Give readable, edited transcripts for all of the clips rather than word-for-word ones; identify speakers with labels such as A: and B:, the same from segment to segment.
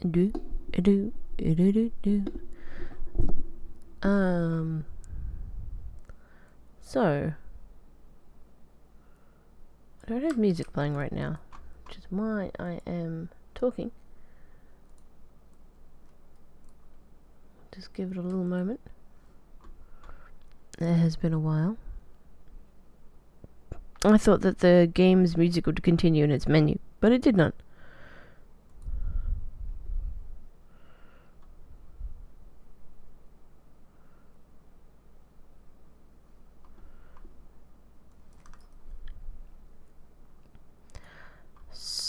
A: Do, do, do, do, do. So I don't have music playing right now, which is why I am talking. Just give it a little moment. It has been a while. I thought that the game's music would continue in its menu, but it did not.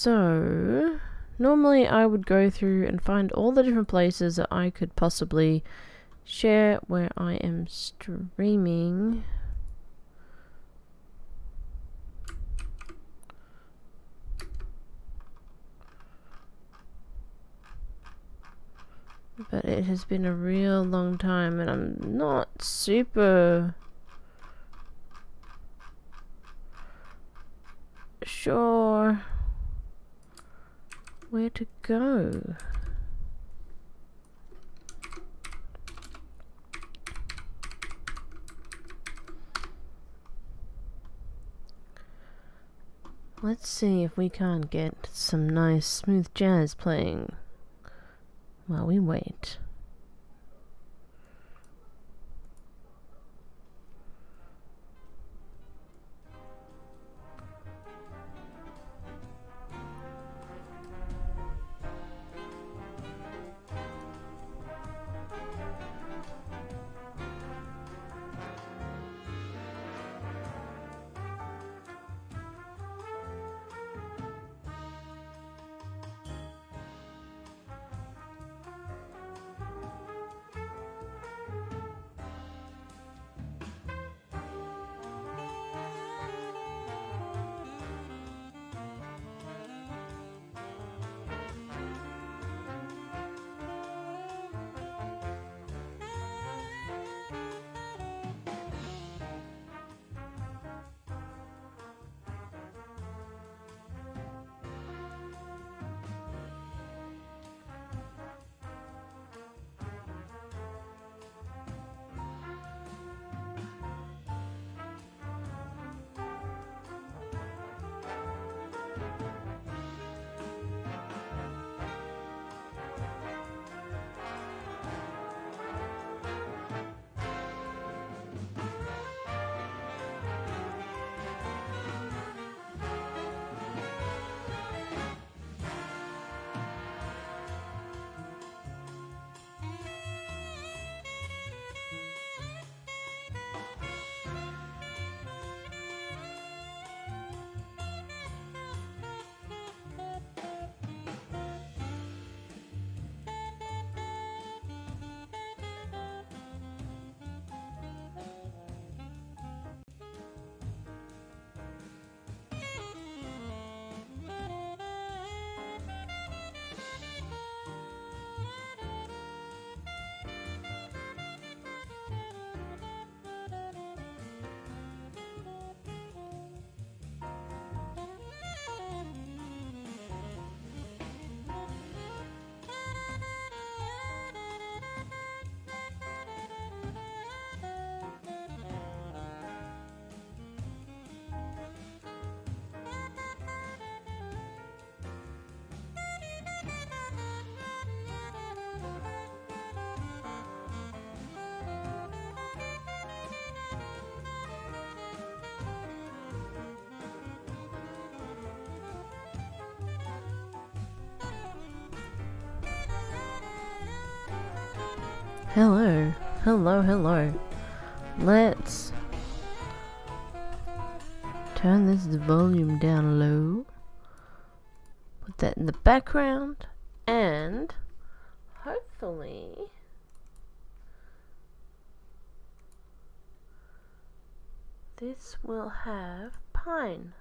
A: So, normally I would go through and find all the different places that I could possibly share where I am streaming. But it has been a real long time and I'm not super sure where to go. Let's see if we can't get some nice smooth jazz playing while we wait. Hello, hello, hello. Let's turn this volume down low. Put that in the background. And hopefully this will have Pine.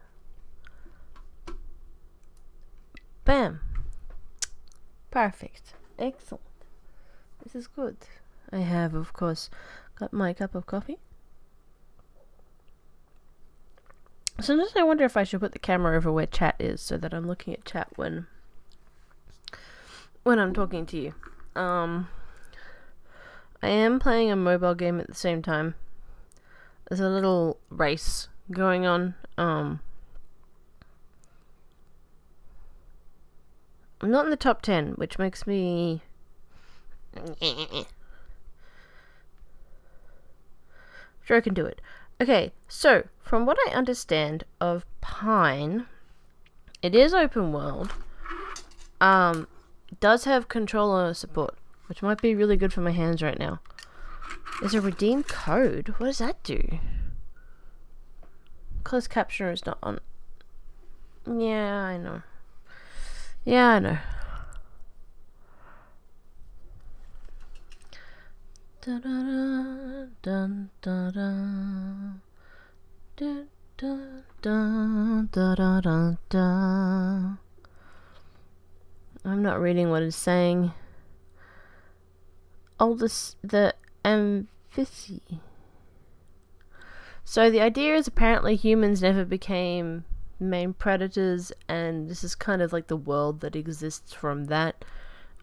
A: Bam. Perfect. Excellent. This is good. I have, of course, got my cup of coffee. Sometimes I wonder if I should put the camera over where chat is so that I'm looking at chat when when I'm talking to you. I am playing a mobile game at the same time. There's a little race going on. I'm not in the top 10, which makes me... sure I can do it. Okay, so, from what I understand of Pine, it is open world. It does have controller support, which might be really good for my hands right now. There's a redeem code. What does that do? Closed captioner is not on. Yeah, I know. Yeah, I know. Da da da da da da da da da da da da. I'm not reading what it's saying. Oh, the amphitheater. So the idea is apparently humans never became main predators, and this is kind of like the world that exists from that.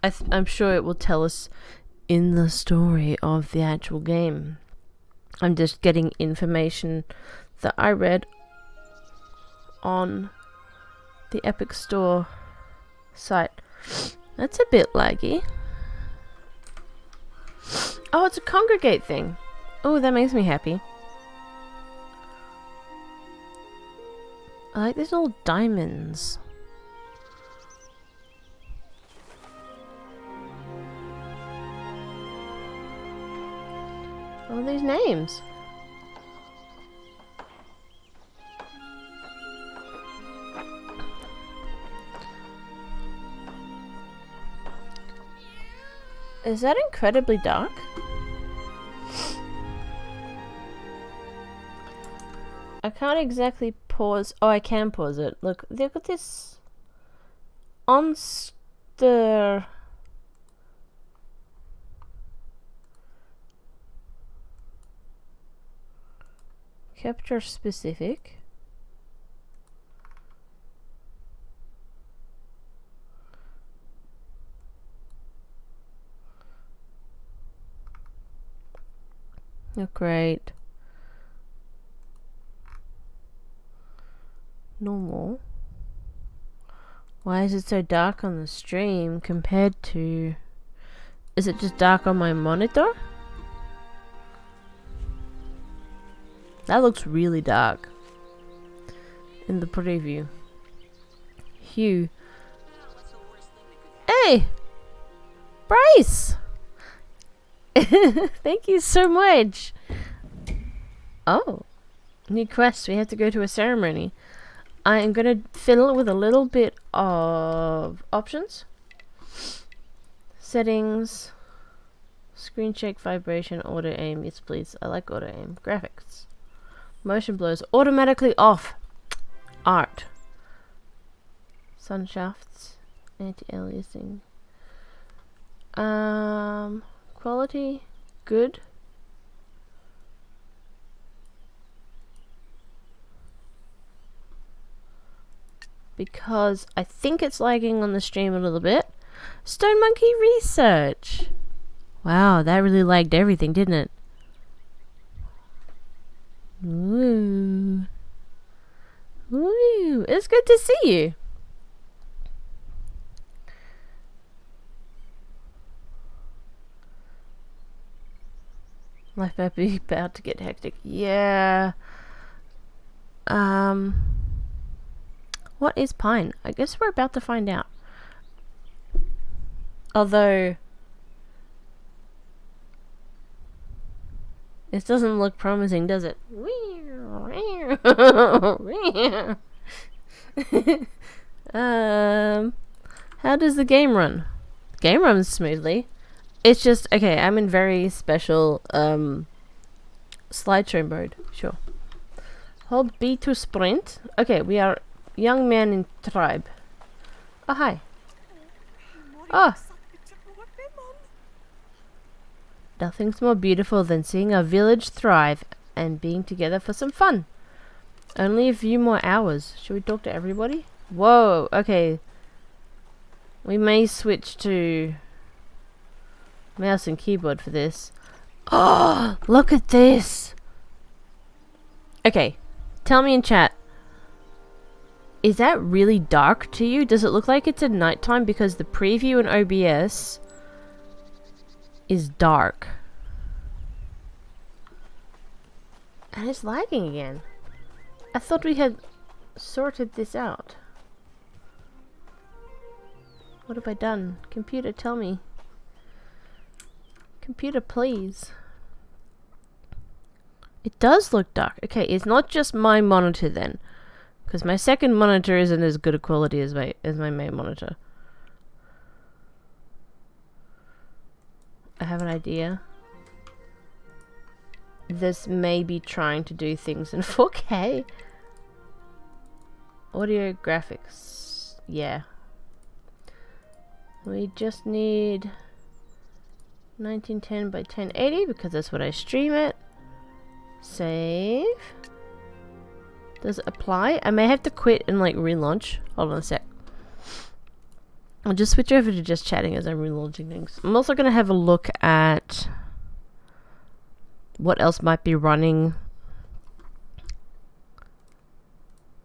A: I'm sure it will tell us in the story of the actual game. I'm just getting information that I read on the Epic Store site. That's a bit laggy. Oh, it's a congregate thing. Oh, that makes me happy. I like these little diamonds. All these names. Is that incredibly dark? I can't exactly pause. Oh, I can pause it. Look at this. Onster. Capture specific. Oh, great. Normal. Why is it so dark on the stream compared to... Is it just dark on my monitor? That looks really dark in the preview. Hue. Hey! Bryce! Thank you so much. Oh. New quest. We have to go to a ceremony. I am going to fiddle with a little bit of options. Settings. Screen shake, vibration, auto aim. Yes, please. I like auto aim. Graphics. Motion blurs automatically off. Art. Sun shafts. Anti-aliasing. Quality. Good. Because I think it's lagging on the stream a little bit. Stone Monkey Research. Wow, that really lagged everything, didn't it? Ooh. Ooh. It's good to see you. Life might be about to get hectic. Yeah. What is Pine? I guess we're about to find out. Although this doesn't look promising, does it? How does the game run? The game runs smoothly. It's just okay, I'm in very special slideshow mode. Sure. Hold B to sprint. Okay, we are young man in tribe. Oh, hi. Oh. Nothing's more beautiful than seeing our village thrive and being together for some fun. Only a few more hours. Should we talk to everybody? Whoa, okay. We may switch to mouse and keyboard for this. Oh, look at this! Okay, tell me in chat. Is that really dark to you? Does it look like it's at nighttime? Because the preview in OBS is dark. And it's lagging again. I thought we had sorted this out. What have I done? Computer, tell me. Computer, please. It does look dark. Okay, it's not just my monitor then. Because my second monitor isn't as good a quality as my main monitor. I have an idea. This may be trying to do things in 4K. Audio graphics. Yeah. We just need 1910 by 1080 because that's what I stream at. Save. Does it apply? I may have to quit and like relaunch. Hold on a sec. I'll just switch over to just chatting as I'm relaunching things. I'm also going to have a look at what else might be running.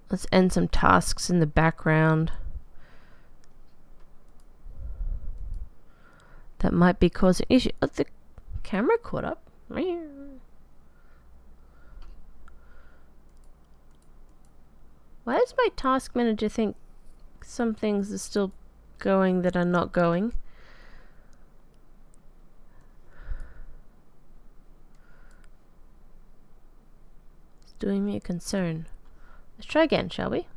A: Let's end some tasks in the background that might be causing issue. Oh, the camera caught up. Why does my task manager think some things are still going that are not going? It's doing me a concern. Let's try again, shall we?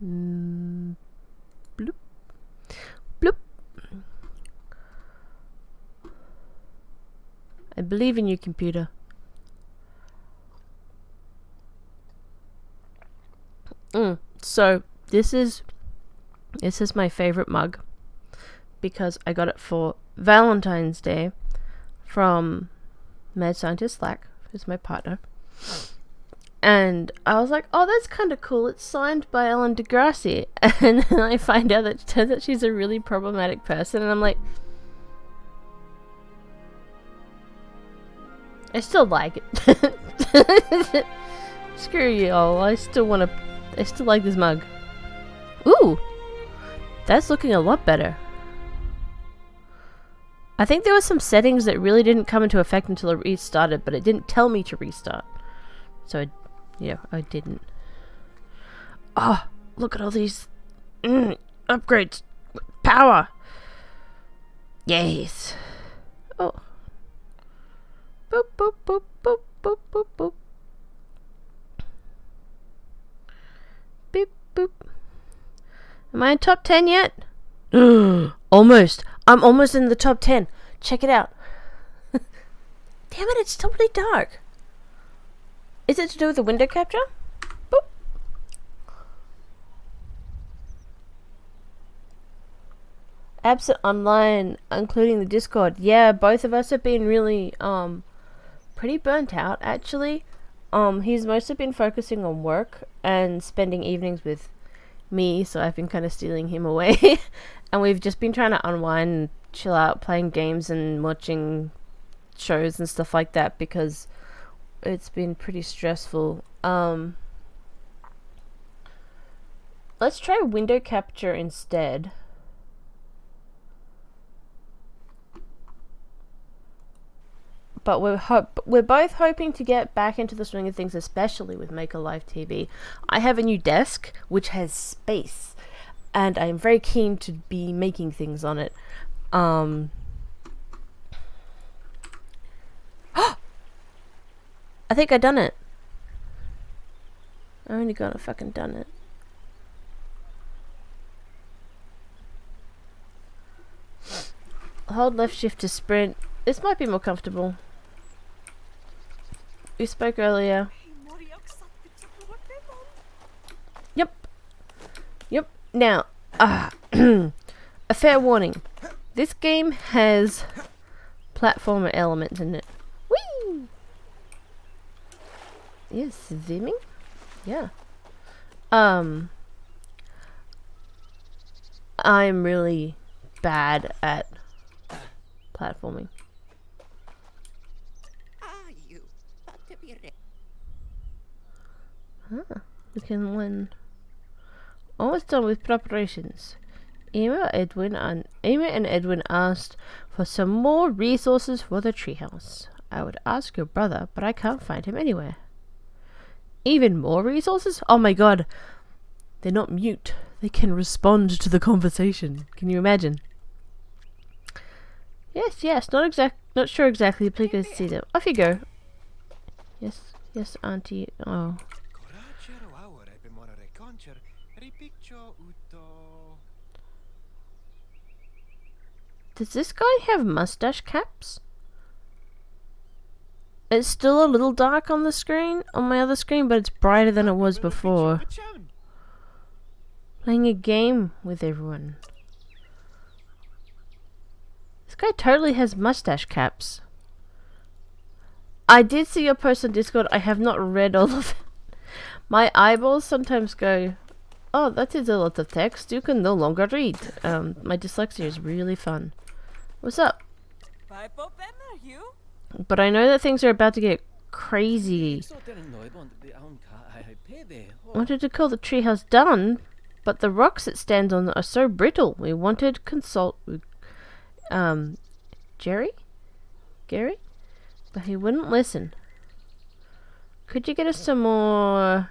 A: Bloop. Bloop. I believe in you, computer. So this is my favorite mug because I got it for Valentine's Day from Mad Scientist Slack, who's my partner. And I was like, oh, that's kind of cool. It's signed by Ellen Degrassi. And then I find out that it turns out she's a really problematic person. And I'm like, I still like it. Screw you all. I still like this mug. Ooh! That's looking a lot better. I think there were some settings that really didn't come into effect until it restarted, but it didn't tell me to restart. So, I didn't. Oh, look at all these upgrades. Power! Yes. Oh. Boop, boop, boop, boop, boop, boop, boop. Beep, boop. Am I in top 10 yet? Almost. I'm almost in the top 10. Check it out. Damn it, it's totally dark. Is it to do with the window capture? Boop. Absent online, including the Discord. Yeah, both of us have been really pretty burnt out actually. He's mostly been focusing on work and spending evenings with me, so I've been kind of stealing him away. And we've just been trying to unwind and chill out, playing games and watching shows and stuff like that because it's been pretty stressful. Let's try window capture instead. But we're both hoping to get back into the swing of things, especially with Maker Live TV. I have a new desk which has space, and I'm very keen to be making things on it. I think I done it. I only got fucking done it. Hold left shift to sprint. This might be more comfortable. We spoke earlier. Yep. Now, a fair warning. This game has platformer elements in it. Whee! Yes, zooming? Yeah. I'm really bad at platforming. Huh. We can win. Almost done with preparations. Emma and Edwin asked for some more resources for the treehouse. I would ask your brother, but I can't find him anywhere. Even more resources? Oh my god. They're not mute. They can respond to the conversation. Can you imagine? Yes. Not sure exactly. Please go see them. Off you go. Yes, Auntie. Oh. Does this guy have mustache caps? It's still a little dark on the screen, on my other screen, but it's brighter than it was before. Playing a game with everyone. This guy totally has mustache caps. I did see your post on Discord. I have not read all of it. My eyeballs sometimes go, oh, that is a lot of text. You can no longer read. My dyslexia is really fun. What's up? But I know that things are about to get crazy. Wanted to call the treehouse done, but the rocks it stands on are so brittle. We wanted to consult with Gary, but he wouldn't listen. Could you get us some more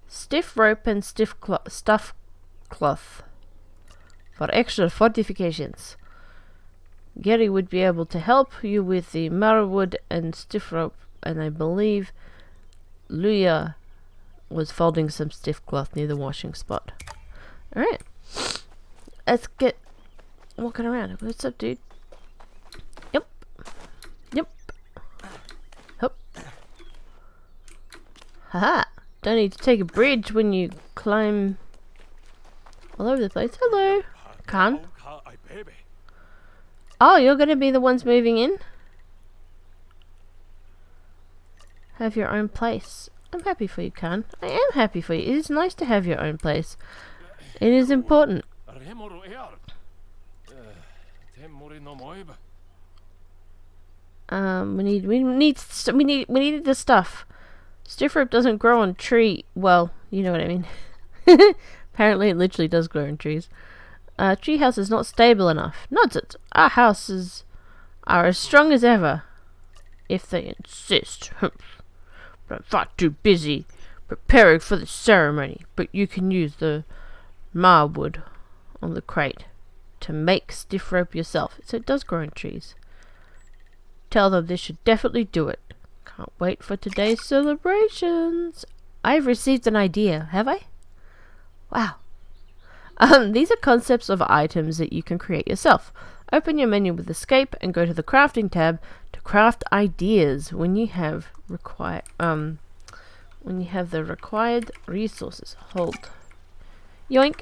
A: stiff rope and stuff cloth for extra fortifications? Gary would be able to help you with the marrowwood and stiff rope, and I believe Luya was folding some stiff cloth near the washing spot. Alright. Let's get walking around. What's up, dude? Yep. Hup. Haha. Don't need to take a bridge when you climb all over the place. Hello. Khan. Oh, you're gonna be the ones moving in? Have your own place. I'm happy for you, Khan. I am happy for you. It is nice to have your own place. It is important. We needed the stuff. Stiff rope doesn't grow on tree. Well, you know what I mean. Apparently, it literally does grow in trees. Tree house is not stable enough. Not it. Our houses are as strong as ever, if they insist. But I'm far too busy preparing for the ceremony. But you can use the marwood on the crate to make stiff rope yourself. So it does grow in trees. Tell them they should definitely do it. Can't wait for today's celebrations. I've received an idea. Have I? Wow. These are concepts of items that you can create yourself. Open your menu with Escape and go to the Crafting tab to craft ideas when you have the required resources. Hold. Yoink.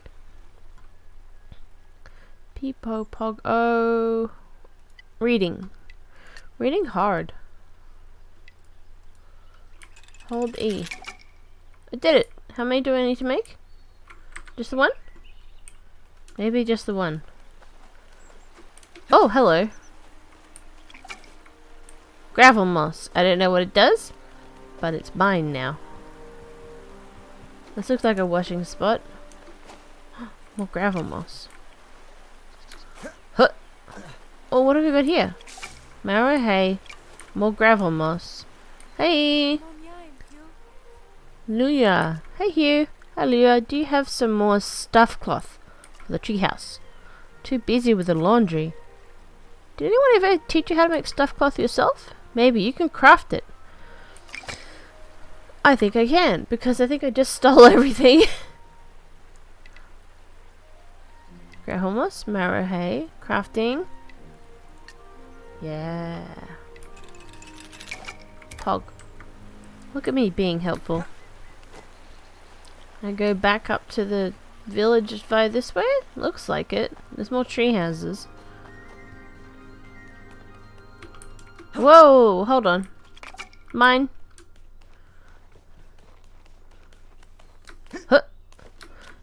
A: Peepo pog. Oh. Reading. Reading hard. Hold E. I did it. How many do I need to make? Just the one? Maybe just the one. Oh, hello. Gravel moss. I don't know what it does, but it's mine now. This looks like a washing spot. More gravel moss. Huh. Oh, what have we got here? Marrow hay. More gravel moss. Hey! Luya. Hey, Hugh. Hi, Luya. Do you have some more stuff cloth for the treehouse? Too busy with the laundry. Did anyone ever teach you how to make stuff cloth yourself? Maybe you can craft it. I think I can, because I think I just stole everything. Gravel moss, marrow hay, crafting. Yeah. Pog. Look at me being helpful. I go back up to the village via this way? Looks like it. There's more tree houses. Whoa! Hold on. Mine. Huh.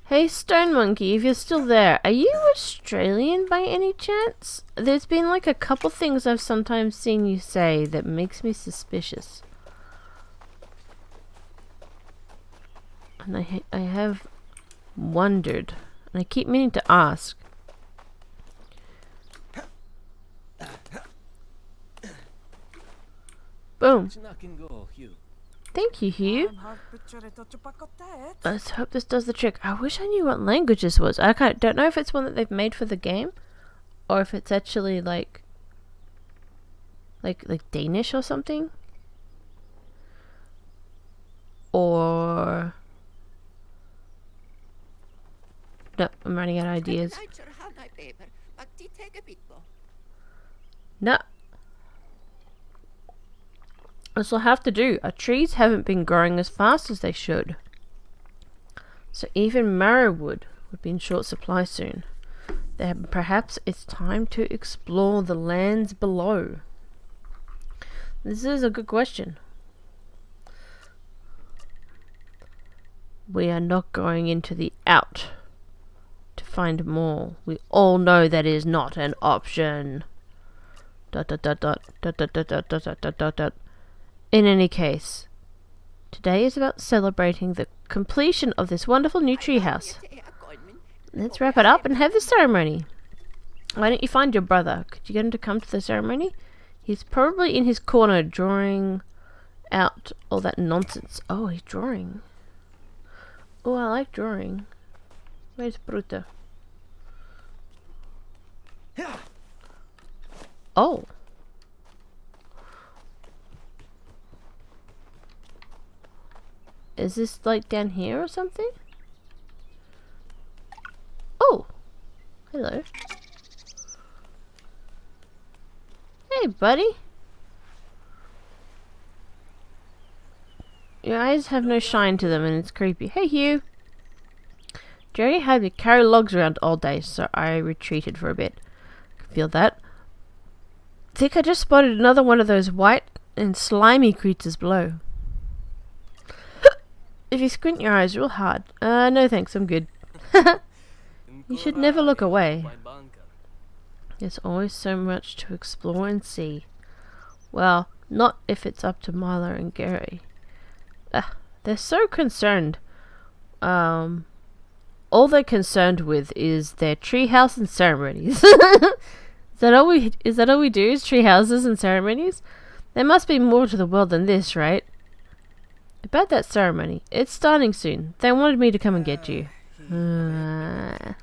A: Hey, Stone Monkey, if you're still there, are you Australian by any chance? There's been like a couple things I've sometimes seen you say that makes me suspicious. And I have wondered, and I keep meaning to ask. Boom. Thank you, Hugh. Let's hope this does the trick. I wish I knew what language this was. I don't know if it's one that they've made for the game, or if it's actually like Danish or something, or no. I'm running out of ideas. No. This will have to do. Our trees haven't been growing as fast as they should. So even marrow wood would be in short supply soon. Then perhaps it's time to explore the lands below. This is a good question. We are not going into the out to find more. We all know that is not an option. ... In any case, today is about celebrating the completion of this wonderful new treehouse. Let's wrap it up and have the ceremony. Why don't you find your brother? Could you get him to come to the ceremony? He's probably in his corner drawing out all that nonsense. Oh, he's drawing. Oh, I like drawing. Where's Bruto? Oh. Is this like down here or something? Oh! Hello. Hey, buddy. Your eyes have no shine to them and it's creepy. Hey, Hugh. Jerry had me carry logs around all day, so I retreated for a bit. I can feel that. Think I just spotted another one of those white and slimy creatures below. If you squint your eyes real hard. No thanks, I'm good. You should never look away. There's always so much to explore and see. Well, not if it's up to Milo and Gary. They're so concerned. All they're concerned with is their treehouse and ceremonies. Is that all we do? Is tree houses and ceremonies? There must be more to the world than this, right? About that ceremony, it's starting soon. They wanted me to come and get you. Remember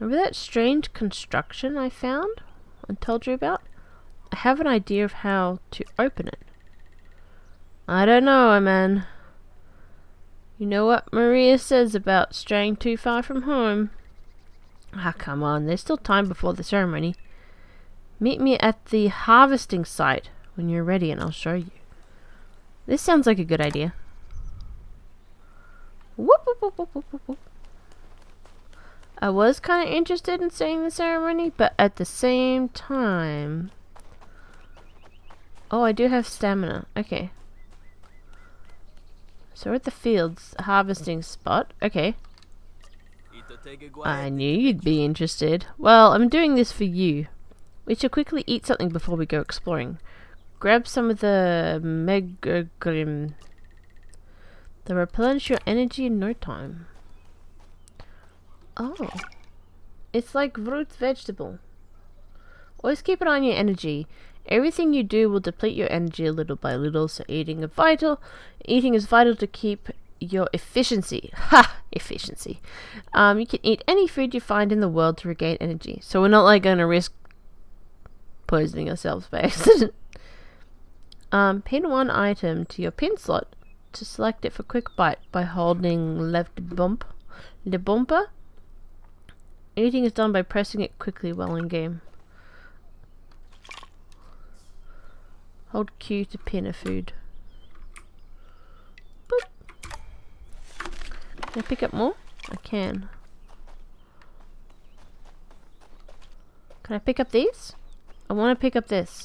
A: that strange construction I found and told you about? I have an idea of how to open it. I don't know, man. You know what Maria says about straying too far from home. Ah, come on. There's still time before the ceremony. Meet me at the harvesting site when you're ready and I'll show you. This sounds like a good idea. Whoop, whoop, whoop, whoop, whoop, whoop. I was kind of interested in seeing the ceremony, but at the same time... Oh, I do have stamina. Okay. So we're at the fields harvesting spot. Okay. I knew you'd be interested. Well, I'm doing this for you. We should quickly eat something before we go exploring. Grab some of the Megagrim. They'll replenish your energy in no time. Oh. It's like root vegetable. Always keep an eye on your energy. Everything you do will deplete your energy a little by little, so eating is vital to keep your efficiency. Ha! Efficiency. You can eat any food you find in the world to regain energy. So we're not like going to risk poisoning ourselves by accident. Pin one item to your pin slot to select it for quick bite by holding left bump. Le bumper. Eating is done by pressing it quickly while in game. Hold Q to pin a food. Boop. Can I pick up more? I can. Can I pick up these? I want to pick up this.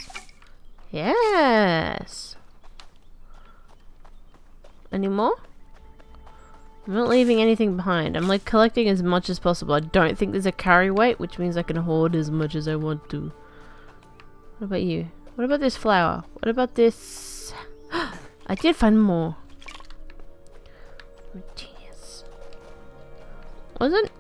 A: Yes. Any more? I'm not leaving anything behind. I'm like collecting as much as possible. I don't think there's a carry weight, which means I can hoard as much as I want to. What about you? What about this flower? What about this? I did find more. Genius. Wasn't?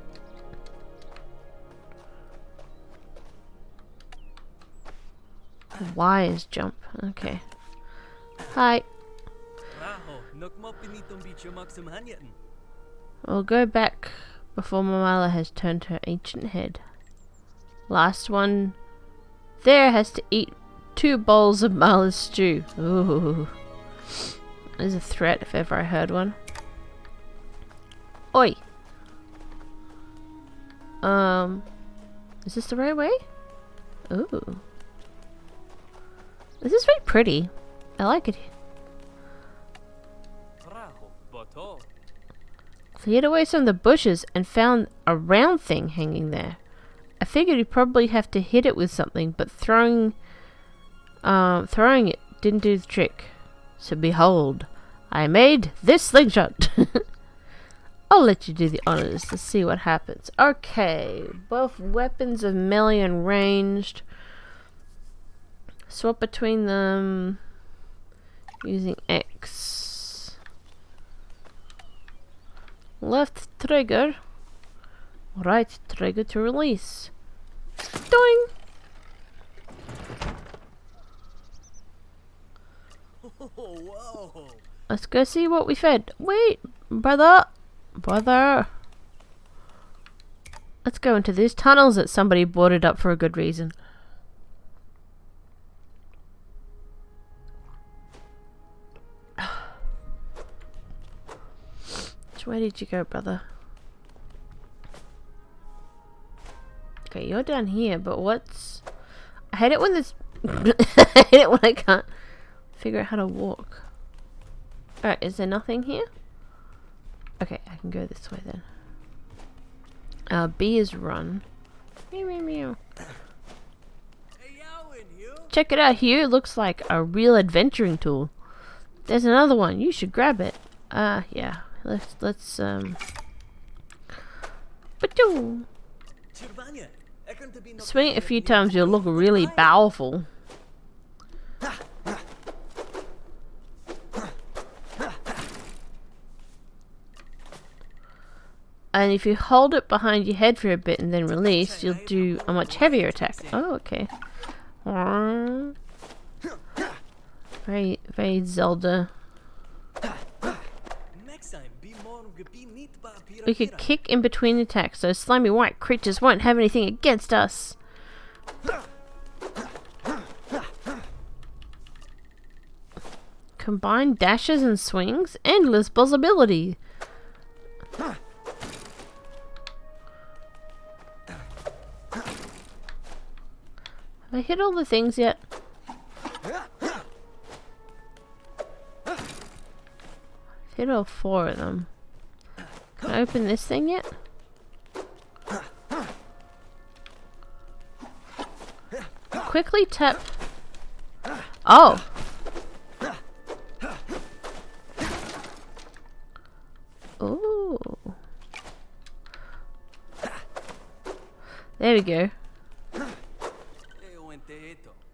A: Wise jump. Okay. Hi. We'll go back before Mamala has turned her ancient head. Last one there has to eat 2 bowls of Mala's stew. Ooh. There's a threat if ever I heard one. Oi! Is this the right way? Ooh. This is very pretty. I like it. Cleared away some of the bushes and found a round thing hanging there. I figured you'd probably have to hit it with something, but throwing it didn't do the trick. So behold, I made this slingshot. I'll let you do the honors to see what happens. Okay, both weapons of melee and ranged. Swap between them using X. Left trigger. Right trigger to release. Doing.
B: Whoa.
A: Let's go see what we fed. Wait, brother. Let's go into these tunnels that somebody boarded up for a good reason. Which way did you go, brother? Okay, you're down here, but what's... I hate it when this... I hate it when I can't figure out how to walk. Alright, is there nothing here? Okay, I can go this way then. B is run. Meow, meow, meow. Check it out, Hugh. It looks like a real adventuring tool. There's another one. You should grab it. Yeah. Let's Ba-doo. Swing it a few times, you'll look really powerful. And if you hold it behind your head for a bit and then release, you'll do a much heavier attack. Oh, okay. Very, very Zelda. We could kick in between attacks. Those slimy white creatures won't have anything against us. Combine dashes and swings. Endless possibility. Have I hit all the things yet? I've hit all 4 of them. Can I open this thing yet? Quickly tap. Oh! Ooh. There we go.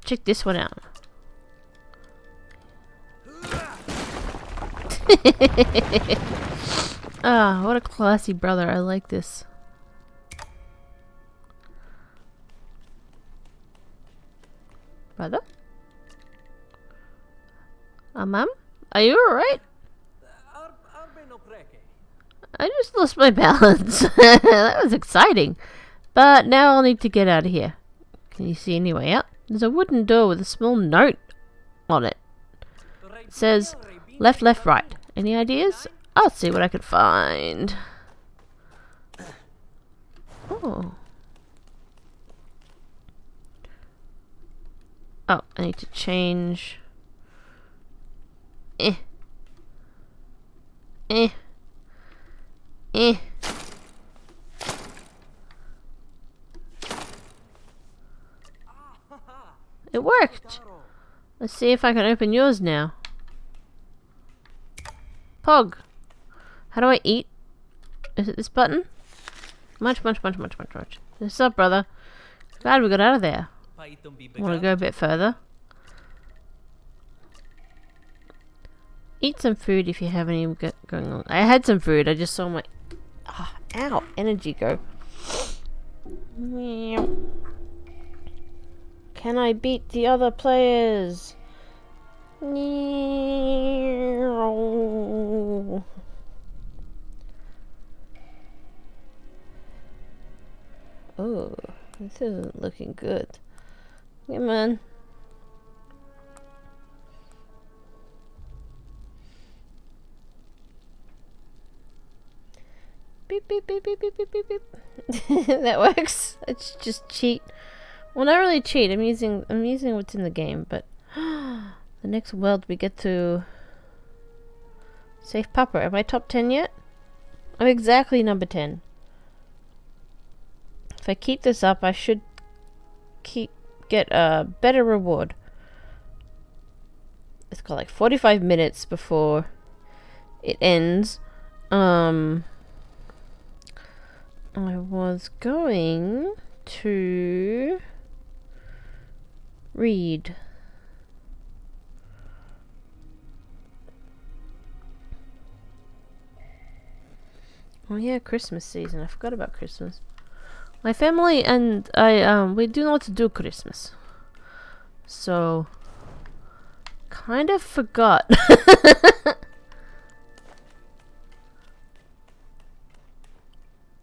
A: Check this one out. Ah, what a classy brother. I like this. Brother? Mom? Are you alright? I just lost my balance. That was exciting. But now I'll need to get out of here. Can you see any way out? There's a wooden door with a small note on it. It says, left, left, right. Any ideas? I'll see what I can find. Oh. Oh, I need to change. Eh. It worked. Let's see if I can open yours now. Pog. How do I eat? Is it this button? Munch, munch, munch, munch, munch, munch. What's up, brother? Glad we got out of there. Want to go a bit further? Eat some food if you have any going on. I had some food. I just saw my ow, energy go. Can I beat the other players? Oh, this isn't looking good. Come on. Beep, beep, beep, beep, beep, beep, beep, beep. That works. It's just cheat. Well, not really cheat. I'm using what's in the game, but the next world we get to save Papa. Am I top 10 yet? I'm exactly number 10. If I keep this up, I should get a better reward. It's got like 45 minutes before it ends. I was going to read. Oh yeah, Christmas season. I forgot about Christmas. My family and I, we do not do Christmas. So, kind of forgot.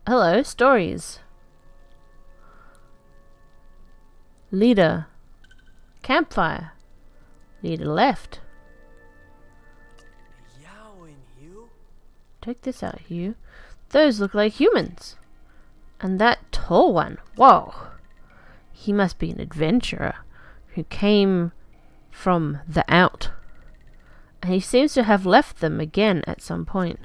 A: Hello, stories. Leader. Campfire. Leader left. Check this out, Hugh. Those look like humans. And that tall one. Whoa. He must be an adventurer who came from the Out. And he seems to have left them again at some point.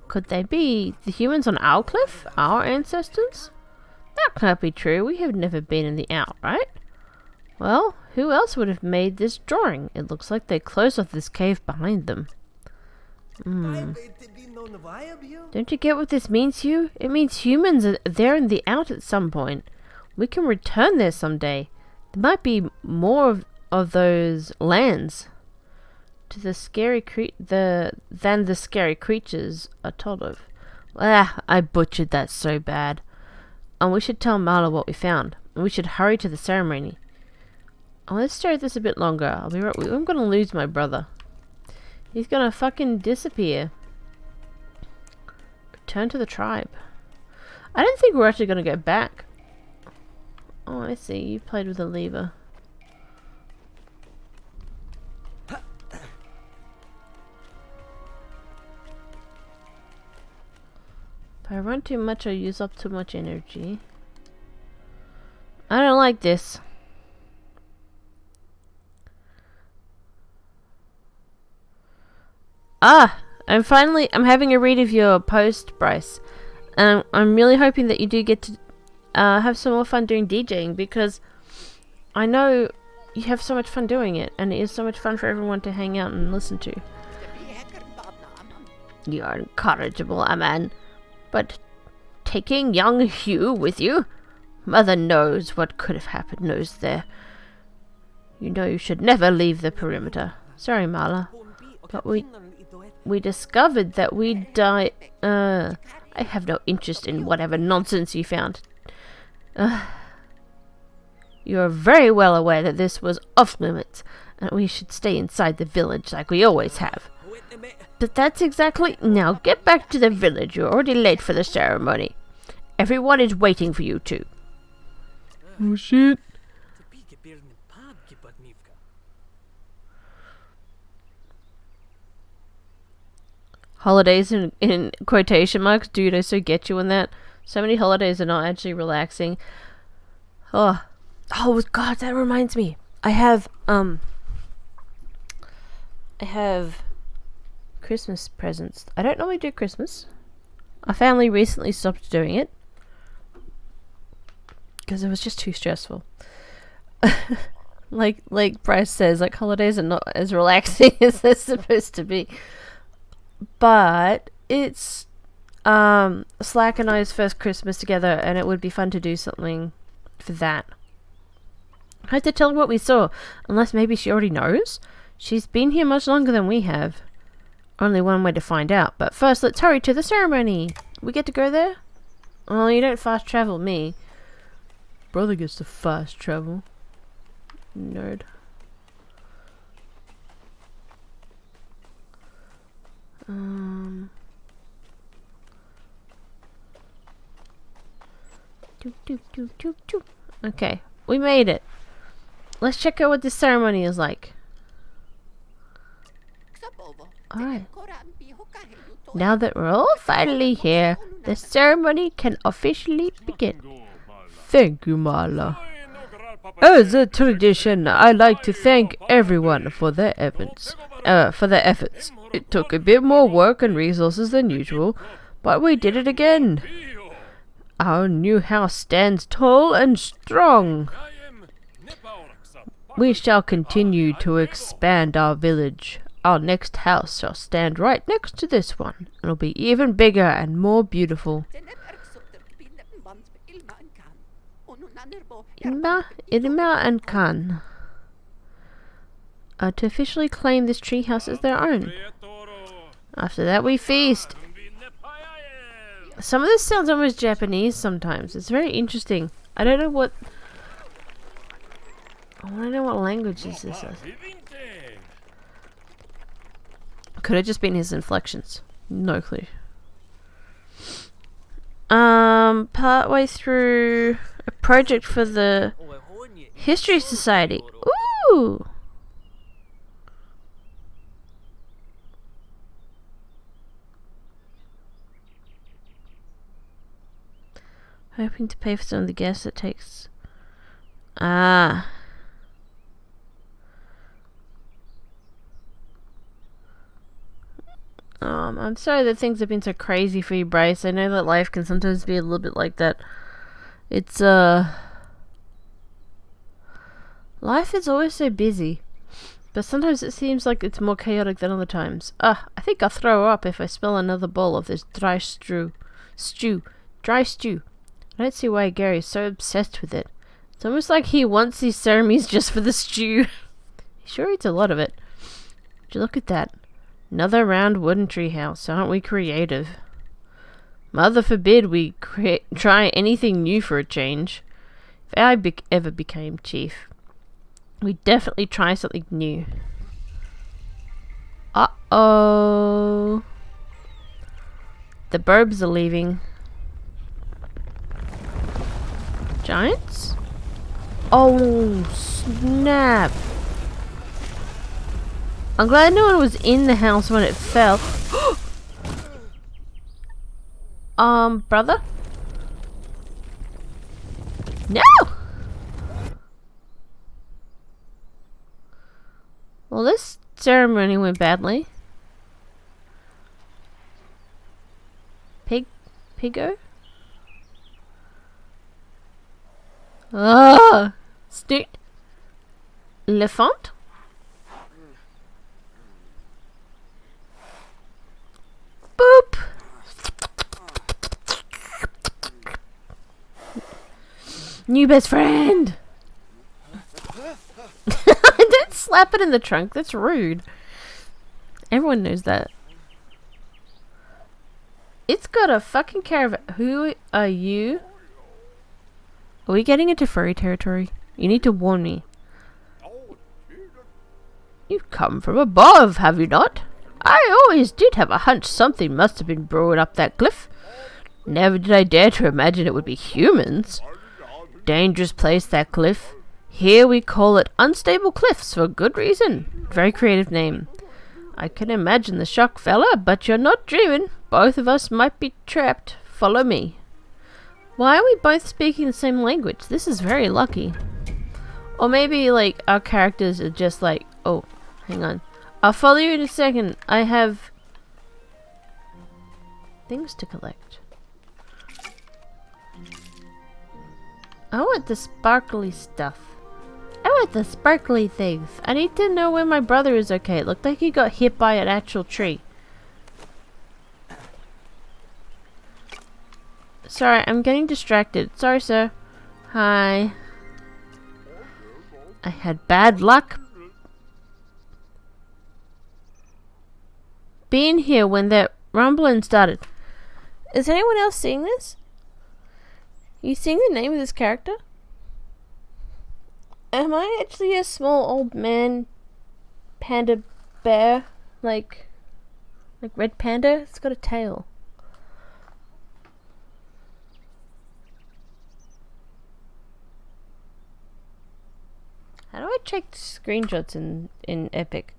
A: Could they be the humans on Owlcliff? Our ancestors? That can't be true. We have never been in the Out, right? Well, who else would have made this drawing? It looks like they closed off this cave behind them. Don't you get what this means, Hugh? It means humans are there in the Out at some point. We can return there someday. There might be more of those lands to the scary than the scary creatures are told of. I butchered that so bad. And we should tell Marla what we found. And we should hurry to the ceremony. Oh, let's stare at this a bit longer. I'll be right. I'm gonna lose my brother. He's gonna fucking disappear. Return to the tribe. I don't think we're actually gonna go back. Oh, I see. You played with a lever. If I run too much, I use up too much energy. I don't like this. I'm having a read of your post, Bryce. And I'm really hoping that you do get to have some more fun doing DJing, because I know you have so much fun doing it, and it is so much fun for everyone to hang out and listen to. You are incorrigible, Aman. But taking young Hugh with you? Mother knows what could have happened, knows there. You know you should never leave the perimeter. Sorry, Marla. But we discovered that we'd die. I have no interest in whatever nonsense you found. You are very well aware that this was off limits, and we should stay inside the village like we always have. But that's exactly... Now get back to the village. You're already late for the ceremony. Everyone is waiting for you two. Oh shit. Holidays in quotation marks. Dude, I so get you in that. So many holidays are not actually relaxing. Oh god, that reminds me. I have Christmas presents. I don't normally do Christmas. Our family recently stopped doing it because it was just too stressful. like Bryce says, like, holidays are not as relaxing as they're supposed to be. But it's Slack and I's first Christmas together, and it would be fun to do something for that. I had to tell her what we saw, unless maybe she already knows. She's been here much longer than we have. Only one way to find out. But first, let's hurry to the ceremony. We get to go there? Oh, you don't fast travel me. Brother gets to fast travel. Nerd. Okay, we made it. Let's check out what this ceremony is like. Alright. Now that we're all finally here, the ceremony can officially begin. Thank you, Marla. As a tradition, I like to thank everyone for their efforts. It took a bit more work and resources than usual, but we did it again. Our new house stands tall and strong. We shall continue to expand our village. Our next house shall stand right next to this one. It'll be even bigger and more beautiful. Irma and Khan are to officially claim this treehouse as their own. After that, we feast. Some of this sounds almost Japanese sometimes. It's very interesting. I don't know what language is this. Could have just been his inflections. No clue. Partway through a project for the History Society. Ooh! Hoping to pay for some of the gas it takes. Ah. I'm sorry that things have been so crazy for you, Bryce. I know that life can sometimes be a little bit like that. It's, life is always so busy. But sometimes it seems like it's more chaotic than other times. I think I'll throw up if I smell another bowl of this dry stew. Dry stew. I don't see why Gary's so obsessed with it. It's almost like he wants these ceremonies just for the stew. He sure eats a lot of it. Would you look at that? Another round wooden treehouse. Aren't we creative? Mother forbid we try anything new for a change. If I ever became chief, we'd definitely try something new. Uh-oh. The burbs are leaving. Giants? Oh, snap. I'm glad no one was in the house when it fell. Brother? No! Well, this ceremony went badly. Piggo? Ah! Snoot. Lefant? Boop! New best friend! Don't slap it in the trunk, that's rude. Everyone knows that. It's got a fucking caravan. Who are you? Are we getting into furry territory? You need to warn me. You've come from above, have you not? I always did have a hunch something must have been brewing up that cliff. Never did I dare to imagine it would be humans. Dangerous place, that cliff. Here we call it Unstable Cliffs for good reason. Very creative name. I can imagine the shock, fella, but you're not dreaming. Both of us might be trapped. Follow me. Why are we both speaking the same language? This is very lucky. Or maybe, like, our characters are just like, oh, hang on. I'll follow you in a second. I have things to collect. I want the sparkly stuff. I want the sparkly things. I need to know when my brother is okay. It looked like he got hit by an actual tree. Sorry, I'm getting distracted. Sorry, sir. Hi. I had bad luck being here when that rumbling started. Is anyone else seeing this? You seeing the name of this character? Am I actually a small old man panda bear? Like Red Panda? It's got a tail. How do I check screenshots in Epic?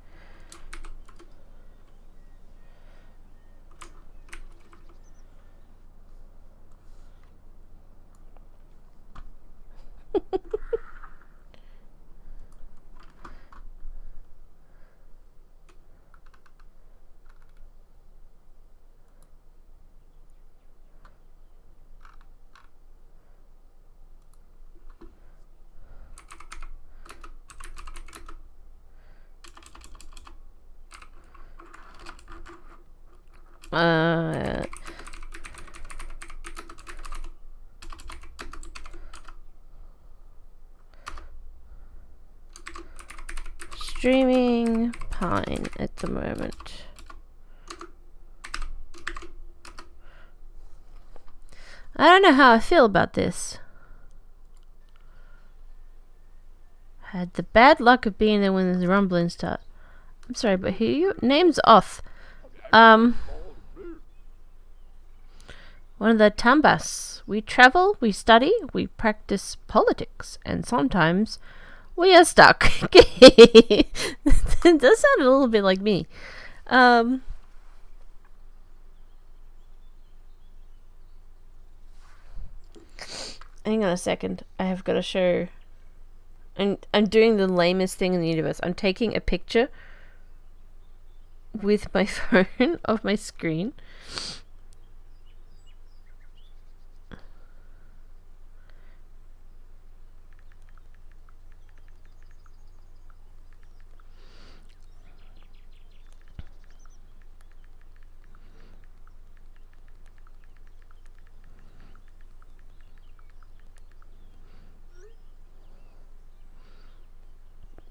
A: Streaming Pine at the moment. I don't know how I feel about this. Had the bad luck of being there when the rumbling start. I'm sorry, but who you? Name's Oth. One of the Tambas. We travel, we study, we practice politics, and sometimes we are stuck. It does sound a little bit like me. Hang on a second. I have got to show. I'm doing the lamest thing in the universe. I'm taking a picture with my phone of my screen.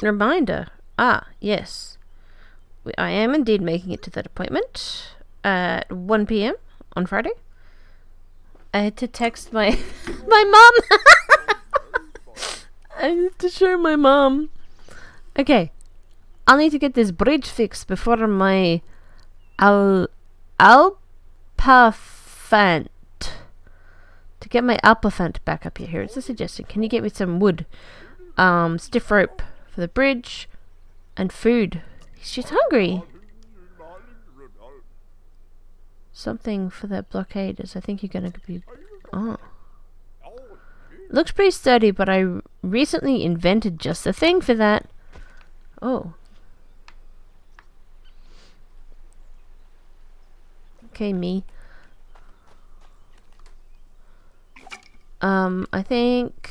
A: Reminder. Ah, yes. I am indeed making it to that appointment at 1 p.m. on Friday. I had to text my mom. I need to show my mom. Okay. I'll need to get this bridge fixed before my Alpafant. To get my Alpafant back up here. Here, it's a suggestion. Can you get me some wood? Stiff rope for the bridge and food. She's hungry. Something for that blockaders. I think you're gonna be. Oh, looks pretty sturdy, but I recently invented just the thing for that. Oh, okay, me. I think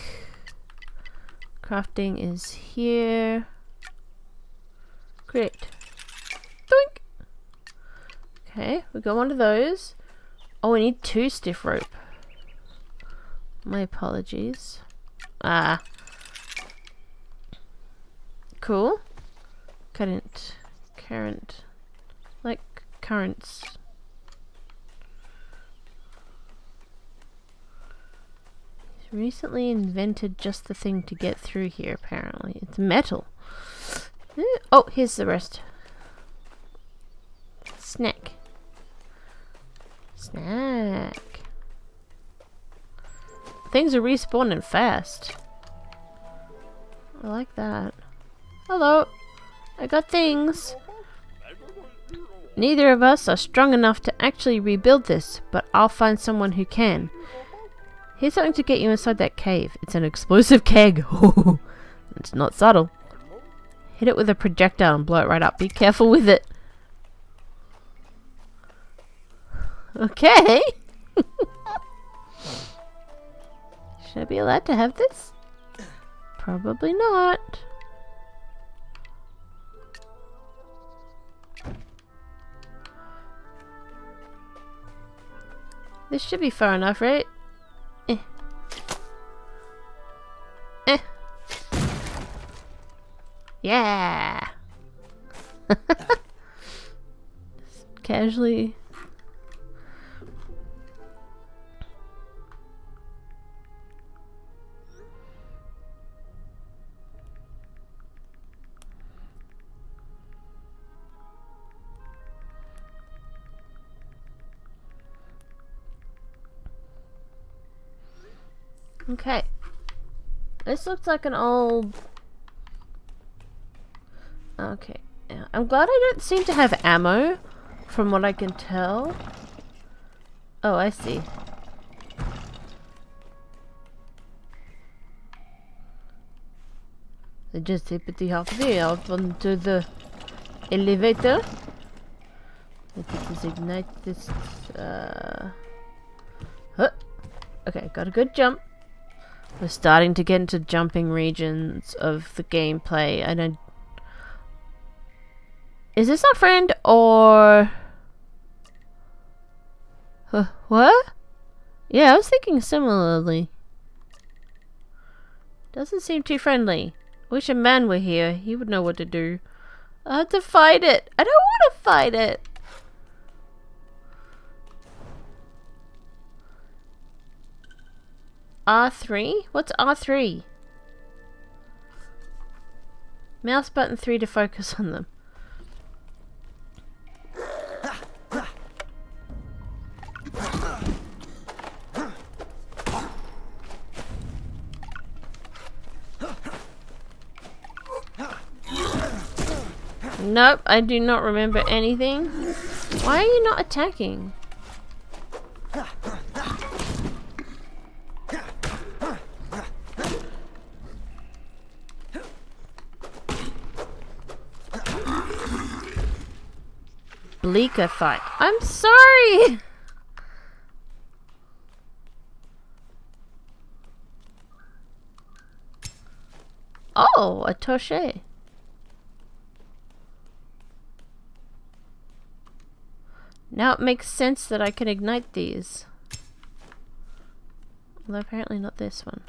A: crafting is here. Great. Doink. Okay, we got one of those. Oh, we need 2 stiff rope. My apologies. Ah. Cool. Current. Like currents. Recently invented just the thing to get through here, apparently. It's metal. Oh, here's the rest. Snack. Things are respawning fast. I like that. Hello. I got things. Neither of us are strong enough to actually rebuild this, but I'll find someone who can. Here's something to get you inside that cave. It's an explosive keg. It's not subtle. Hit it with a projectile and blow it right up. Be careful with it. Okay. Should I be allowed to have this? Probably not. This should be far enough, right? Yeah. Casually. Okay. This looks like an old... Okay. Yeah. I'm glad I don't seem to have ammo, from what I can tell. Oh, I see. I just simply have to be out onto the elevator. Let us ignite this. Huh. Okay, got a good jump. We're starting to get into jumping regions of the gameplay. I don't. Is this our friend or? What? Yeah, I was thinking similarly. Doesn't seem too friendly. Wish a man were here. He would know what to do. I have to fight it. I don't want to fight it. R3? What's R3? Mouse button 3 to focus on them. Nope, I do not remember anything. Why are you not attacking? Bleaker fight. I'm sorry! Oh, a Toshe. Now it makes sense that I can ignite these. Although apparently not this one.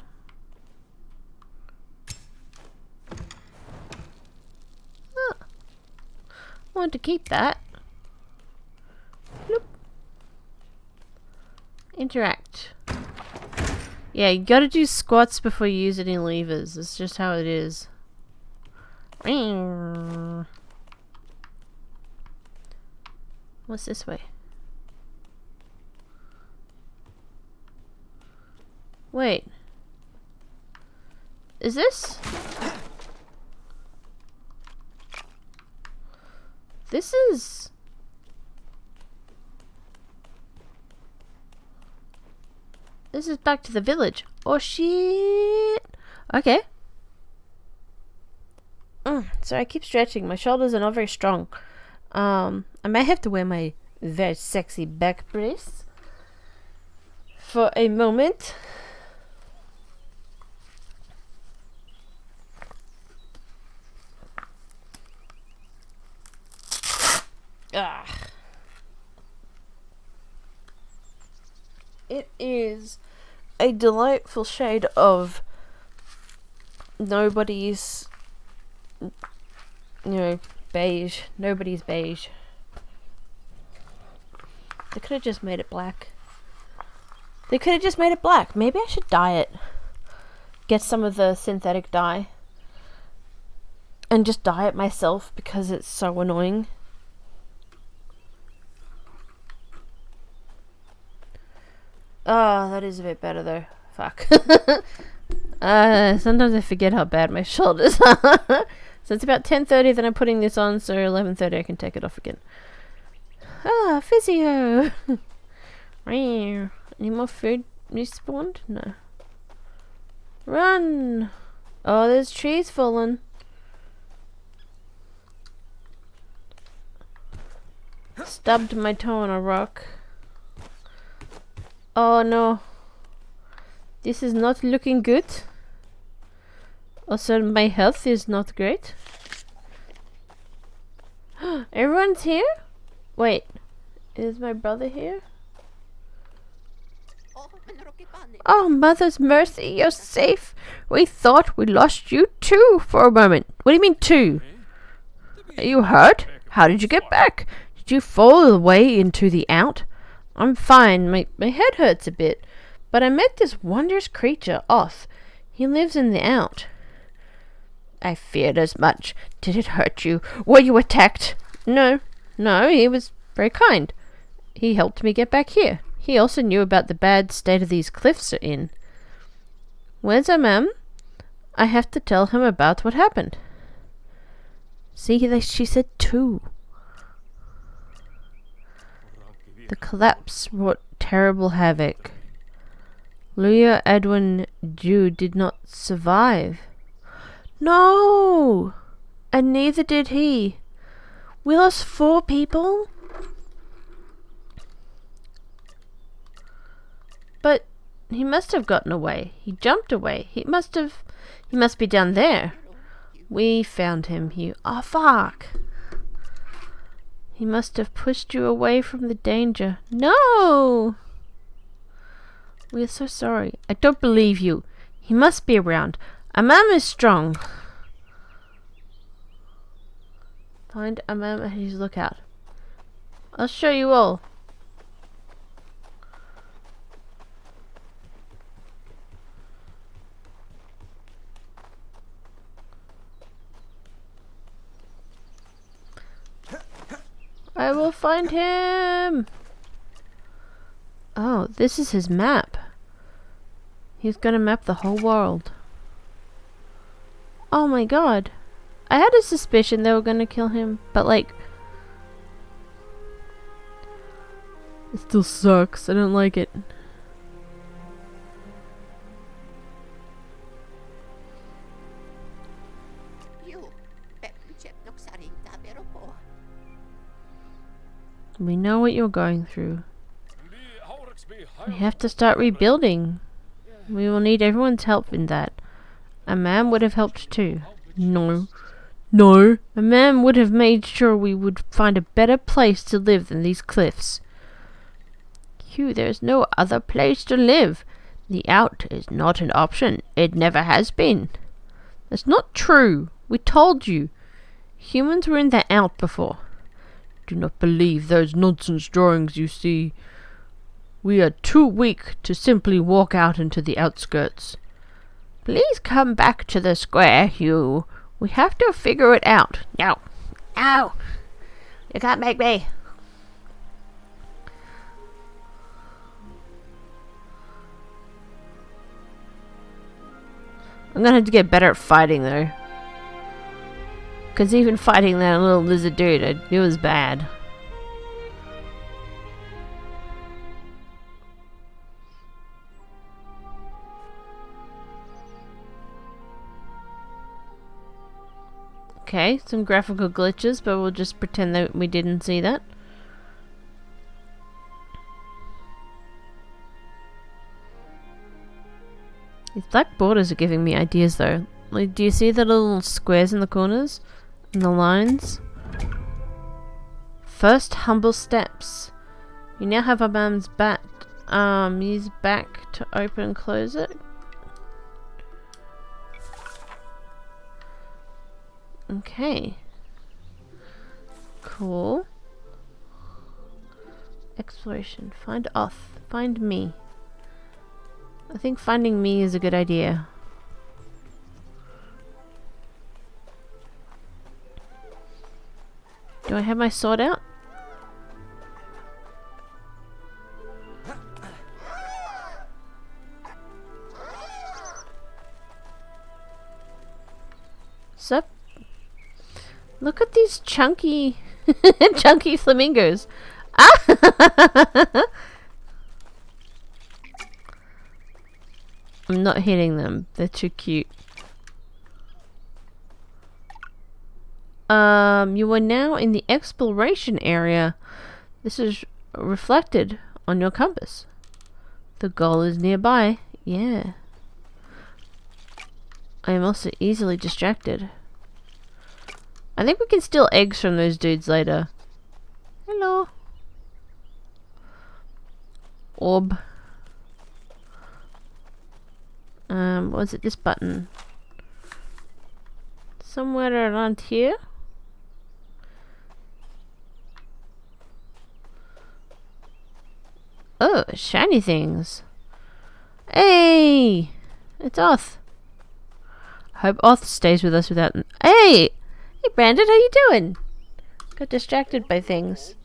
A: Oh. I want to keep that. Bloop. Interact. Yeah, you gotta do squats before you use any levers. It's just how it is. What's this way? Wait. Is this? This is... This is back to the village. Oh shit! Okay. So I keep stretching. My shoulders are not very strong. I may have to wear my very sexy back brace for a moment. It is a delightful shade of nobody's, beige. Nobody's beige. They could have just made it black. Maybe I should dye it. Get some of the synthetic dye. And just dye it myself because it's so annoying. Oh, that is a bit better though. Fuck. Sometimes I forget how bad my shoulders are. So it's about 10:30 that I'm putting this on, so 11:30 I can take it off again. Ah, physio! Any more food respawned? No. Run! Oh, there's trees falling. Stubbed my toe on a rock. Oh no. This is not looking good. Also, my health is not great. Everyone's here? Wait. Is my brother here? Oh, Mother's mercy, you're safe. We thought we lost you too for a moment. What do you mean too? Are you hurt? How did you get back? Did you fall away into the out? I'm fine. My head hurts a bit. But I met this wondrous creature, Oth. He lives in the out. I feared as much. Did it hurt you? Were you attacked? No, he was very kind. He helped me get back here. He also knew about the bad state of these cliffs are in. Where's Amam? I have to tell him about what happened. See, she said two. The collapse wrought terrible havoc. Luya Edwin Jew did not survive. No! And neither did he. We lost 4 people? But he must have gotten away. He jumped away. He must be down there. We found him, Hugh. Oh, fuck. He must have pushed you away from the danger. No! We are so sorry. I don't believe you. He must be around. Amam is strong. Find Amam at his lookout. I'll show you all. I will find him. Oh, this is his map. He's gonna map the whole world. Oh my god. I had a suspicion they were gonna kill him, but like... It still sucks. I don't like it. We know what you're going through. We have to start rebuilding. We will need everyone's help in that. A man would have helped too. No. A man would have made sure we would find a better place to live than these cliffs. Hugh, there is no other place to live. The out is not an option. It never has been. That's not true. We told you. Humans were in the out before. Do not believe those nonsense drawings you see. We are too weak to simply walk out into the outskirts. Please come back to the square, Hugh. We have to figure it out. No. Ow! You can't make me. I'm gonna have to get better at fighting though. Because even fighting that little lizard dude, it was bad. Okay, some graphical glitches, but we'll just pretend that we didn't see that. These black borders are giving me ideas though. Like, do you see the little squares in the corners? And the lines? First humble steps. You now have a man's bat. Use back to open and close it. Okay. Cool. Exploration. Find Oth. Find me. I think finding me is a good idea. Do I have my sword out? Sup? Look at these chunky chunky flamingos. Ah! I'm not hitting them. They're too cute. You are now in the exploration area. This is reflected on your compass. The goal is nearby. Yeah. I am also easily distracted. I think we can steal eggs from those dudes later. Hello. Orb. Was it this button? Somewhere around here? Oh, shiny things. Hey! It's Oth. Hope Oth stays with us without... Hey! Hey, Brandon, how you doing? Got distracted by things.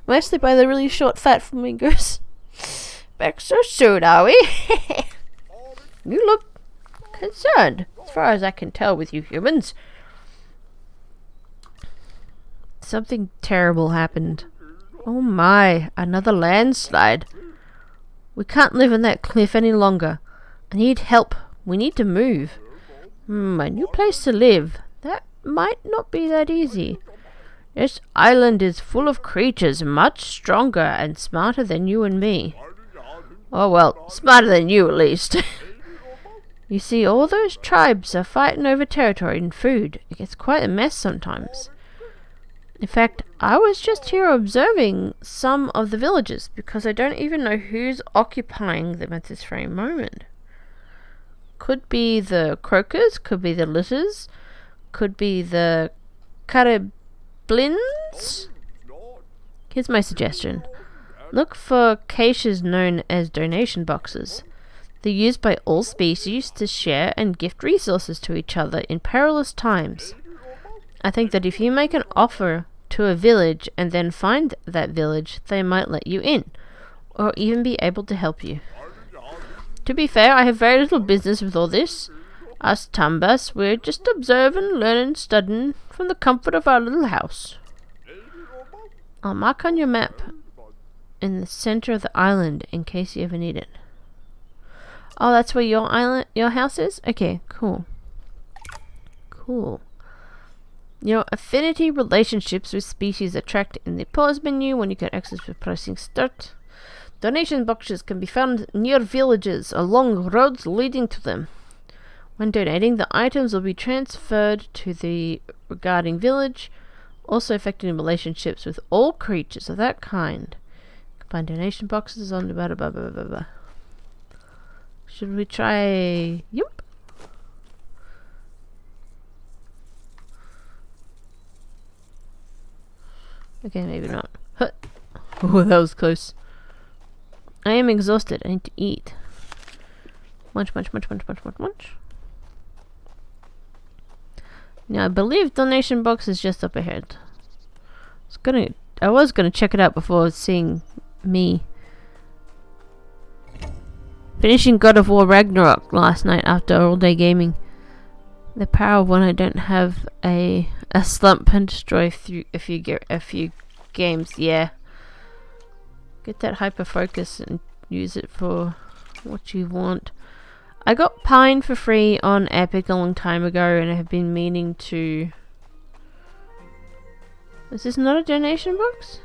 A: Mostly by the really short, fat flamingos. Back so soon, are we? You look concerned, as far as I can tell with you humans. Something terrible happened. Oh my, another landslide. We can't live on that cliff any longer. I need help. We need to move. A new place to live. That might not be that easy. This island is full of creatures much stronger and smarter than you and me. Oh well, smarter than you at least. You see, all those tribes are fighting over territory and food. It gets quite a mess sometimes. In fact, I was just here observing some of the villages because I don't even know who's occupying them at this very moment. Could be the croakers, could be the litters, could be the carablins. Here's my suggestion. Look for caches known as donation boxes. They're used by all species to share and gift resources to each other in perilous times. I think that if you make an offer to a village and then find that village, they might let you in, or even be able to help you. To be fair, I have very little business with all this. Us Tambas, we're just observing, learning, studying from the comfort of our little house. I'll mark on your map in the center of the island in case you ever need it. Oh, that's where your house is? Okay, cool. Cool. Your affinity relationships with species are tracked in the pause menu when you get access to pressing start. Donation boxes can be found near villages along roads leading to them. When donating, the items will be transferred to the regarding village, also affecting relationships with all creatures of that kind. You can find donation boxes on the blah blah blah blah blah. Should we try... Yep. Okay, maybe not. Huh. Oh, that was close. I am exhausted. I need to eat. Munch. Now, I believe donation box is just up ahead. I was gonna check it out before seeing me finishing God of War Ragnarok last night after all day gaming. The power of when I don't have a slump and destroy through a few games. Yeah, get that hyper focus and use it for what you want. I got Pine for free on Epic a long time ago, and I have been meaning to. Is this not a donation box?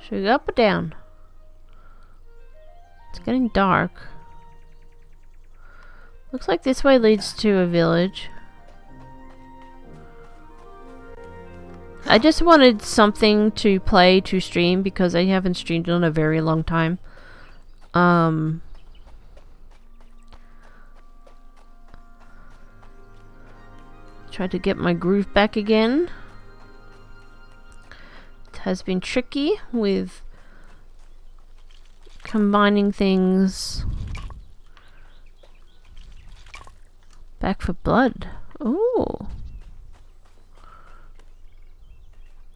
A: Should we go up or down? It's getting dark. Looks like this way leads to a village. I just wanted something to play to stream because I haven't streamed in a very long time. Try to get my groove back again. It has been tricky with combining things. Back for blood. Ooh.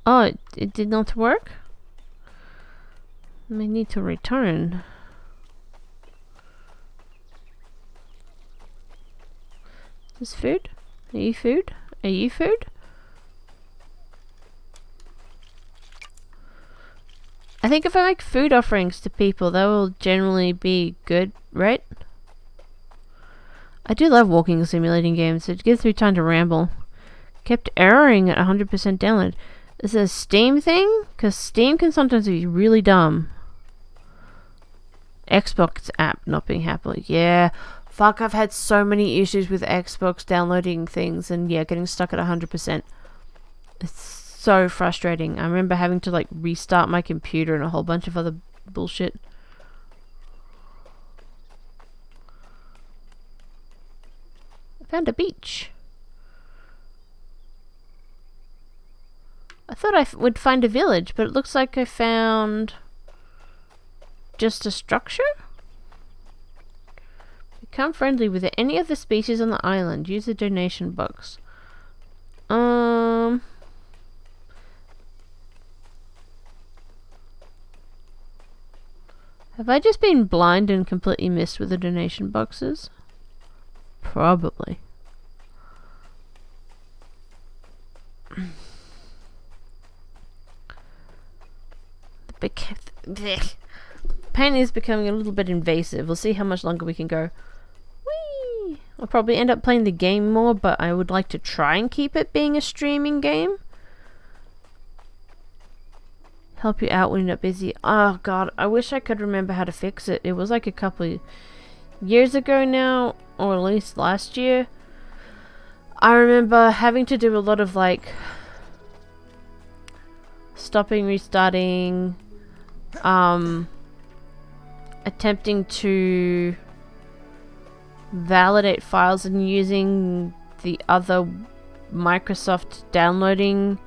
A: Oh, it did not work? I may need to return. Is this food? Are you food? Are you food? I think if I make food offerings to people, that will generally be good, right? I do love walking simulating games. It gives me time to ramble. Kept erroring at 100% download. Is it a Steam thing? Because Steam can sometimes be really dumb. Xbox app not being happy. Yeah. Fuck, I've had so many issues with Xbox downloading things and yeah, getting stuck at 100%. It's so frustrating. I remember having to like restart my computer and a whole bunch of other bullshit. Found a beach. I thought I would find a village, but it looks like I found just a structure? Become friendly with any other species on the island. Use the donation box. Have I just been blind and completely missed with the donation boxes? Probably. The pain is becoming a little bit invasive. We'll see how much longer we can go. Whee! I'll probably end up playing the game more, but I would like to try and keep it being a streaming game. Help you out when you're not busy. Oh god, I wish I could remember how to fix it. It was like a couple of years ago now, or at least last year. I remember having to do a lot of like stopping, restarting, attempting to validate files and using the other Microsoft downloading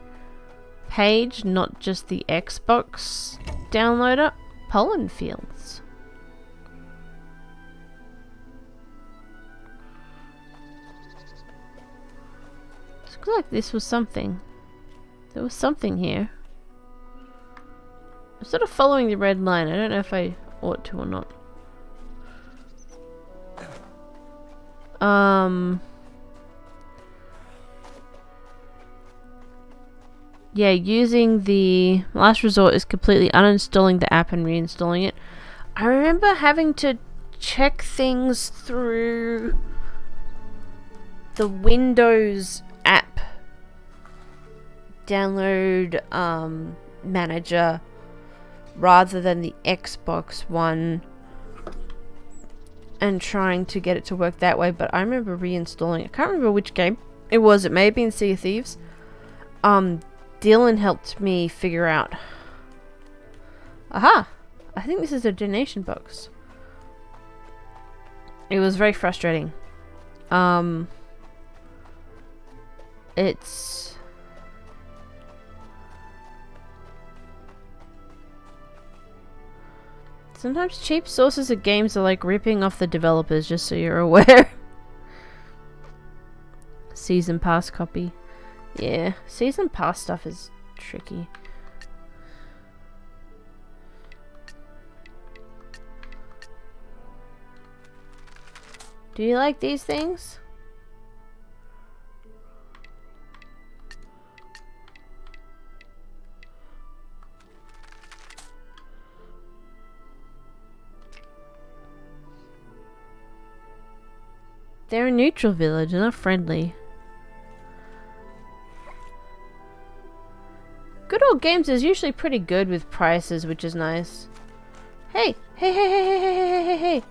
A: page, not just the Xbox downloader. Pollen fields. It looks like this was something. There was something here. I'm sort of following the red line. I don't know if I ought to or not. Yeah, using the last resort is completely uninstalling the app and reinstalling it. I remember having to check things through the Windows app download manager rather than the Xbox one and trying to get it to work that way, but I remember reinstalling it. I can't remember which game it was. It may have been Sea of Thieves. Dylan helped me figure out. Aha! I think this is a donation box. It was very frustrating. It's... Sometimes cheap sources of games are like ripping off the developers, just so you're aware. Season pass copy. Yeah, season pass stuff is tricky. Do you like these things? They're a neutral village, they're not friendly. Good Old Games is usually pretty good with prices, which is nice. Hey! Hey, hey, hey, hey, hey, hey, hey, hey!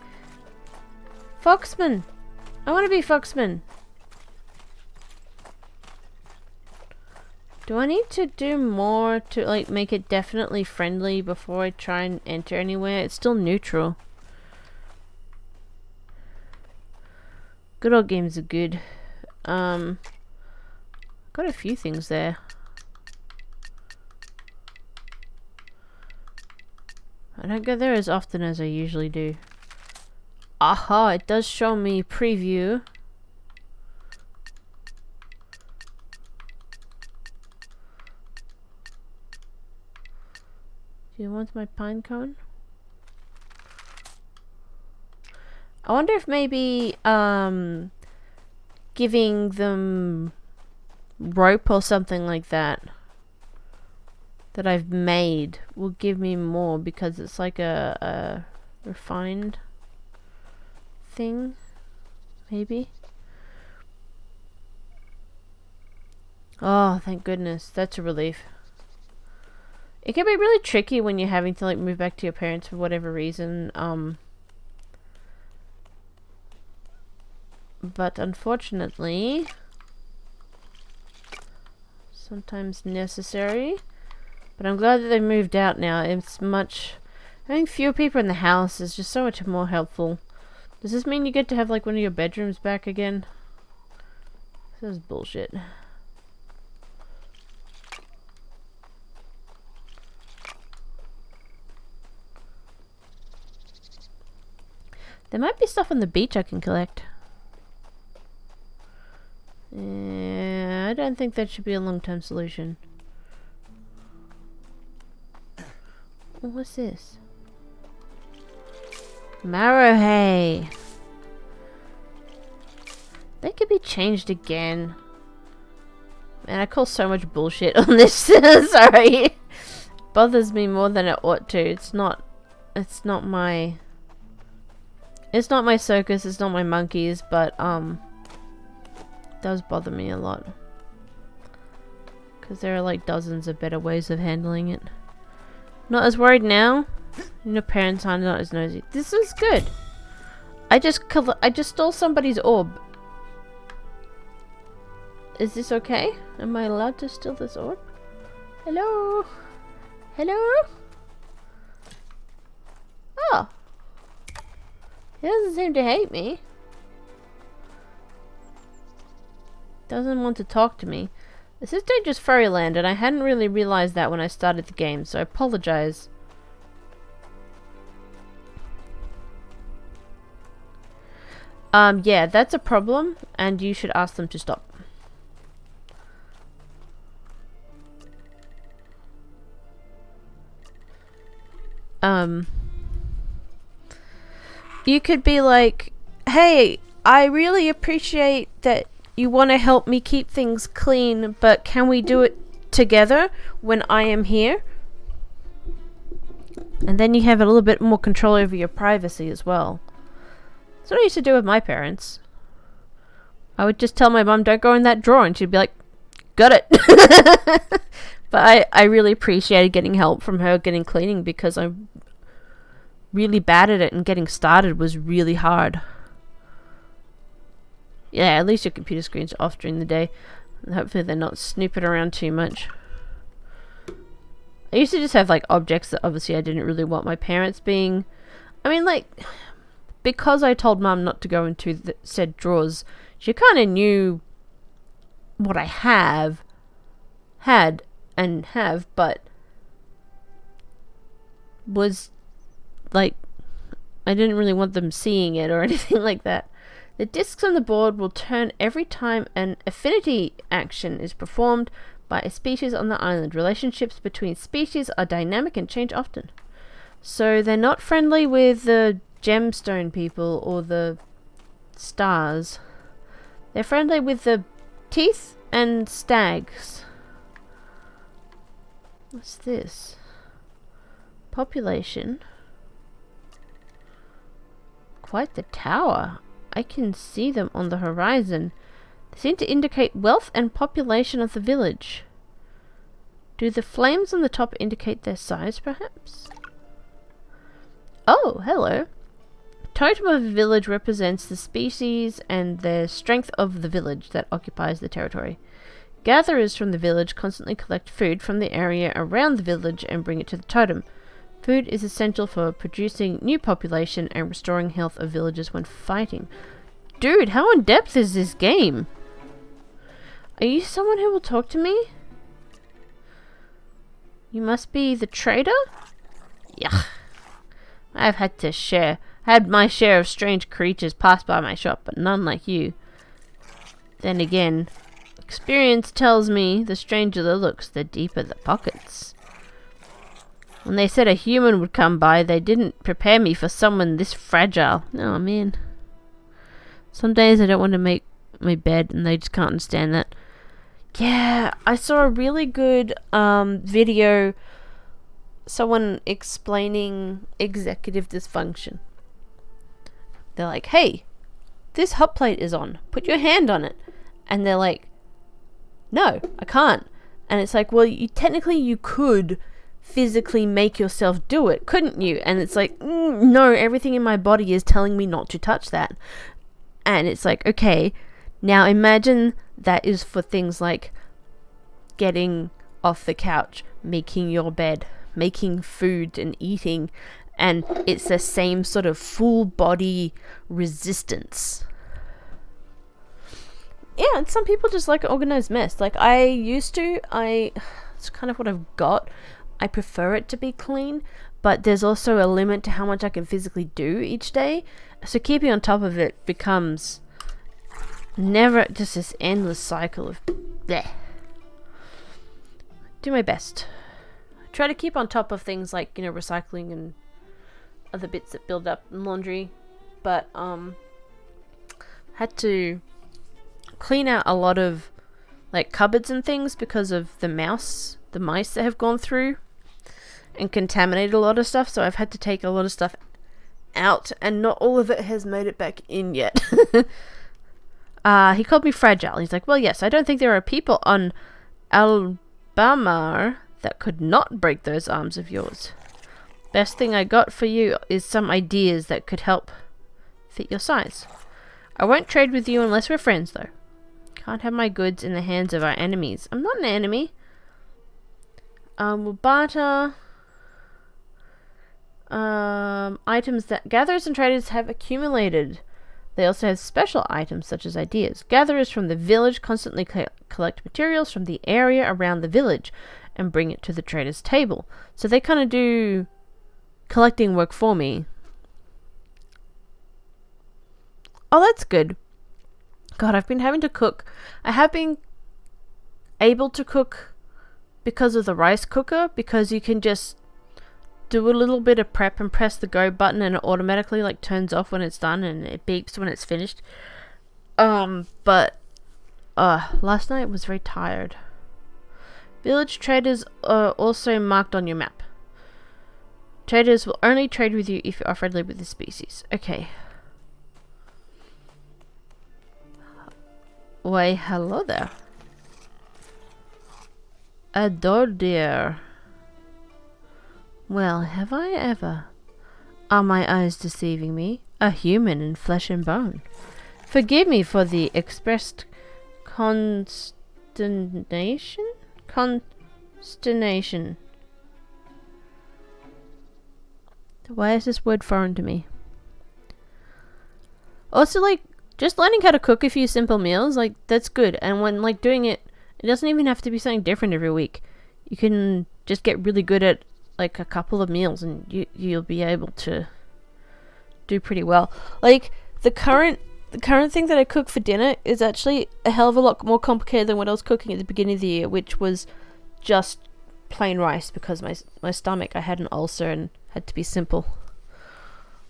A: Foxman! I want to be Foxman! Do I need to do more to like make it definitely friendly before I try and enter anywhere? It's still neutral. Good Old Games are good. Got a few things there. I don't go there as often as I usually do. Aha, it does show me preview. Do you want my pine cone? I wonder if maybe giving them rope or something like that I've made will give me more, because it's like a refined thing, maybe. Oh, thank goodness. That's a relief. It can be really tricky when you're having to like move back to your parents for whatever reason. But unfortunately, sometimes necessary. But I'm glad that they moved out now. It's much... having fewer people in the house is just so much more helpful. Does this mean you get to have like one of your bedrooms back again? This is bullshit. There might be stuff on the beach I can collect. Yeah, I don't think that should be a long-term solution. What's this? Marrow hay. They could be changed again. Man, I call so much bullshit on this. Sorry. Bothers me more than it ought to. It's not my circus, it's not my monkeys, but it does bother me a lot. Cause there are like dozens of better ways of handling it. Not as worried now. Your parents are not as nosy. This is good. I just stole somebody's orb. Is this okay? Am I allowed to steal this orb? Hello? Hello? Oh. He doesn't seem to hate me. Doesn't want to talk to me. This is Dangerous Fairyland, and I hadn't really realized that when I started the game, so I apologize. Yeah, that's a problem, and you should ask them to stop. You could be like, hey, I really appreciate that you want to help me keep things clean, but can we do it together when I am here? And then you have a little bit more control over your privacy as well. That's what I used to do with my parents. I would just tell my mum, don't go in that drawer, and she'd be like, got it. But I really appreciated getting help from her getting cleaning, because I'm really bad at it, and getting started was really hard. Yeah, at least your computer screen's off during the day. And hopefully they're not snooping around too much. I used to just have like objects that obviously I didn't really want my parents being... I mean, like, because I told Mum not to go into the said drawers, she kind of knew what I had and have, but was like, I didn't really want them seeing it or anything like that. The discs on the board will turn every time an affinity action is performed by a species on the island. Relationships between species are dynamic and change often. So they're not friendly with the gemstone people or the stars. They're friendly with the teeth and stags. What's this? Population. Quite the tower. I can see them on the horizon. They seem to indicate wealth and population of the village. Do the flames on the top indicate their size, perhaps? Oh, hello. Totem of a village represents the species and the strength of the village that occupies the territory. Gatherers from the village constantly collect food from the area around the village and bring it to the totem. Food is essential for producing new population and restoring health of villagers when fighting. Dude, how in depth is this game? Are you someone who will talk to me? You must be the trader? Yuck. I've had my share of strange creatures pass by my shop, but none like you. Then again, experience tells me the stranger the looks, the deeper the pockets. When they said a human would come by, they didn't prepare me for someone this fragile. Oh, man. Some days I don't want to make my bed, and they just can't understand that. Yeah, I saw a really good video, someone explaining executive dysfunction. They're like, hey, this hot plate is on. Put your hand on it. And they're like, no, I can't. And it's like, well, technically you could physically make yourself do it, couldn't you? And it's like, no, everything in my body is telling me not to touch that. And it's like, okay, now imagine that is for things like getting off the couch, making your bed, making food and eating, and it's the same sort of full body resistance. Yeah, and some people just like an organized mess. Like I used to, it's kind of what I've got. I prefer it to be clean, but there's also a limit to how much I can physically do each day. So keeping on top of it becomes never just this endless cycle of bleh. Do my best. Try to keep on top of things like, you know, recycling and other bits that build up in laundry, but had to clean out a lot of like cupboards and things because of the mice that have gone through and contaminated a lot of stuff, so I've had to take a lot of stuff out, and not all of it has made it back in yet. He called me fragile. He's like, well, yes, I don't think there are people on Alabama that could not break those arms of yours. Best thing I got for you is some ideas that could help fit your size. I won't trade with you unless we're friends, though. Can't have my goods in the hands of our enemies. I'm not an enemy. We'll barter items that gatherers and traders have accumulated. They also have special items such as ideas. Gatherers from the village constantly collect materials from the area around the village and bring it to the trader's table. So they kind of do collecting work for me. Oh, that's good. God, I've been having to cook. I have been able to cook because of the rice cooker, because you can just do a little bit of prep and press the go button and it automatically like turns off when it's done and it beeps when it's finished. But last night I was very tired. Village traders are also marked on your map. Traders will only trade with you if you are friendly with the species. Okay. Why, hello there. Adore dear. Well, have I ever? Are my eyes deceiving me? A human in flesh and bone. Forgive me for the expressed consternation? Consternation. Why is this word foreign to me? Also, like, just learning how to cook a few simple meals, like, that's good. And when, like, doing it, it doesn't even have to be something different every week. You can just get really good at like a couple of meals and you'll be able to do pretty well. Like the current thing that I cook for dinner is actually a hell of a lot more complicated than what I was cooking at the beginning of the year, which was just plain rice because my stomach, I had an ulcer and had to be simple.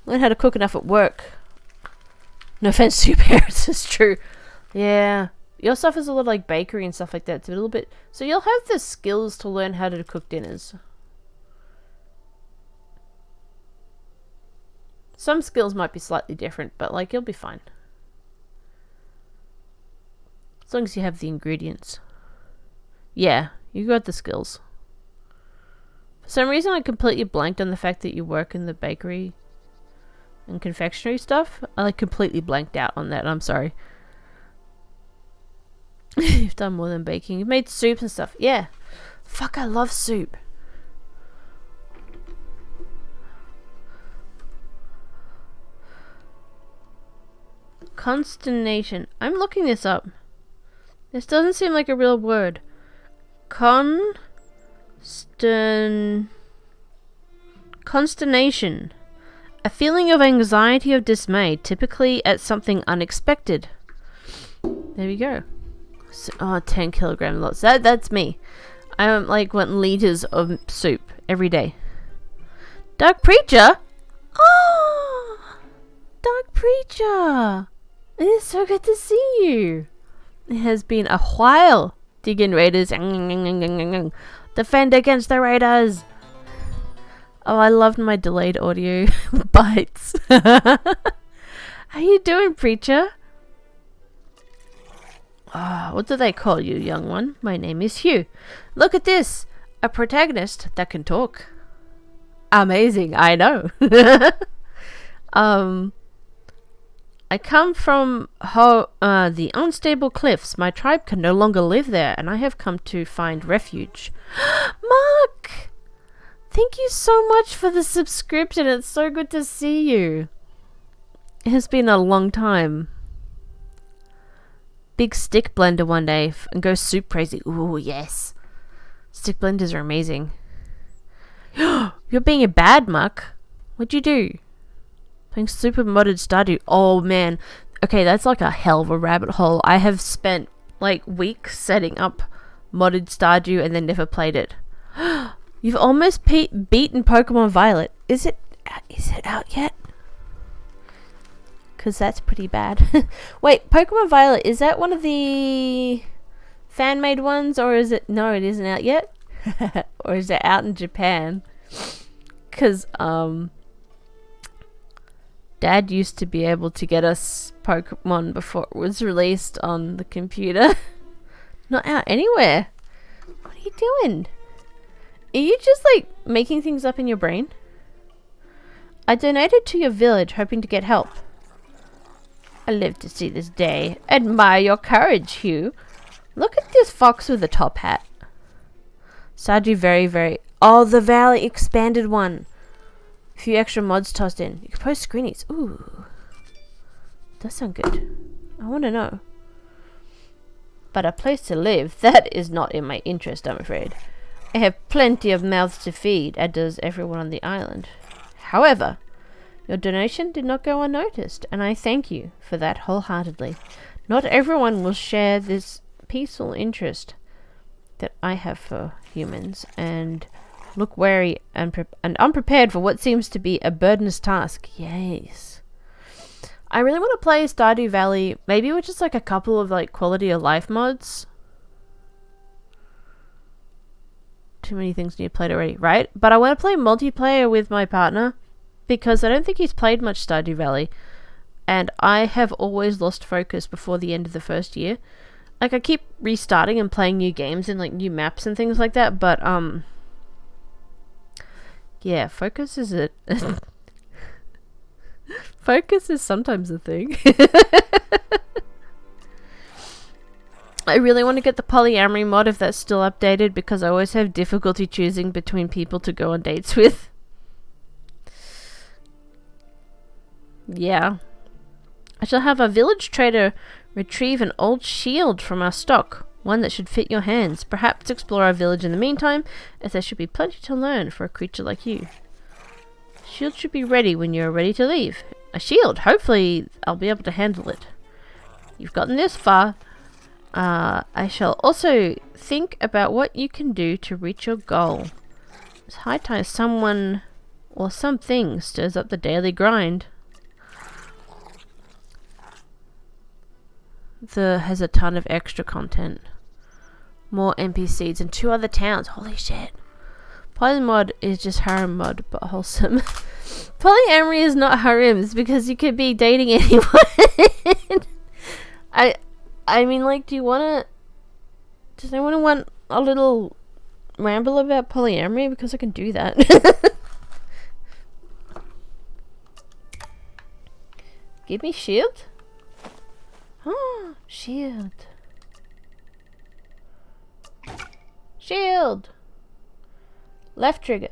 A: Learn how to cook enough at work. No offense to your parents, it's true. Yeah. Your stuff is a lot like bakery and stuff like that. It's a little bit, so you'll have the skills to learn how to cook dinners. Some skills might be slightly different, but like you'll be fine. As long as you have the ingredients. Yeah, you got the skills. For some reason I completely blanked on the fact that you work in the bakery and confectionery stuff. I like completely blanked out on that. I'm sorry. You've done more than baking. You've made soups and stuff. Yeah. Fuck, I love soup. Consternation. I'm looking this up. This doesn't seem like a real word. Consternation. A feeling of anxiety or dismay, typically at something unexpected. There we go. 10 kilogram lots. That's me. I like want liters of soup every day. Dark Preacher? Oh! Dark Preacher! It is so good to see you. It has been a while. Digging Raiders. Defend against the Raiders. Oh, I loved my delayed audio bites. How you doing, Preacher? What do they call you, young one? My name is Hugh. Look at this. A protagonist that can talk. Amazing, I know. I come from the unstable cliffs. My tribe can no longer live there, and I have come to find refuge. Mark! Thank you so much for the subscription. It's so good to see you. It has been a long time. big stick blender one day and go soup crazy. Ooh, yes. Stick blenders are amazing. You're being a bad muck. What'd you do? Playing super modded Stardew. Oh, man. Okay, that's like a hell of a rabbit hole. I have spent like weeks setting up modded Stardew and then never played it. You've almost beaten Pokemon Violet. Is it out yet? Because that's pretty bad. Wait, Pokemon Violet, is that one of the fan-made ones, or is it... No, it isn't out yet? Or is it out in Japan? Because, Dad used to be able to get us Pokemon before it was released on the computer. Not out anywhere. What are you doing? Are you just, like, making things up in your brain? I donated to your village, hoping to get help. I live to see this day. Admire your courage, Hugh. Look at this fox with a top hat. Stardew very... Oh, the Valley expanded one. A few extra mods tossed in. You can post screenies. Ooh. That sounds good. I want to know. But a place to live, that is not in my interest, I'm afraid. I have plenty of mouths to feed, as does everyone on the island. However, your donation did not go unnoticed, and I thank you for that wholeheartedly. Not everyone will share this peaceful interest that I have for humans, and look wary and unprepared for what seems to be a burdenous task. Yes. I really want to play Stardew Valley, maybe with just like a couple of like quality of life mods. Too many things need played already, right? But I want to play multiplayer with my partner because I don't think he's played much Stardew Valley, and I have always lost focus before the end of the first year. Like, I keep restarting and playing new games and like new maps and things like that, but yeah, focus is a focus is sometimes a thing. I really want to get the polyamory mod if that's still updated, because I always have difficulty choosing between people to go on dates with. Yeah. I shall have a village trader retrieve an old shield from our stock, one that should fit your hands. Perhaps explore our village in the meantime, as there should be plenty to learn for a creature like you. Shield should be ready when you are ready to leave. A shield! Hopefully I'll be able to handle it. You've gotten this far. I shall also think about what you can do to reach your goal. It's high time someone or something stirs up the daily grind. Has a ton of extra content. More NPCs in 2 other towns. Holy shit. Polymod is just harem mod, but wholesome. Polyamory is not harems because you could be dating anyone. I mean, like, does anyone want a little ramble about polyamory? Because I can do that. Give me shield? Oh, shield. Shield. Left trigger.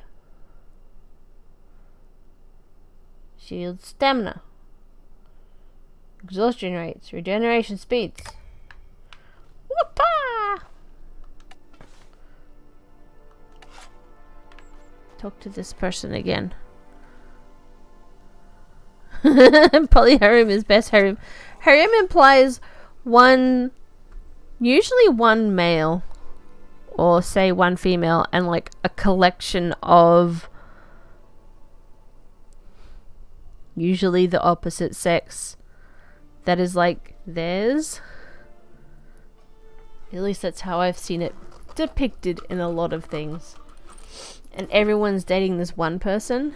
A: Shield stamina. Exhaustion rates. Regeneration speeds. Whoopah! Talk to this person again. Polyharem is best harem. Harem implies usually one male, or say one female, and like a collection of usually the opposite sex that is like theirs. At least that's how I've seen it depicted in a lot of things. And everyone's dating this one person.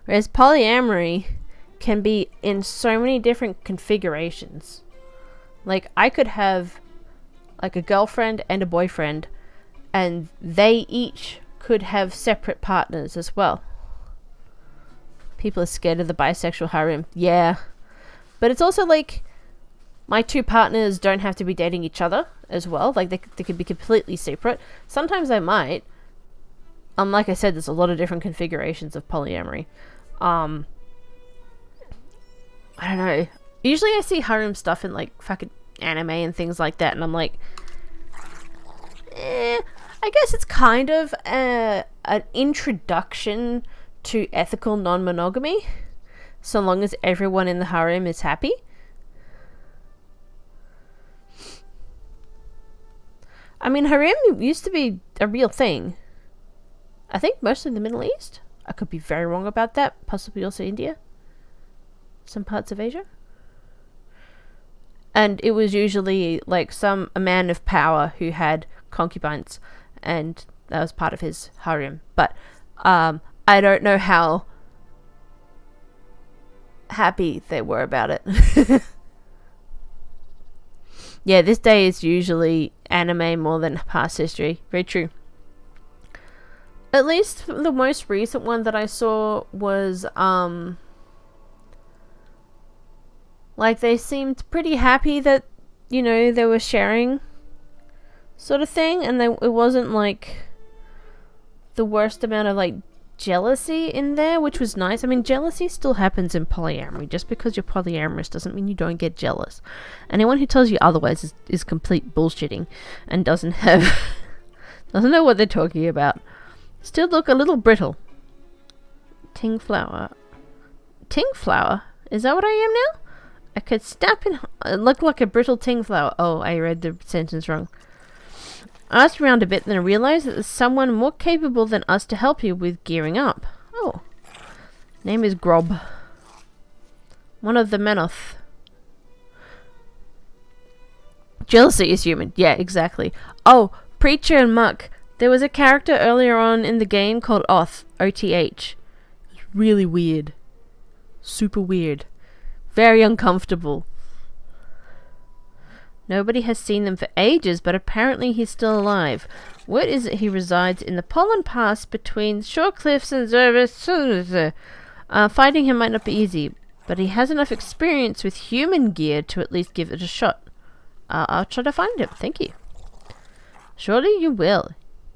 A: Whereas polyamory can be in so many different configurations. Like, I could have like a girlfriend and a boyfriend, and they each could have separate partners as well. People are scared of the bisexual harem. Yeah. But it's also like, my 2 partners don't have to be dating each other as well. Like, they could be completely separate. Sometimes they might. Like I said, there's a lot of different configurations of polyamory. I don't know. Usually I see harem stuff in like fucking anime and things like that, and I'm like, I guess it's kind of an introduction to ethical non-monogamy, so long as everyone in the harem is happy. I mean, harem used to be a real thing. I think mostly in the Middle East. I could be very wrong about that. Possibly also India. Some parts of Asia. And it was usually like a man of power who had concubines, and that was part of his harem. But I don't know how happy they were about it. Yeah, this day is usually anime more than past history. Very true. At least the most recent one that I saw was like they seemed pretty happy that, you know, they were sharing sort of thing, and it wasn't like the worst amount of like jealousy in there, which was nice. I mean, jealousy still happens in polyamory. Just because you're polyamorous doesn't mean you don't get jealous. Anyone who tells you otherwise is complete bullshitting and doesn't know what they're talking about. Still look a little brittle. Ting flower. Ting flower? Is that what I am now? I could snap and look like a brittle ting flower. Oh, I read the sentence wrong. I asked around a bit, then I realized that there's someone more capable than us to help you with gearing up. Oh. Name is Grob. One of the Menoth. Jealousy is human. Yeah, exactly. Oh, Preacher and Muck. There was a character earlier on in the game called Oth. O-T-H. It's really weird. Super weird. Very uncomfortable. Nobody has seen them for ages, but apparently he's still alive. Word is that he resides in the Pollen Pass between Shore Cliffs and Zervis. Fighting him might not be easy, but he has enough experience with human gear to at least give it a shot. I'll try to find him. Thank you. Surely you will.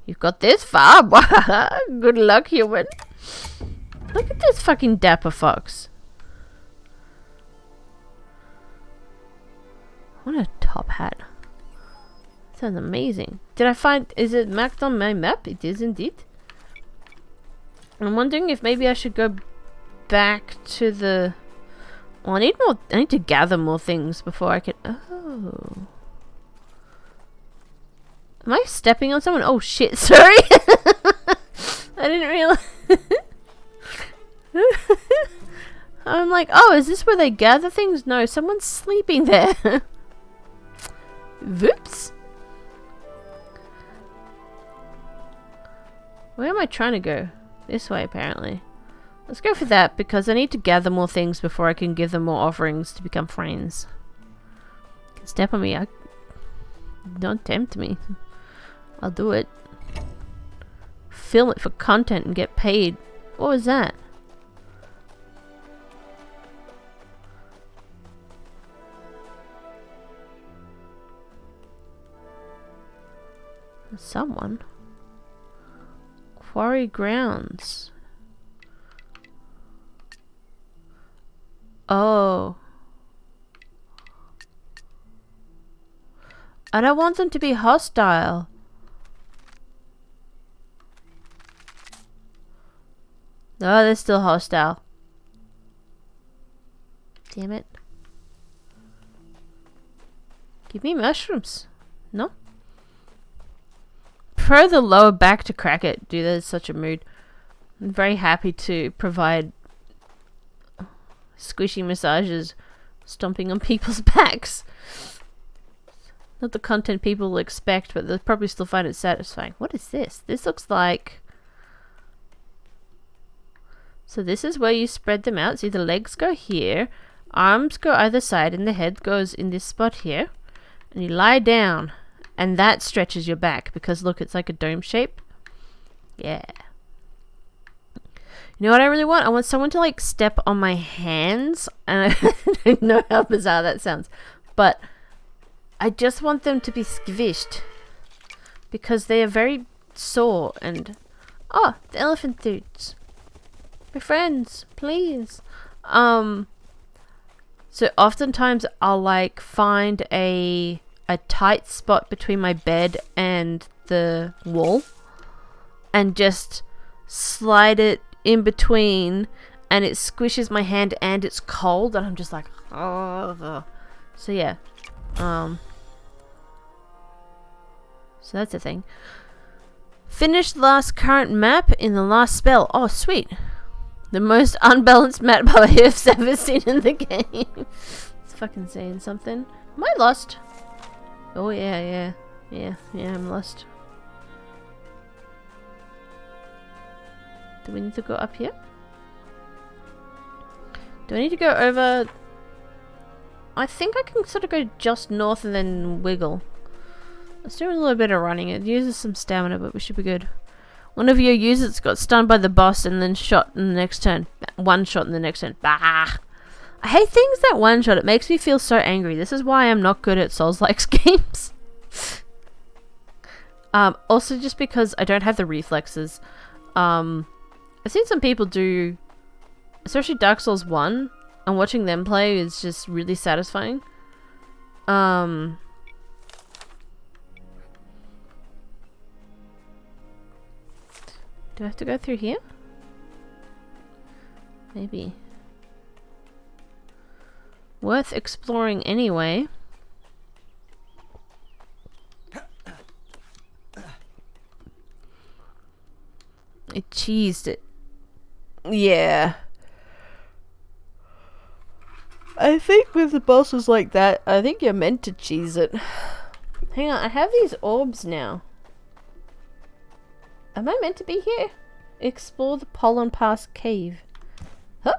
A: You've got this far. Good luck, human. Look at this fucking dapper fox. What a top hat. Sounds amazing. Is it marked on my map? It is indeed. I'm wondering if maybe I should go back to the... Well, I need to gather more things before I can... Oh. Am I stepping on someone? Oh shit, sorry. I didn't realize. I'm like, oh, is this where they gather things? No, someone's sleeping there. Whoops. Where am I trying to go? This way, apparently. Let's go for that, because I need to gather more things before I can give them more offerings to become friends. Step on me. Don't tempt me. I'll do it. Film it for content and get paid. What was that? Someone. Quarry grounds. Oh. I don't want them to be hostile. No, they're still hostile. Damn it. Give me mushrooms. No? Prefer the lower back to crack it. Dude, that is such a mood. I'm very happy to provide squishy massages, stomping on people's backs. Not the content people will expect, but they'll probably still find it satisfying. What is this? This looks like... So this is where you spread them out. See, the legs go here, arms go either side, and the head goes in this spot here. And you lie down, and that stretches your back, because look, it's like a dome shape. Yeah. You know what I really want? I want someone to like step on my hands, and I don't know how bizarre that sounds, but I just want them to be squished, because they are very sore. And oh, the elephant dudes. My friends, please. So oftentimes I'll like find a tight spot between my bed and the wall and just slide it in between, and it squishes my hand and it's cold and I'm just like, oh. So yeah. So that's the thing. Finish the last current map in the last spell. Oh, sweet. The most unbalanced map I have ever seen in the game. It's fucking saying something. Am I lost? Oh, yeah, I'm lost. Do we need to go up here? Do I need to go over... I think I can sort of go just north and then wiggle. Let's do a little bit of running. It uses some stamina, but we should be good. One of your users got stunned by the boss and then shot in the next turn. One shot in the next turn. Bah! I hate things that one shot. It makes me feel so angry. This is why I'm not good at Souls-like games. Also, just because I don't have the reflexes. I've seen some people do, especially Dark Souls 1, and watching them play is just really satisfying. Do I have to go through here? Maybe. Worth exploring anyway. It cheesed it. Yeah. I think with the bosses like that, I think you're meant to cheese it. Hang on, I have these orbs now. Am I meant to be here? Explore the Pollen Pass cave. Huh?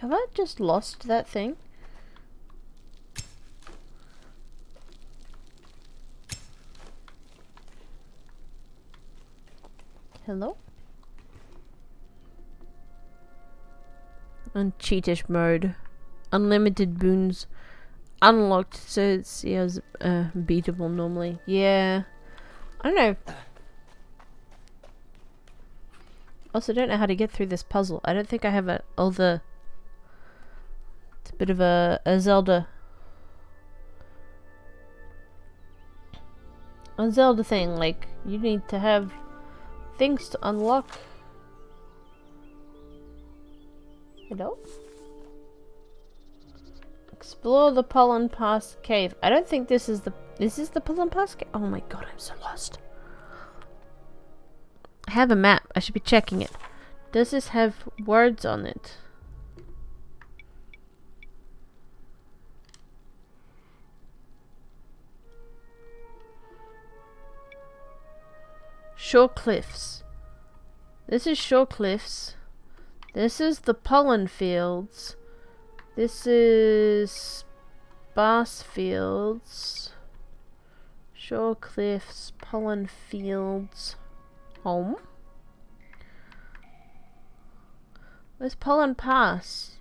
A: Have I just lost that thing? Hello? On cheatish mode. Unlimited boons. Unlocked, so it's beatable normally. Yeah. I don't know. Also, don't know how to get through this puzzle. I don't think I have all the... It's a bit of a Zelda... A Zelda thing, like, you need to have things to unlock. Hello? Explore the Pollen Pass cave. I don't think this is the... This is the Pollen Pass cave? Oh my god, I'm so lost. I have a map. I should be checking it. Does this have words on it? Shore Cliffs. This is Shore Cliffs. This is the Pollen Fields. This is Sparse Fields. Shore Cliffs, Pollen Fields. Home. Where's Pollen Pass?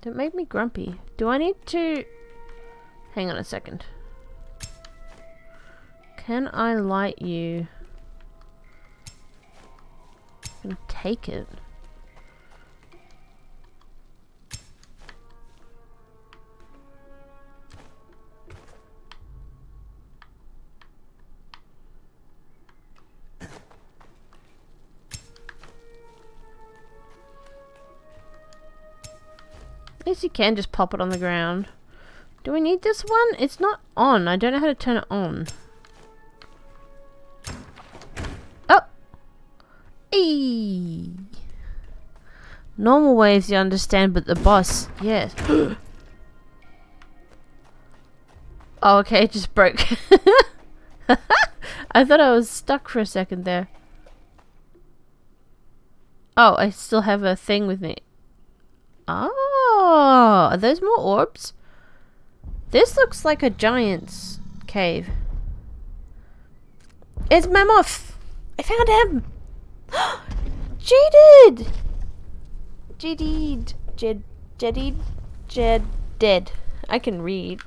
A: Don't make me grumpy. Do I need to... Hang on a second. Can I light you? I can take it. At least you can just pop it on the ground. Do we need this one? It's not on. I don't know how to turn it on. Normal waves you understand, but the boss, yes. Oh, okay, it just broke. I thought I was stuck for a second there. Oh, I still have a thing with me. Oh, are those more orbs? This looks like a giant's cave. It's Mammoth! I found him! Jaded! Dead. I can read.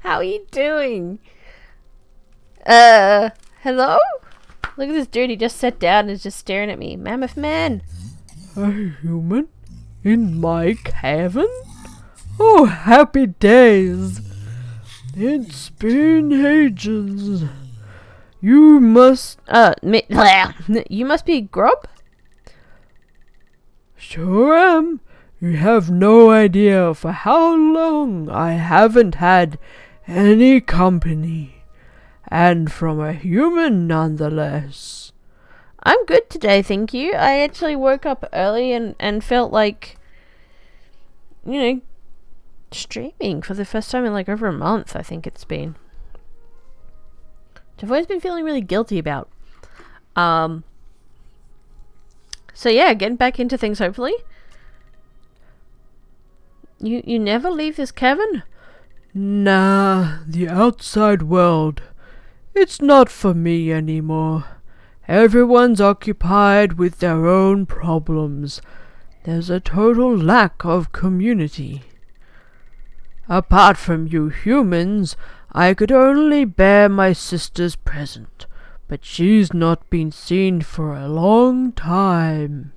A: How are you doing? Hello? Look at this dude, he just sat down and is just staring at me. Mammoth man!
B: A human? In my cavern? Oh, happy days! It's been ages. You must...
A: you must be Grob?
B: Sure am. You have no idea for how long I haven't had any company. And from a human nonetheless.
A: I'm good today, thank you. I actually woke up early and felt like, you know, streaming for the first time in like over a month, I think it's been. Which I've always been feeling really guilty about. So yeah, getting back into things hopefully. You never leave this cavern?
B: Nah, the outside world. It's not for me anymore. Everyone's occupied with their own problems. There's a total lack of community. Apart from you humans, I could only bear my sister's present, but she's not been seen for a long time.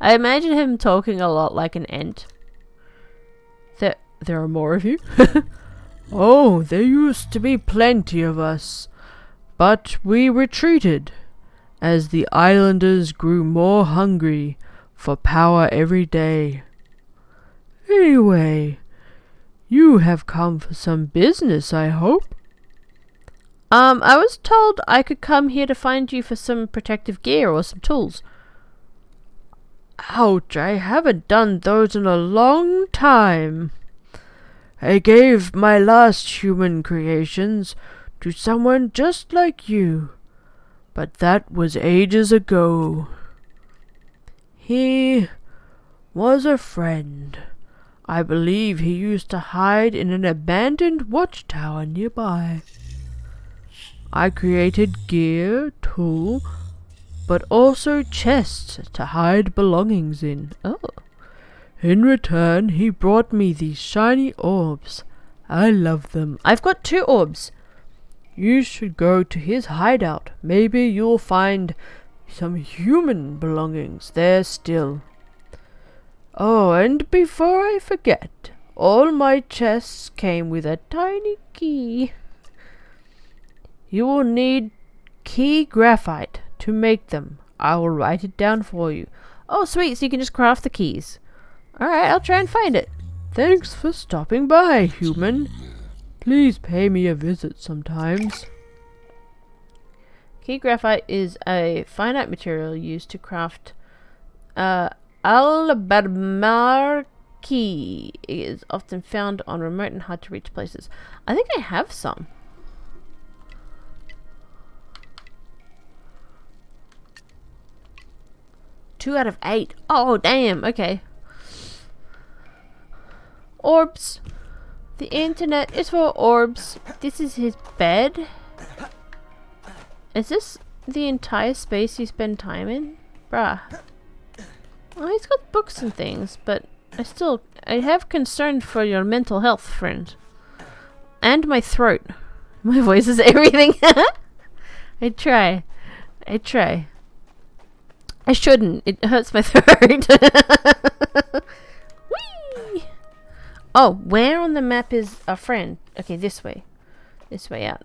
A: I imagine him talking a lot like an ant. There are more of you?
B: Oh, there used to be plenty of us, but we retreated, as the islanders grew more hungry for power every day. Anyway, you have come for some business, I hope?
A: I was told I could come here to find you for some protective gear or some tools.
B: Ouch, I haven't done those in a long time. I gave my last human creations to someone just like you, but that was ages ago. He was a friend. I believe he used to hide in an abandoned watchtower nearby. I created gear, tool, but also chests to hide belongings in.
A: Oh.
B: In return, he brought me these shiny orbs. I love them.
A: I've got 2 orbs.
B: You should go to his hideout. Maybe you'll find some human belongings there still. Oh, and before I forget, all my chests came with a tiny key. You will need key graphite to make them. I will write it down for you.
A: Oh, sweet, so you can just craft the keys. Alright, I'll try and find it.
B: Thanks for stopping by, human. Please pay me a visit sometimes.
A: Key graphite is a finite material used to craft Albemarle key. It is often found on remote and hard to reach places. I think I have some. Two out of 8. Oh, damn. Okay. Orbs. The internet is for orbs. This is his bed. Is this the entire space you spend time in? Bruh. Well, he's got books and things, but I have concern for your mental health, friend. And my throat. My voice is everything. I try. I shouldn't. It hurts my throat. Whee! Oh, where on the map is a friend? Okay, this way. This way out.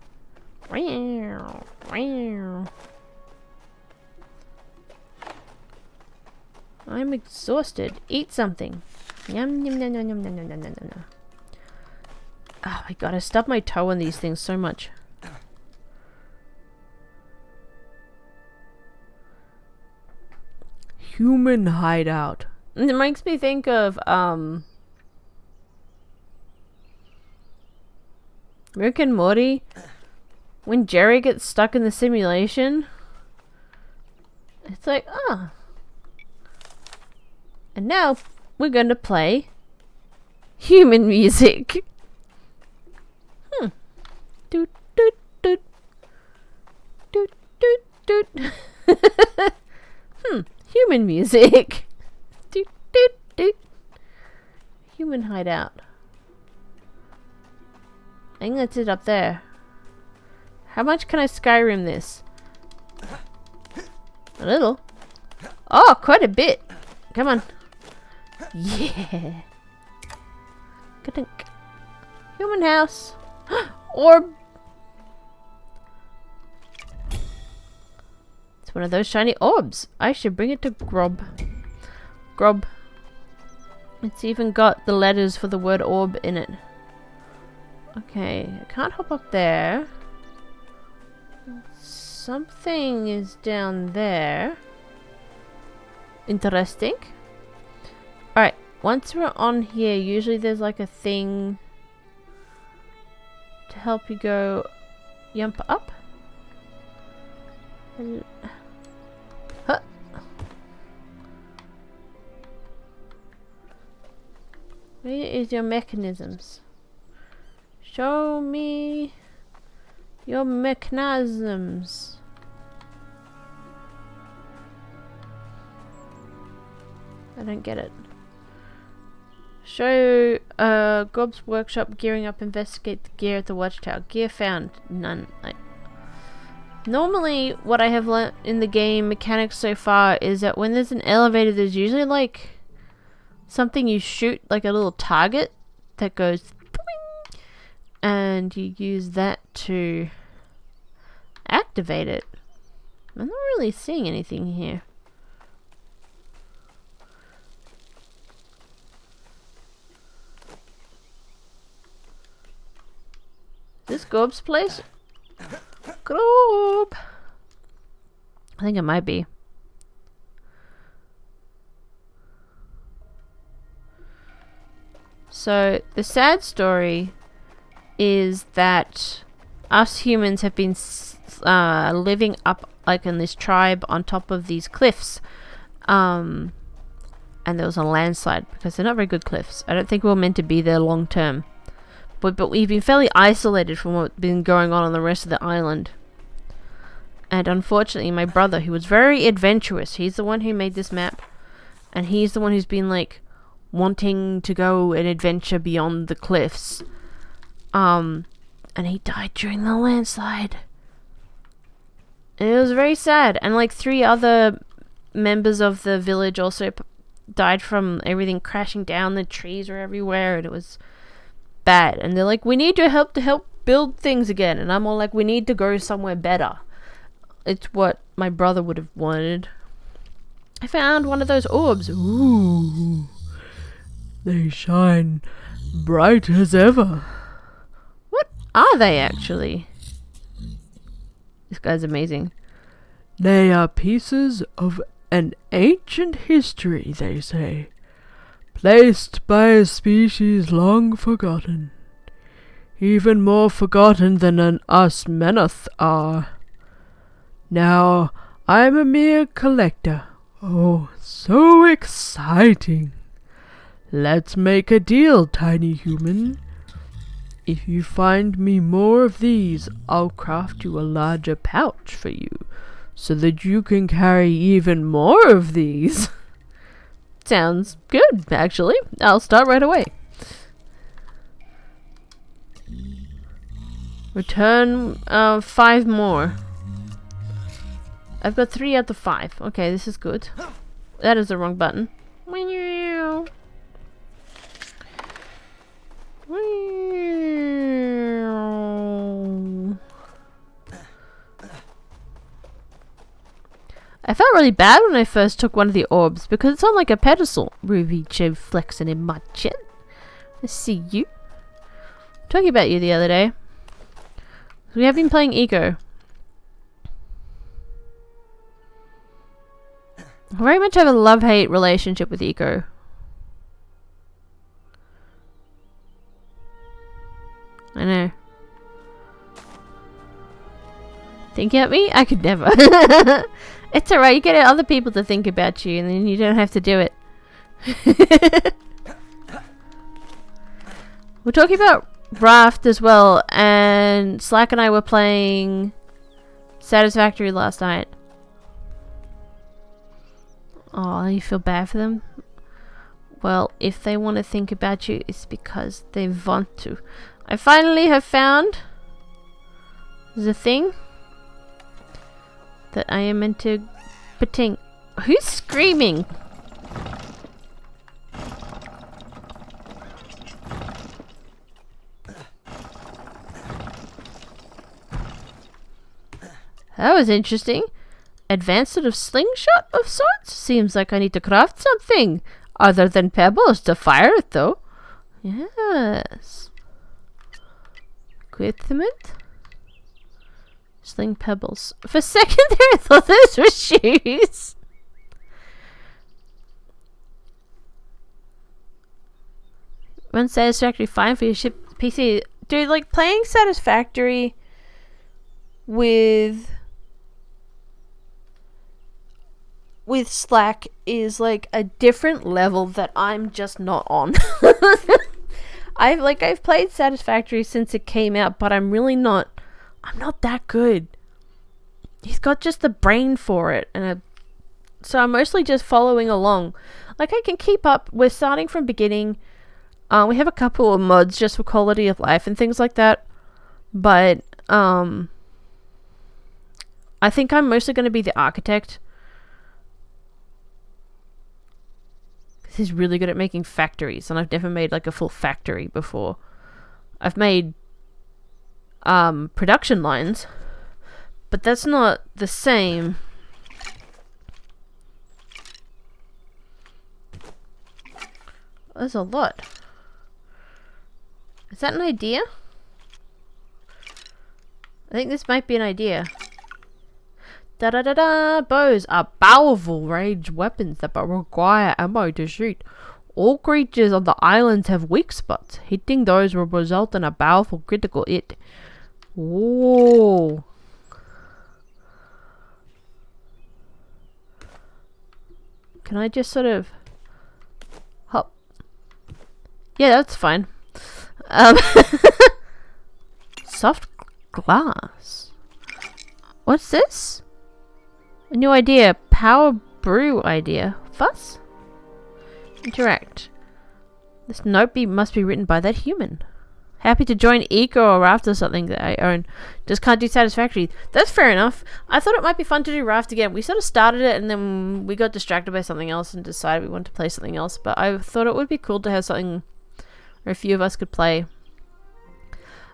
A: I'm exhausted. Eat something. Yum yum yum yum yum yum yum yum yum yum. Oh my god, I stub my toe on these things so much.
B: human hideout.
A: It makes me think of Rick and Morty when Jerry gets stuck in the simulation. It's like, ah. And now we're going to play human music. Doot doot doot. Doot doot doot. Human music. Doot doot doot. Human hideout. I think that's it up there. How much can I Skyrim this? A little. Oh, quite a bit. Come on. Yeah. Ka-dunk. Human house. Orb. It's one of those shiny orbs. I should bring it to Grob. Grob. It's even got the letters for the word orb in it. Okay, I can't hop up there. Something is down there. Interesting. Alright, once we're on here, usually there's like a thing to help you go yump up. Huh. Where is your mechanisms? Show me your mechanisms. I don't get it. Show Gob's workshop, gearing up, investigate the gear at the watchtower. Gear found. None. Normally, what I have learnt in the game mechanics so far is that when there's an elevator, there's usually like something you shoot, like a little target that goes boing, and you use that to activate it. I'm not really seeing anything here. This Gob's place? Gob! I think it might be. So, the sad story is that us humans have been living up like in this tribe on top of these cliffs. And there was a landslide because they're not very good cliffs. I don't think we were meant to be there long term. But we've been fairly isolated from what's been going on the rest of the island. And unfortunately, my brother, who was very adventurous, he's the one who made this map. And he's the one who's been, like, wanting to go and adventure beyond the cliffs. And he died during the landslide. And it was very sad. And, like, 3 other members of the village also died from everything crashing down. The trees were everywhere, and it was bad. And they're like, we need your help to help build things again. And I'm all like, we need to go somewhere better. It's what my brother would have wanted. I found one of those orbs.
B: Ooh, they shine bright as ever.
A: What are they actually? This guy's amazing.
B: They are pieces of an ancient history, they say, placed by a species long forgotten, even more forgotten than us Menoth are. Now, I'm a mere collector. Oh, so exciting. Let's make a deal, tiny human. If you find me more of these, I'll craft you a larger pouch for you, so that you can carry even more of these. Sounds good, actually. I'll start right away. Return 5 more. I've got 3 out of 5. Okay, this is good. That is the wrong button. I felt really bad when I first took one of the orbs because it's on like a pedestal. Ruby Joe flexing in my chin. I see you. Talking about you the other day. We have been playing Ego.
A: I very much have a love-hate relationship with Eco. I know. Think about me? I could never. It's alright, you get other people to think about you and then you don't have to do it. We're talking about Raft as well, and Slack and I were playing Satisfactory last night. Oh, you feel bad for them? Well, if they want to think about you, it's because they want to. I finally have found the thing that I am meant to pating. Who's screaming? That was interesting. Advanced sort of slingshot of sorts? Seems like I need to craft something other than pebbles to fire it though. Yes. Equipment. Sling pebbles. For a second there I thought those were shoes. Run Satisfactory fine for your ship PC. Dude, like playing Satisfactory with Slack is like a different level that I'm just not on. I've played Satisfactory since it came out, but I'm not that good. He's got just the brain for it, and so I'm mostly just following along. Like I can keep up. We're starting from beginning. We have a couple of mods just for quality of life and things like that, but I think I'm mostly going to be the architect. He's really good at making factories, and I've never made like a full factory before. I've made production lines, but that's not the same. There's a lot. Is that an idea? I think this might be an idea. Da-da-da-da! Bows are powerful ranged weapons that require ammo to shoot. All creatures on the islands have weak spots. Hitting those will result in a powerful critical hit. Whoa! Can I just sort of hop? Yeah, that's fine. Soft glass. What's this? A new idea. Power brew idea. Fuss? Interact. This note must be written by that human. Happy to join Eco or Raft or something that I own. Just can't do Satisfactory. That's fair enough. I thought it might be fun to do Raft again. We sort of started it and then we got distracted by something else and decided we wanted to play something else. But I thought it would be cool to have something where a few of us could play.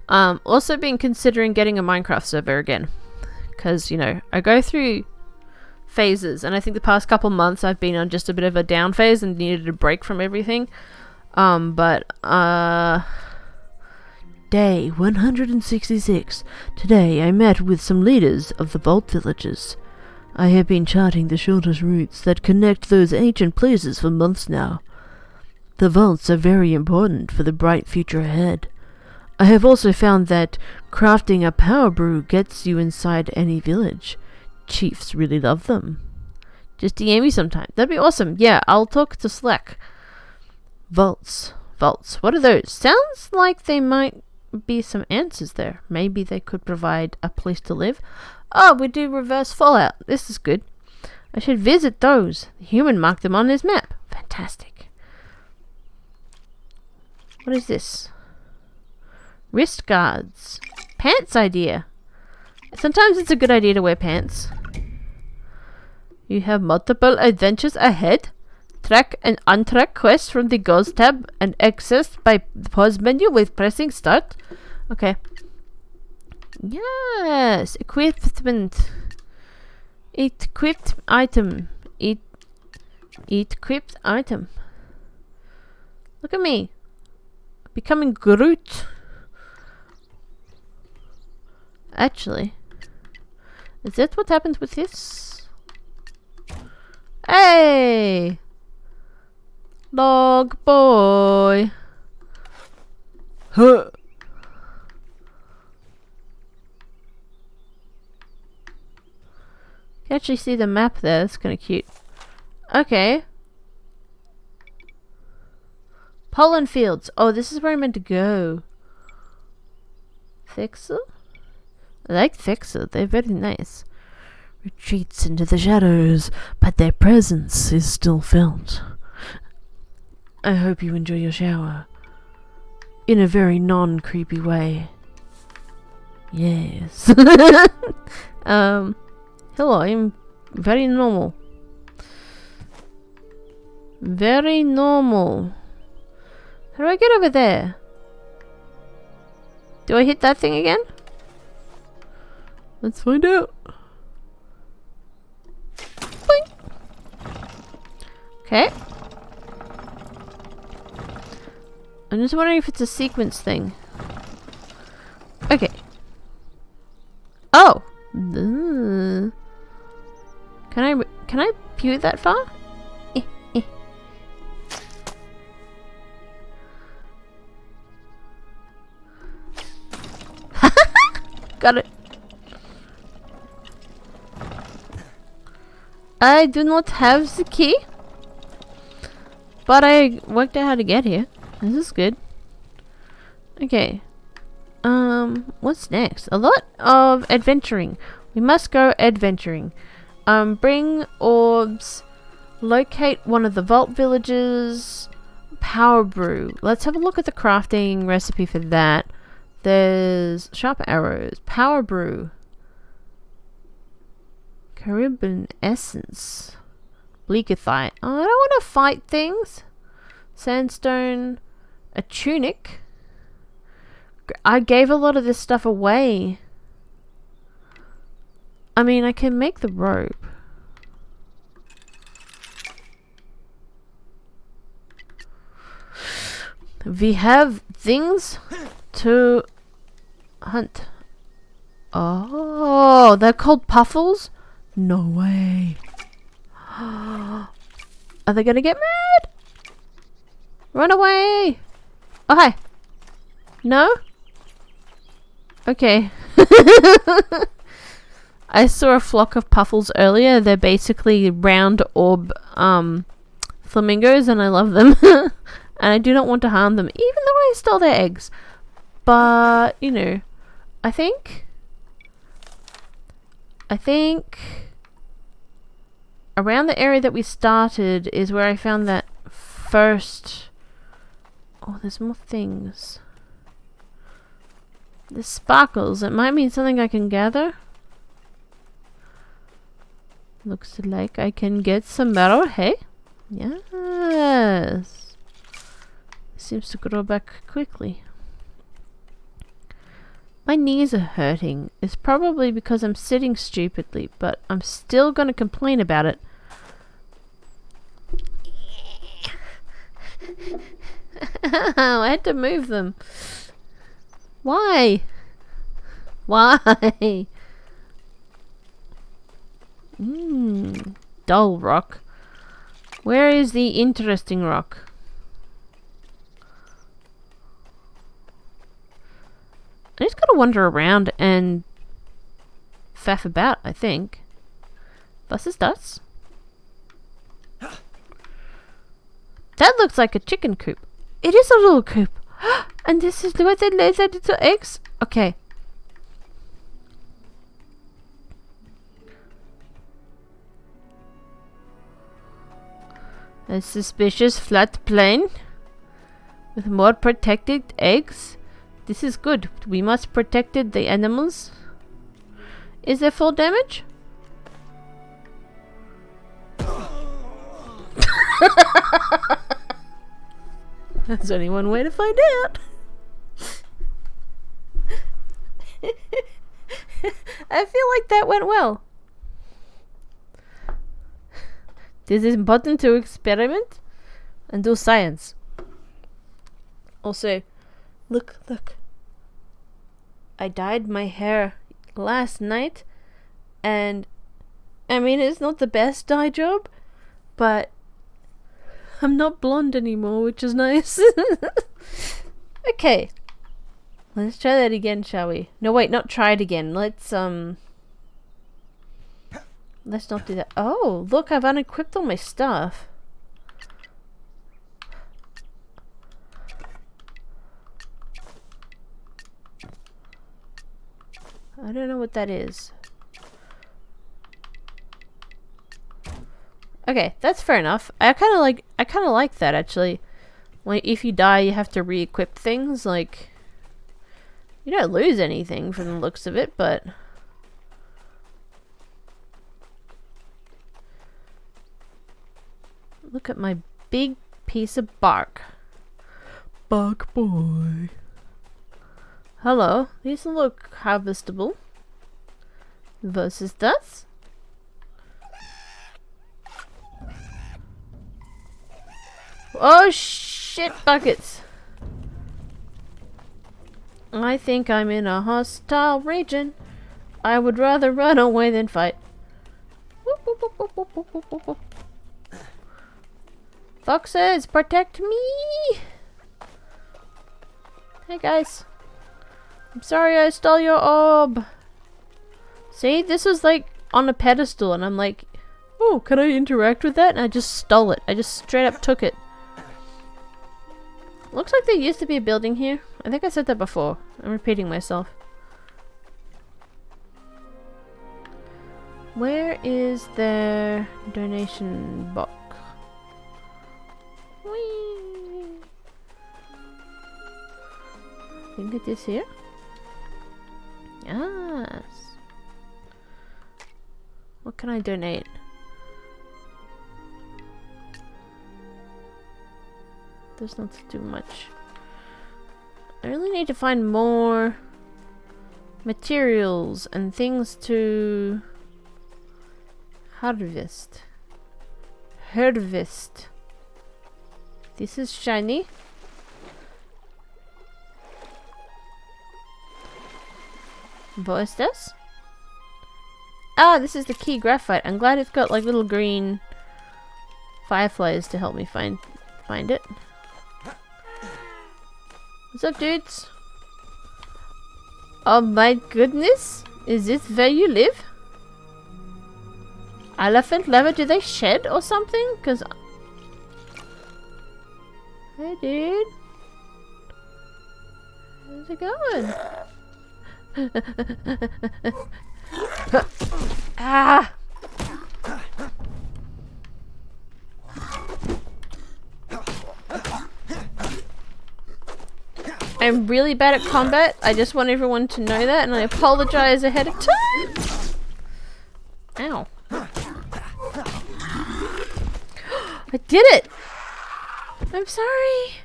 A: Also been considering getting a Minecraft server again. Because, you know, I go through phases, and I think the past couple months I've been on just a bit of a down phase and needed a break from everything. Day 166. Today I met with some leaders of the Vault Villages. I have been charting the shortest routes that connect those ancient places for months now. The vaults are very important for the bright future ahead. I have also found that crafting a power brew gets you inside any village. Chiefs really love them. Just DM me sometime. That'd be awesome. Yeah, I'll talk to Slack. Vaults. Vaults. What are those? Sounds like they might be some answers there. Maybe they could provide a place to live. Oh, we do reverse Fallout. This is good. I should visit those. The human marked them on his map. Fantastic. What is this? Wrist guards. Pants idea. Sometimes it's a good idea to wear pants. You have multiple adventures ahead. Track and untrack quests from the Goals tab and accessed by the pause menu with pressing start. Okay. Yes. Equipment. Equipped item. Equipped item. Look at me. Becoming Groot. Actually, is that what happens with this? Hey! Log boy.
B: Huh.
A: You can actually see the map there. That's kind of cute. Okay. Pollen fields. Oh, this is where I'm meant to go. Fixer? I like Fixer. They're very nice. Retreats into the shadows, but their presence is still felt. I hope you enjoy your shower. In a very non-creepy way. Yes. Hello, I'm very normal. Very normal. How do I get over there? Do I hit that thing again? Let's find out. Boing. Okay. I'm just wondering if it's a sequence thing. Okay. Oh! Can I pew that far? Got it. I do not have the key, but I worked out how to get here. This is good. Okay. What's next? A lot of adventuring. We must go adventuring. Bring orbs. Locate one of the vault villages. Power brew. Let's have a look at the crafting recipe for that. There's sharp arrows. Power brew. Caribbean essence. Bleakethite. Oh, I don't want to fight things. Sandstone. A tunic. I gave a lot of this stuff away. I mean, I can make the rope. We have things to hunt. Oh, they're called puffles? No way. Are they gonna get mad? Run away! Oh, hi. No? Okay. I saw a flock of puffles earlier. They're basically round orb flamingos, and I love them. And I do not want to harm them, even though I stole their eggs. But, you know, I think around the area that we started is where I found that first... Oh, there's more things. The sparkles. It might mean something I can gather. Looks like I can get some metal. Hey? Yes. Seems to grow back quickly. My knees are hurting. It's probably because I'm sitting stupidly, but I'm still gonna complain about it. I had to move them. Why? Why? Dull rock. Where is the interesting rock? I just gotta wander around and faff about, I think. Was ist das? That looks like a chicken coop. It is a little coop. And this is where they lay their little eggs? Okay. A suspicious flat plain with more protected eggs. This is good. We must protect the animals. Is there full damage? There's only one way to find out. I feel like that went well. This is important to experiment and do science. Also, look. I dyed my hair last night, and I mean, it's not the best dye job, But I'm not blonde anymore, which is nice. Okay. Let's try that again, shall we? No, wait, not try it again. Let's not do that. Oh, look, I've unequipped all my stuff. I don't know what that is. Okay, that's fair enough. I kind of like that actually. Like if you die, you have to re-equip things. Like you don't lose anything from the looks of it, but look at my big piece of bark.
B: Bark boy.
A: Hello, these look harvestable. Versus das. Oh shit buckets! I think I'm in a hostile region. I would rather run away than fight. Whoop, whoop, whoop, whoop, whoop, whoop, whoop, whoop. Foxes, protect me! Hey guys. I'm sorry I stole your orb. See, this was like on a pedestal and I'm like, oh, can I interact with that? And I just stole it. I just straight up took it. Looks like there used to be a building here. I think I said that before. I'm repeating myself. Where is their donation box? Whee! I think it is here. Yes. What can I donate? There's not too much. I really need to find more materials and things to harvest. Harvest. This is shiny. What is this? Ah, this is the key graphite. I'm glad it's got like little green fireflies to help me find it. What's up, dudes? Oh my goodness! Is this where you live? Elephant leather? Do they shed or something? Cause hey, dude. How's it going? Ah! I'm really bad at combat. I just want everyone to know that, and I apologize ahead of time. Ow. I did it! I'm sorry.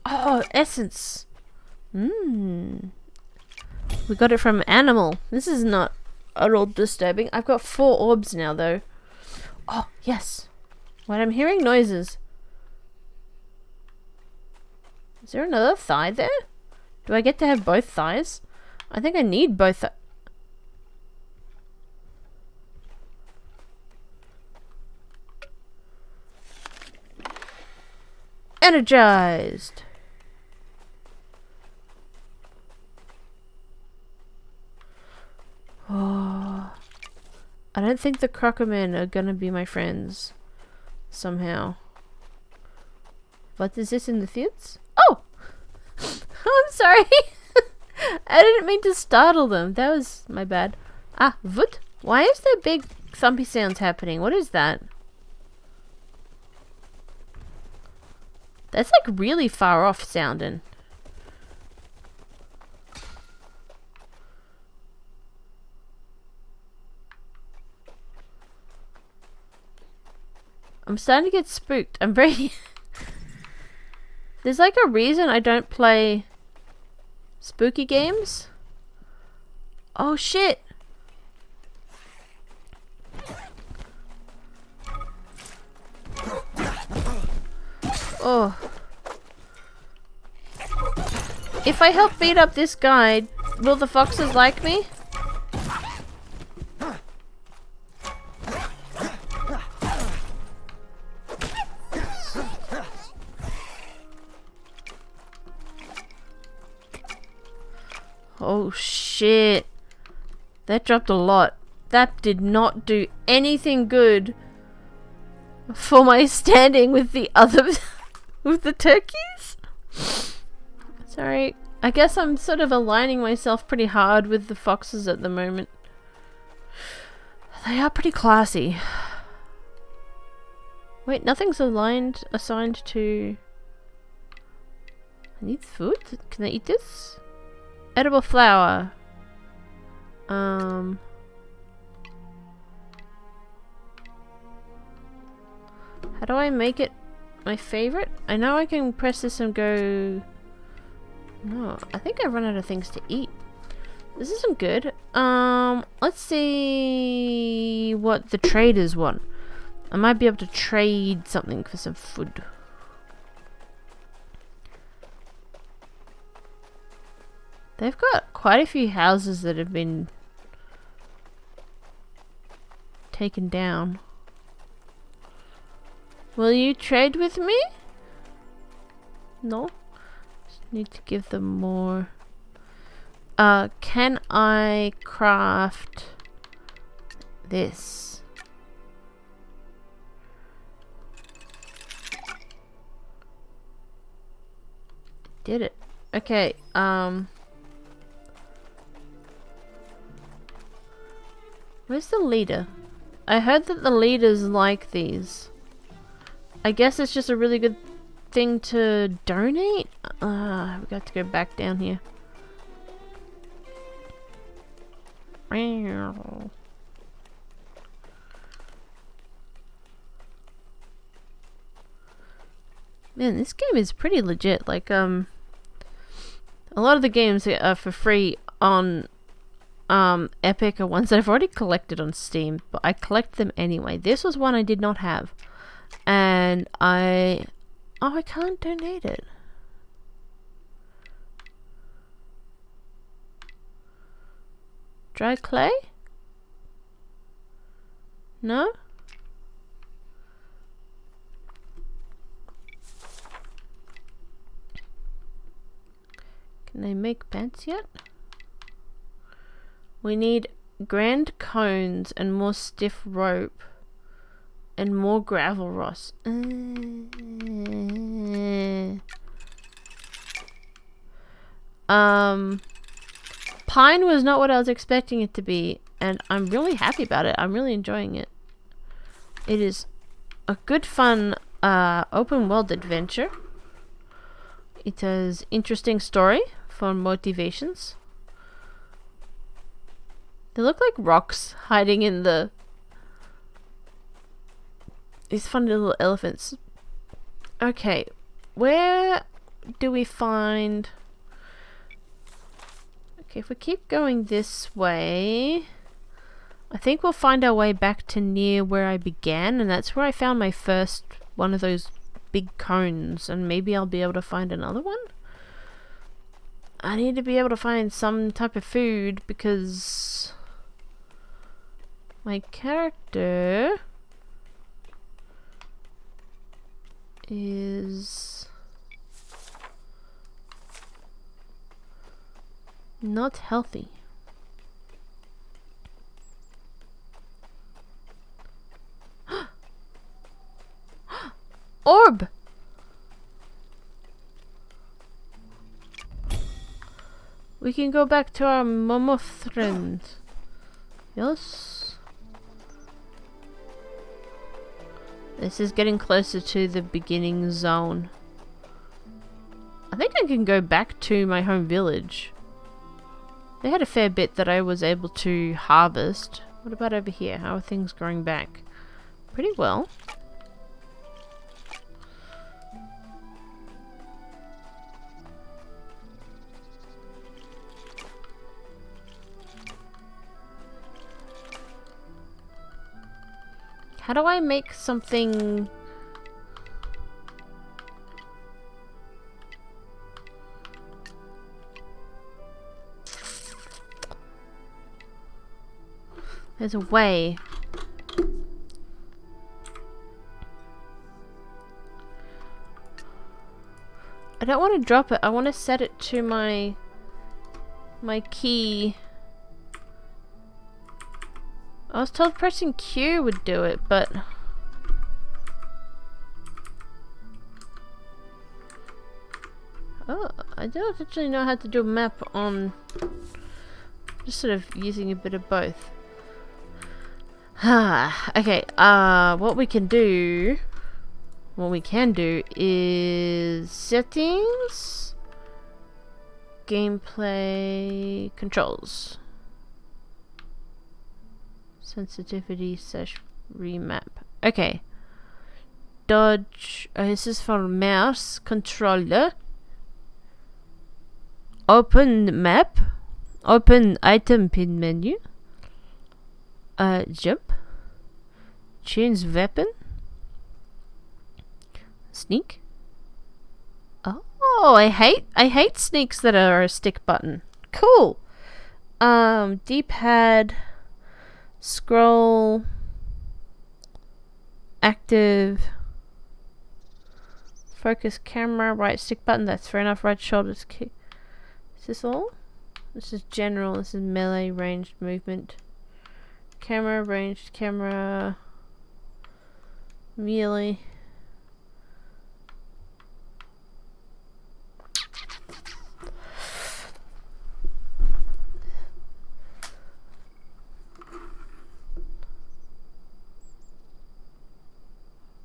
A: Oh, essence. Mmm. We got it from an animal. This is not at all disturbing. I've got 4 orbs now, though. Oh, yes. What I'm hearing noises. Is there another thigh there? Do I get to have both thighs? I think I need both. Energized. Oh, I don't think the Crockermen are gonna be my friends somehow. What is this in the fields? Oh! I'm sorry. I didn't mean to startle them. That was my bad. Ah, what? Why is there big thumpy sounds happening? What is that? That's like really far off sounding. I'm starting to get spooked. I'm very... There's like a reason I don't play spooky games. Oh shit! Oh. If I help beat up this guy, will the foxes like me? shit. That dropped a lot. That did not do anything good for my standing with the other with the turkeys. Sorry. I guess I'm sort of aligning myself pretty hard with the foxes at the moment. They are pretty classy. Wait, nothing's assigned to... I need food? Can I eat this? Edible flower. How do I make it my favorite? I know I can press this and go... No, I think I've run out of things to eat. This isn't good. Let's see what the traders want. I might be able to trade something for some food. They've got quite a few houses that have been taken down. Will you trade with me? No? Just need to give them more. Can I craft this? Did it. Okay, where's the leader? I heard that the leaders like these. I guess it's just a really good thing to donate? We got to go back down here. Man, this game is pretty legit. Like, a lot of the games that are for free on Epic are ones that I've already collected on Steam, but I collect them anyway. This was one I did not have, and I can't donate it. Dry clay? No? Can they make pants yet? We need grand cones and more stiff rope and more gravel ross. Pine was not what I was expecting it to be, and I'm really happy about it. I'm really enjoying it. It is a good fun open world adventure. It has interesting story for motivations. They look like rocks hiding in these fun little elephants. Okay, where do we find... Okay, if we keep going this way, I think we'll find our way back to near where I began, and that's where I found my first one of those big cones, and maybe I'll be able to find another one. I need to be able to find some type of food because my character is not healthy. Orb! We can go back to our mammoth friend. Yes? This is getting closer to the beginning zone. I think I can go back to my home village. They had a fair bit that I was able to harvest. What about over here? How are things growing back? Pretty well. How do I make something... There's a way. I don't want to drop it. I want to set it to my key I was told pressing Q would do it, but... Oh, I don't actually know how to do a map on... Just sort of using a bit of both. Okay, what we can do is settings, gameplay, controls, sensitivity / remap. Okay, dodge. This is for mouse controller. Open map, open item pin menu. Jump, change weapon, sneak. Oh, I hate sneaks that are a stick button. Cool. D-pad, scroll, active, focus camera, right stick button. That's fair enough. Right shoulder kick. Is this all? This is general. This is melee, ranged movement. Camera, ranged camera, melee.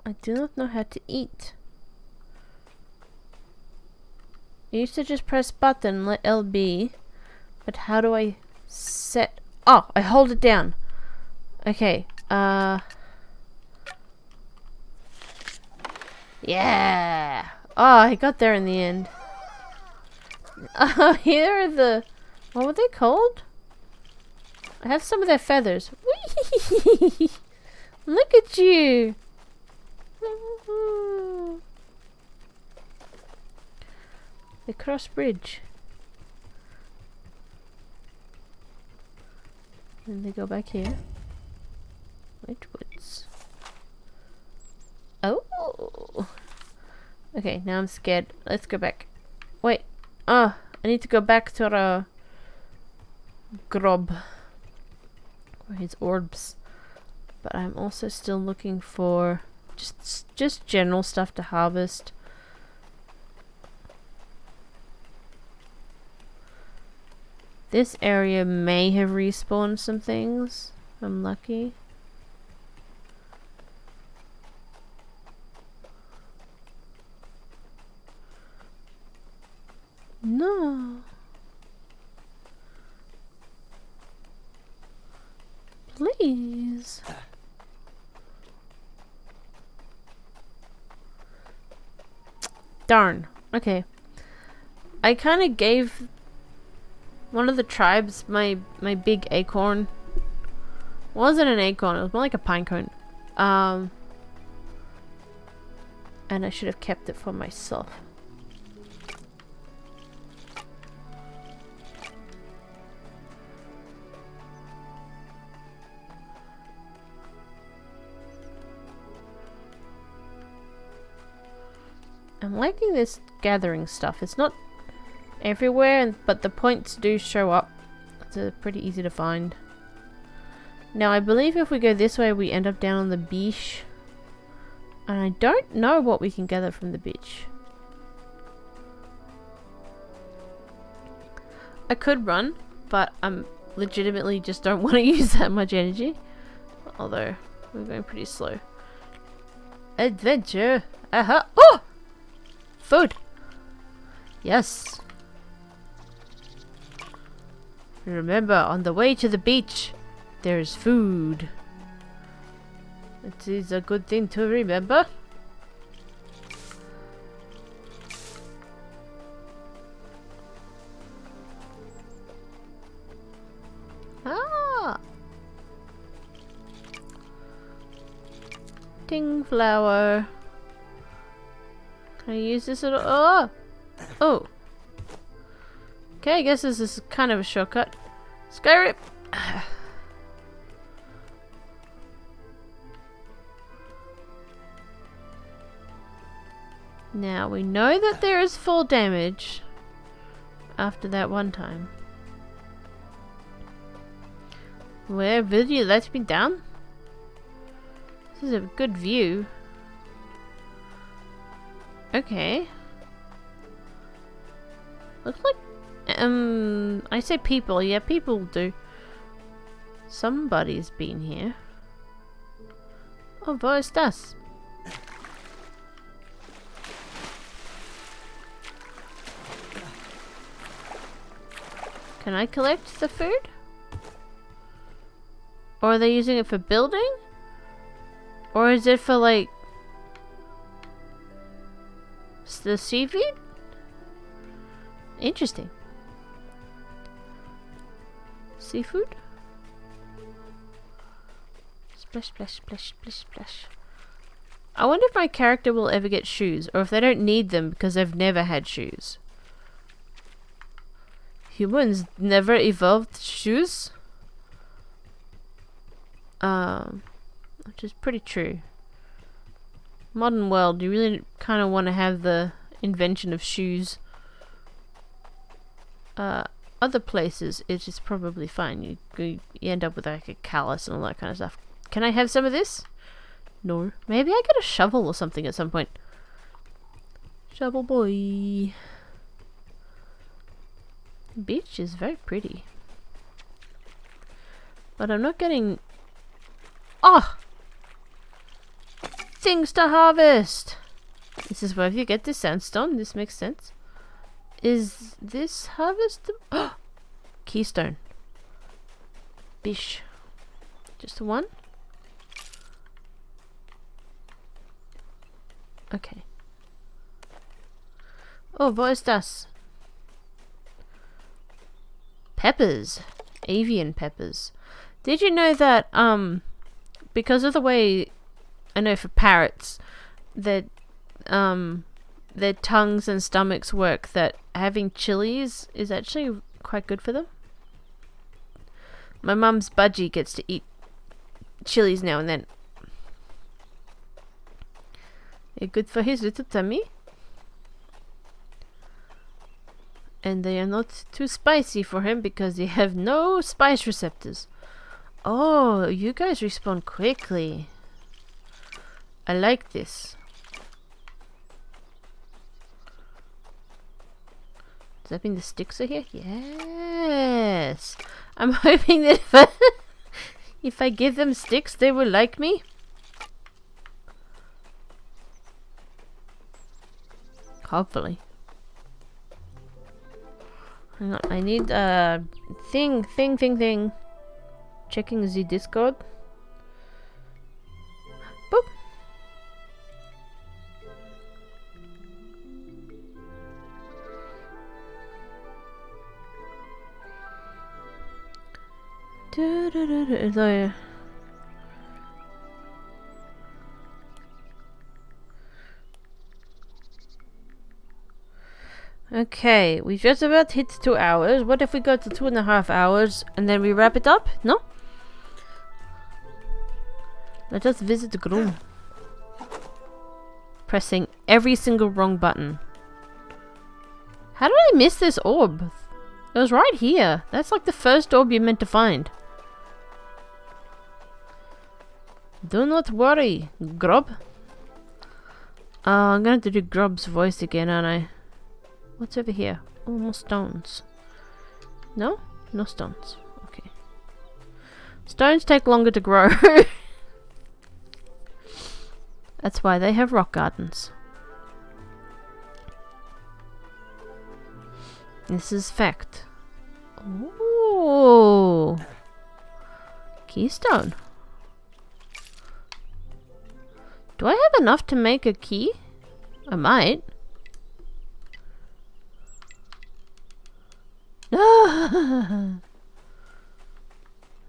A: I do not know how to eat. I used to just press button, let LB, but how do I set? Oh, I hold it down. Okay, yeah! Oh, I got there in the end. Here are the... What were they called? I have some of their feathers. Whee! Look at you! The cross bridge. And they go back here. Wedgwoods. Oh! Okay, now I'm scared. Let's go back. Wait. I need to go back to the Grob. Or his orbs. But I'm also still looking for just general stuff to harvest. This area may have respawned some things. If I'm lucky. No. Please. Darn. Okay. I kind of gave one of the tribes my big acorn. It wasn't an acorn, it was more like a pine cone. And I should have kept it for myself. I'm liking this gathering stuff. It's not everywhere, but the points do show up. It's pretty easy to find. Now, I believe if we go this way, we end up down on the beach. And I don't know what we can gather from the beach. I could run, but I'm legitimately just don't want to use that much energy. Although, we're going pretty slow. Adventure! Aha! Oh! Food! Yes! Remember, on the way to the beach, there's food. It is a good thing to remember. Ah! Ting flower. Can I use this at all? Oh! Oh! Okay, I guess this is kind of a shortcut. Skyrip! Now, we know that there is full damage after that one time. Where will you let me down? This is a good view. Okay. Looks like I say people, yeah, people do. Somebody's been here. Oh, wo ist das? Can I collect the food? Or are they using it for building? Or is it for like the seaweed? Interesting. Seafood? Splash, splash, splash, splash, splash. I wonder if my character will ever get shoes, or if they don't need them because they've never had shoes. Humans never evolved shoes? Which is pretty true. Modern world, you really kind of want to have the invention of shoes. Other places, it's just probably fine. You end up with like a callus and all that kind of stuff. Can I have some of this? No. Maybe I get a shovel or something at some point. Shovel boy. The beach is very pretty. But I'm not getting... Oh! Things to harvest! This is where you get the sandstone. This makes sense. Is this harvestable? Keystone. Bish. Just one? Okay. Oh, wo ist das? Peppers. Avian peppers. Did you know that, because of the way, I know for parrots, that, their tongues and stomachs work, that having chilies is actually quite good for them? My mum's budgie gets to eat chilies now and then. They're good for his little tummy. And they are not too spicy for him because they have no spice receptors. Oh, you guys respawn quickly. I like this. Does that mean the sticks are here? Yes. I'm hoping that if I give them sticks, they will like me. Hopefully. Hang on, I need a thing. Checking the Discord. Boop. Okay, we just about hit 2 hours. What if we go to 2.5 hours and then we wrap it up? No? Let us visit the groom. Pressing every single wrong button. How did I miss this orb? It was right here. That's like the first orb you meant to find. Do not worry, Grub. I'm gonna have to do Grub's voice again, aren't I? What's over here? Oh, more stones. No? No stones. Okay. Stones take longer to grow. That's why they have rock gardens. This is fact. Ooh. Keystone. Do I have enough to make a key? I might.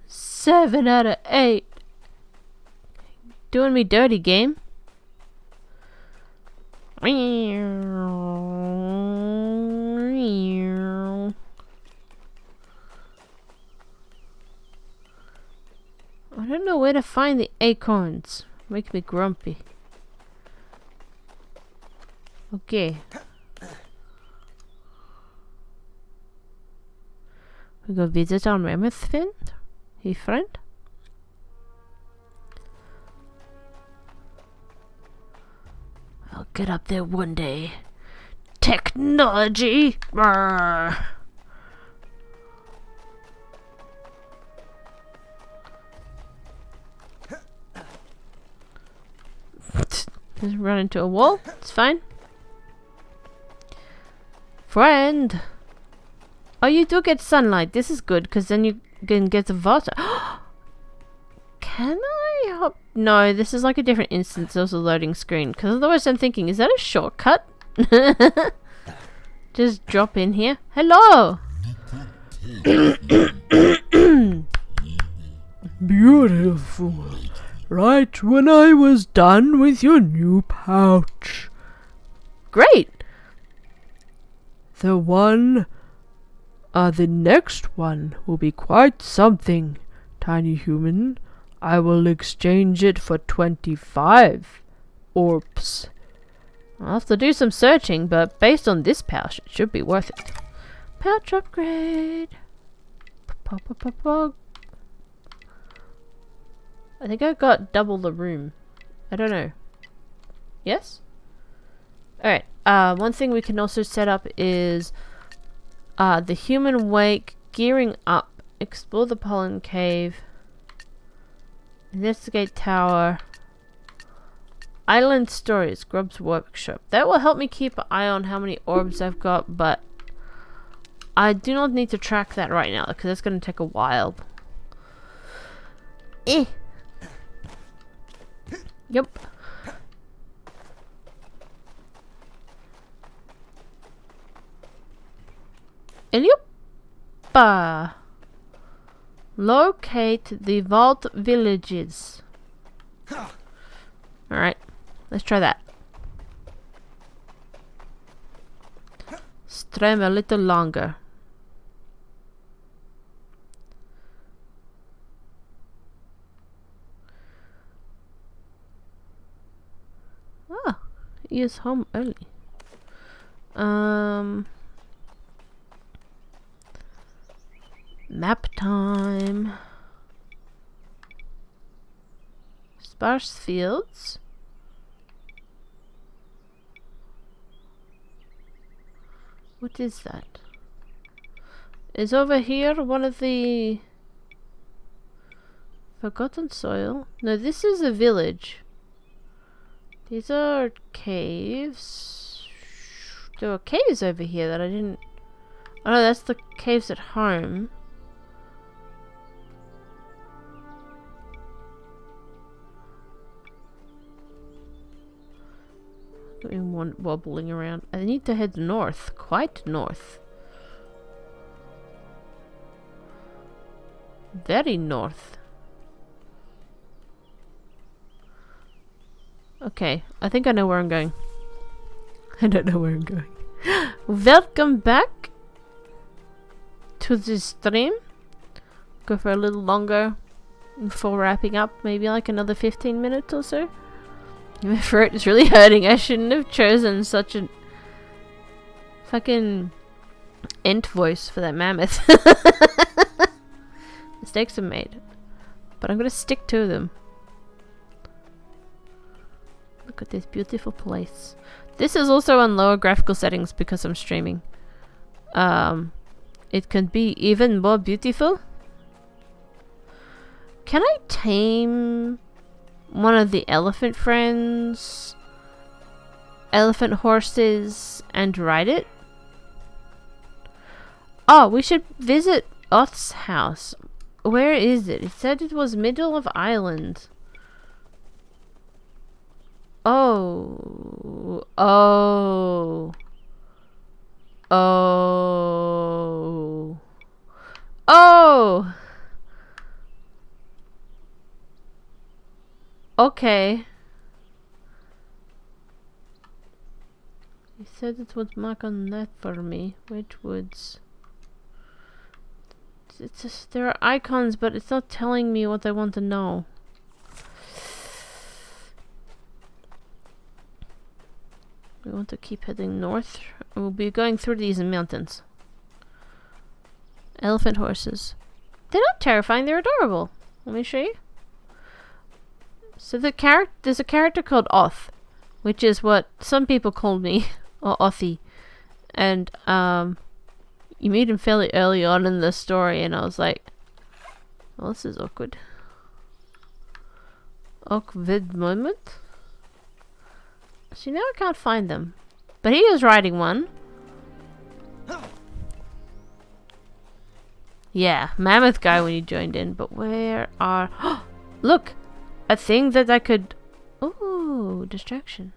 A: 7 out of 8. Doing me dirty, game. I don't know where to find the acorns. Make me grumpy. Okay. We go visit our mammoth friend. Hey, friend? I'll get up there one day. Technology! Rawr. Just run into a wall. It's fine. Friend! Oh, you do get sunlight. This is good, because then you can get the water. Can I hop? No, this is like a different instance of the loading screen. Because otherwise I'm thinking, is that a shortcut? Just drop in here. Hello!
B: Beautiful. Right when I was done with your new pouch.
A: Great!
B: The next one will be quite something, tiny human. I will exchange it for 25 orbs.
A: I'll have to do some searching, but based on this pouch, it should be worth it. Pouch upgrade. I think I got double the room. I don't know. Yes? Alright, one thing we can also set up is the human wake, gearing up, explore the pollen cave, investigate tower, island stories, Grub's workshop. That will help me keep an eye on how many orbs I've got, but I do not need to track that right now because that's going to take a while. Yep. Eliupa. Locate the vault villages. Alright, let's try that. Stream a little longer. Ah, he is home early. Map time. Sparse fields. What is that? Is over here one of the forgotten soil? No, this is a village. These are caves. There were caves over here that I didn't... Oh no, that's the caves at home. Got me one wobbling around. I need to head north. Quite north. Very north. Okay, I think I know where I'm going.
B: I don't know where I'm going.
A: Welcome back to the stream. Go for a little longer before wrapping up. Maybe like another 15 minutes or so. My throat is really hurting. I shouldn't have chosen such a fucking ent voice for that mammoth. Mistakes are made. But I'm gonna stick to them. Look at this beautiful place. This is also on lower graphical settings because I'm streaming. It can be even more beautiful. Can I tame one of the elephant friends? Elephant horses and ride it? Oh, we should visit Oth's house. Where is it? It said it was middle of island. Oh. Oh. Oh. Oh. Okay. You said it would mark on that for me. Wedgewoods. It's just, there are icons, but it's not telling me what I want to know. We want to keep heading north. We'll be going through these mountains. Elephant horses. They're not terrifying, they're adorable. Let me show you. So there's a character called Oth, which is what some people call me, or Othy. And you meet him fairly early on in the story, and I was like, well, this is awkward. Awkward moment. See, now I can't find them. But he was riding one. Yeah, mammoth guy when you joined in, but where are... Look! A thing that I could... Ooh, distraction.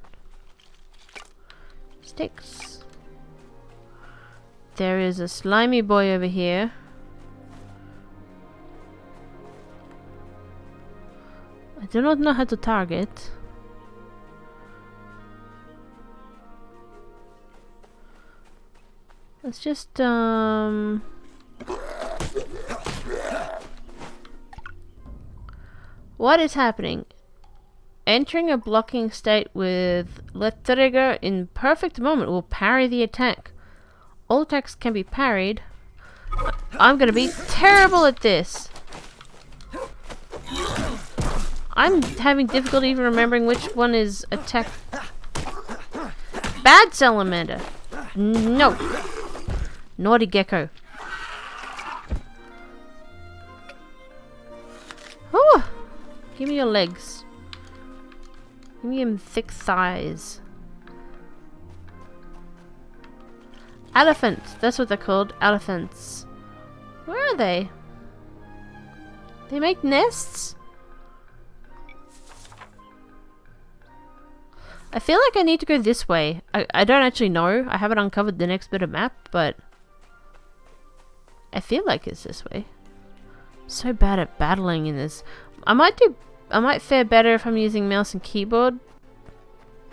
A: Sticks. There is a slimy boy over here. I do not know how to target. Let's just, what is happening? Entering a blocking state with left trigger in perfect moment will parry the attack. All attacks can be parried. I'm gonna be terrible at this. I'm having difficulty even remembering which one is attack. Bad salamander. No. Naughty gecko. Oh, give me your legs. Give me them thick thighs. Elephants. That's what they're called. Elephants. Where are they? They make nests? I feel like I need to go this way. I don't actually know. I haven't uncovered the next bit of map, but I feel like it's this way. I'm so bad at battling in this. I might fare better if I'm using mouse and keyboard.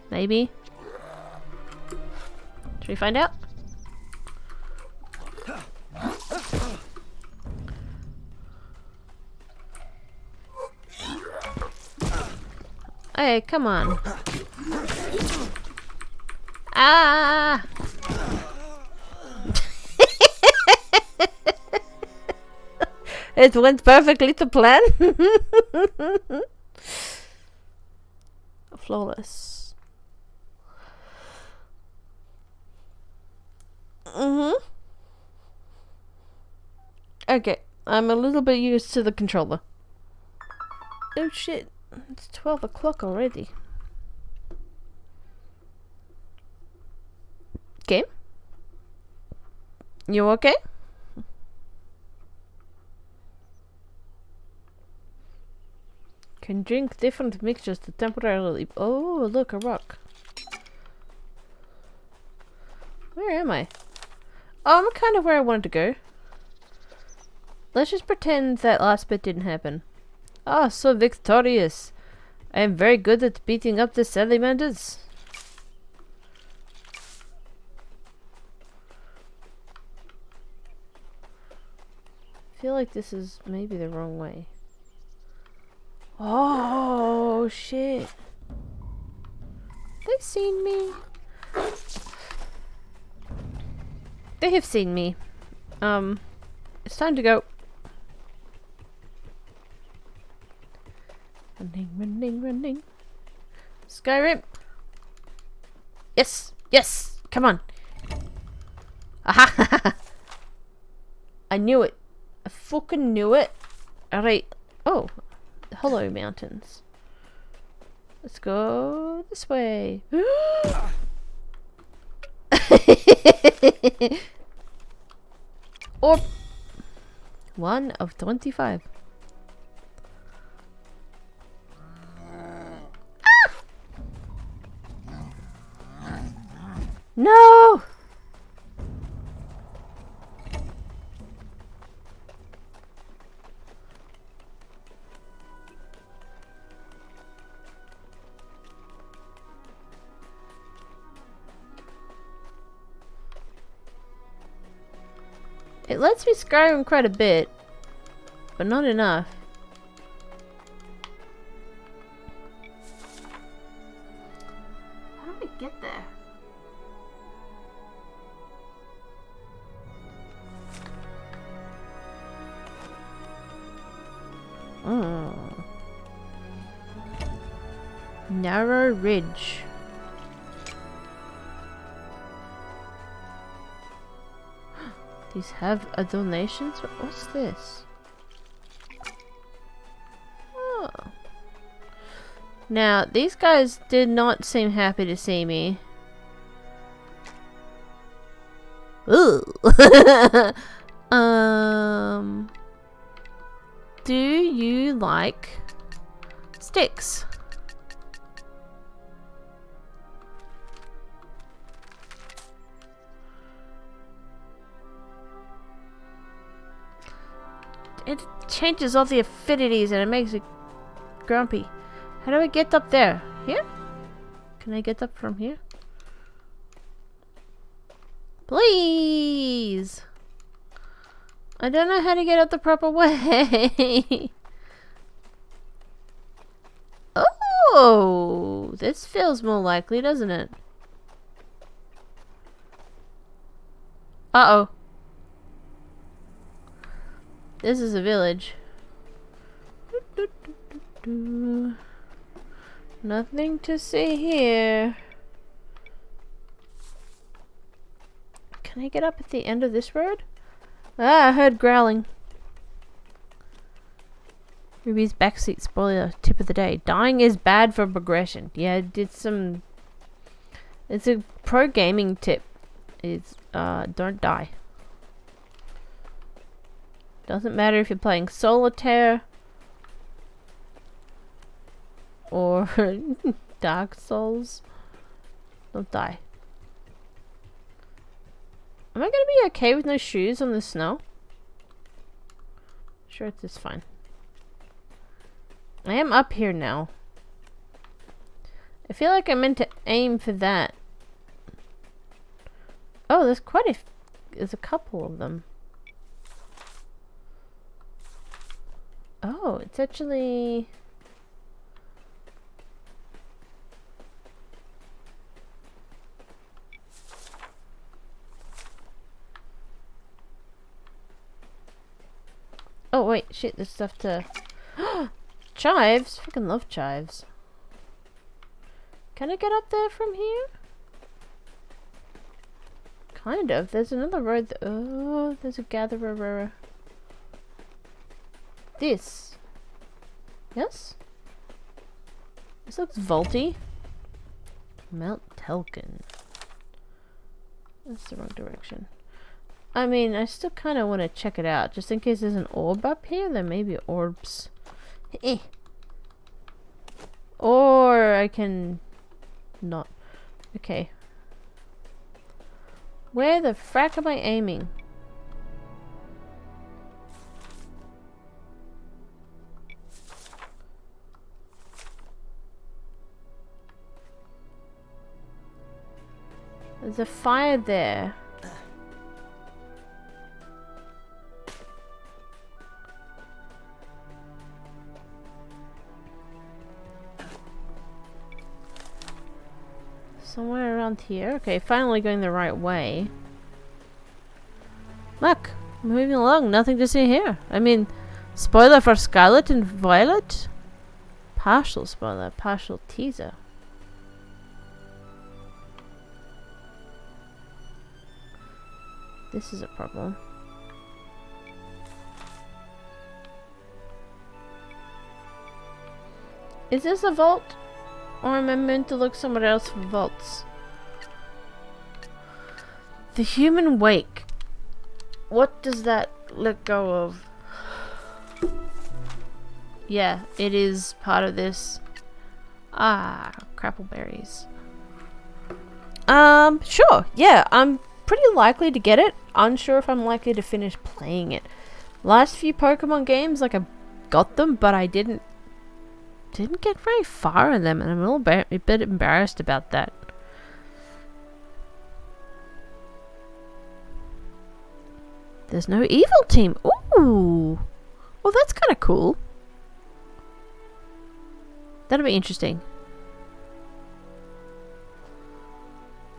A: Maybe. Should we find out? Hey, come on. Ah! It went perfectly to plan. Flawless. Okay, I'm a little bit used to the controller. Oh shit, it's 12 o'clock already. Game? You okay? Can drink different mixtures to temporarily... Oh, look, a rock. Where am I? Oh, I'm kind of where I wanted to go. Let's just pretend that last bit didn't happen. Ah, so victorious. I am very good at beating up the salamanders. I feel like this is maybe the wrong way. Oh, shit. They've seen me. They have seen me. It's time to go. Running, running, running. Skyrim. Yes, yes. Come on. Aha. I knew it. I fucking knew it. Alright. Oh. Hollow mountains. Let's go this way. Or 1 of 25. Ah! No! It lets me Skyrim quite a bit, but not enough. How do I get there? Mm. Narrow Ridge. These have a donations? What's this? Oh. Now, these guys did not seem happy to see me. Ooh. Do you like sticks? It changes all the affinities and it makes it grumpy. How do I get up there? Here? Can I get up from here? Please! I don't know how to get up the proper way. Oh! This feels more likely, doesn't it? Uh-oh. This is a village. Nothing to see here. Can I get up at the end of this road? Ah, I heard growling. Ruby's backseat spoiler tip of the day. Dying is bad for progression. Yeah, I did some... It's a pro gaming tip. It's, don't die. Doesn't matter if you're playing Solitaire or Dark Souls. Don't die. Am I gonna be okay with no shoes on the snow? Sure, it's just fine. I am up here now. I feel like I meant to aim for that. Oh, there's there's a couple of them. Oh, it's actually... Oh wait, shit, there's stuff to... Chives? Freaking love chives. Can I get up there from here? Kind of. There's another road. Oh, there's a gatherer. This. Yes? This looks vaulty. Mount Telkin. That's the wrong direction. I mean, I still kind of want to check it out. Just in case there's an orb up here. There may be orbs. Or I can... not. Okay. Where the frack am I aiming? There's a fire there. Somewhere around here. Okay, finally going the right way. Look, moving along. Nothing to see here. I mean, spoiler for Scarlet and Violet? Partial spoiler, partial teaser. This is a problem. Is this a vault? Or am I meant to look somewhere else for vaults? The human wake. What does that let go of? Yeah, it is part of this. Ah, crappleberries. Sure. Yeah, I'm pretty likely to get it. Unsure if I'm likely to finish playing it. Last few Pokemon games, like I got them, but I didn't get very far in them, and I'm a bit embarrassed about that. There's no evil team. Ooh. Well, that's kind of cool. That'll be interesting.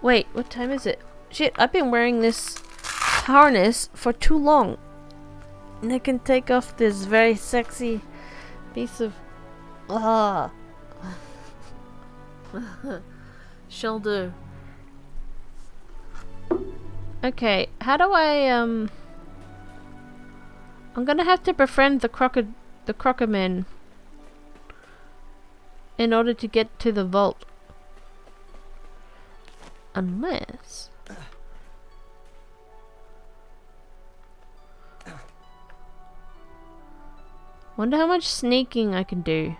A: Wait, what time is it? Shit, I've been wearing this harness for too long. And I can take off this very sexy Piece of... Ah. Shall do. Okay, how do I, I'm gonna have to befriend the Crocomen in order to get to the vault. Unless... Wonder how much sneaking I can do.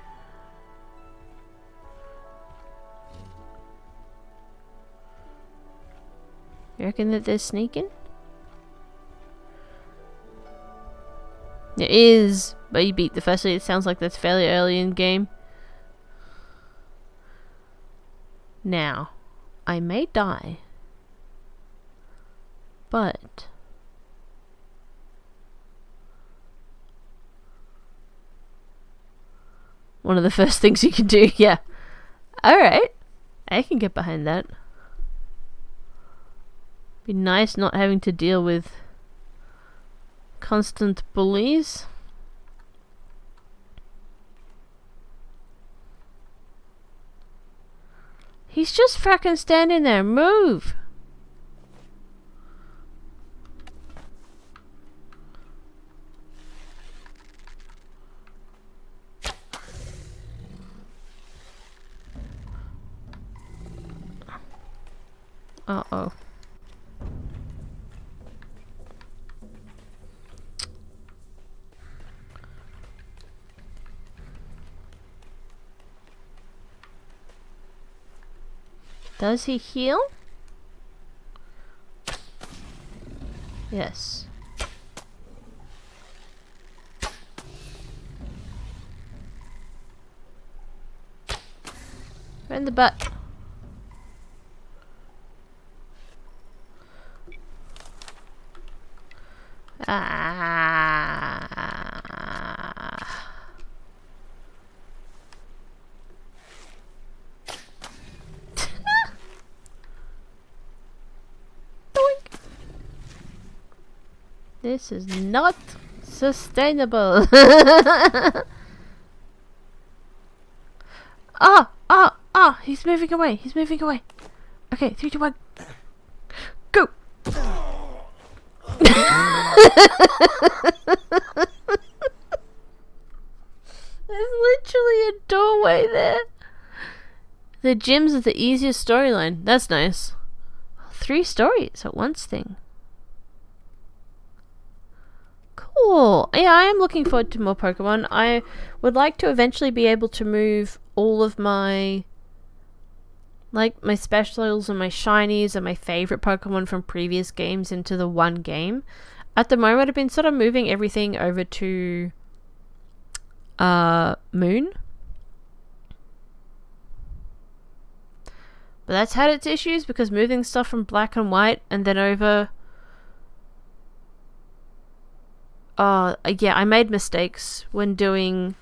A: You reckon that there's sneaking? There is, but you beat the first lead. It sounds like that's fairly early in the game. Now, I may die, but one of the first things you can do, yeah. Alright, I can get behind that. Be nice not having to deal with constant bullies. He's just fracking standing there. Move! Uh-oh. Does he heal? Yes. Right in the butt. Ah. This is not sustainable. He's moving away. He's moving away. Okay, 3, 2, 1. Go. There's literally a doorway there. The gyms are the easiest storyline. That's nice. 3 stories at once thing. Cool. Yeah, I am looking forward to more Pokemon. I would like to eventually be able to move all of my, like, my specials and my shinies and my favorite Pokemon from previous games into the one game. At the moment, I've been sort of moving everything over to Moon. But that's had its issues because moving stuff from Black and White and then over... yeah, I made mistakes when doing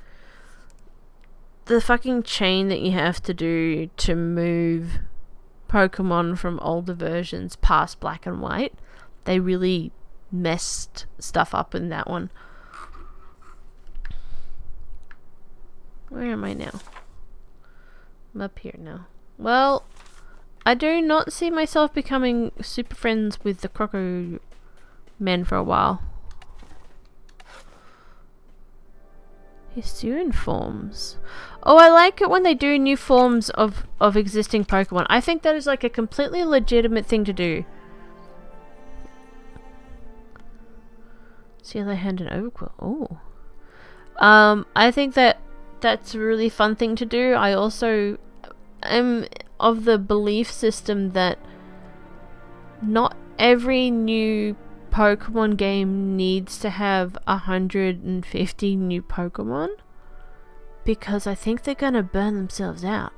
A: the fucking chain that you have to do to move Pokemon from older versions past Black and White. They really messed stuff up in that one. Where am I now? I'm up here now. Well, I do not see myself becoming super friends with the Croco men for a while. Hisuian forms. Oh, I like it when they do new forms of existing Pokemon. I think that is like a completely legitimate thing to do. See how they hand an Overqwil. Oh. I think that's a really fun thing to do. I also am of the belief system that not every new Pokemon game needs to have 150 new Pokemon, because I think they're gonna burn themselves out.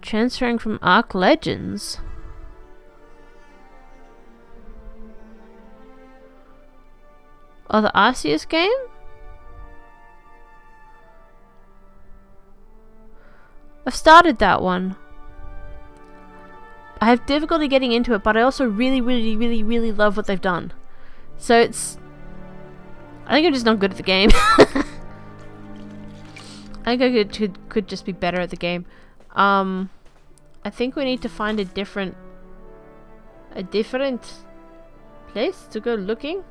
A: Transferring from Arc Legends. Oh, the Arceus game? I've started that one. I have difficulty getting into it, but I also really, really, really, really love what they've done. So I think I'm just not good at the game. I think I could just be better at the game. I think we need to find a different place to go looking.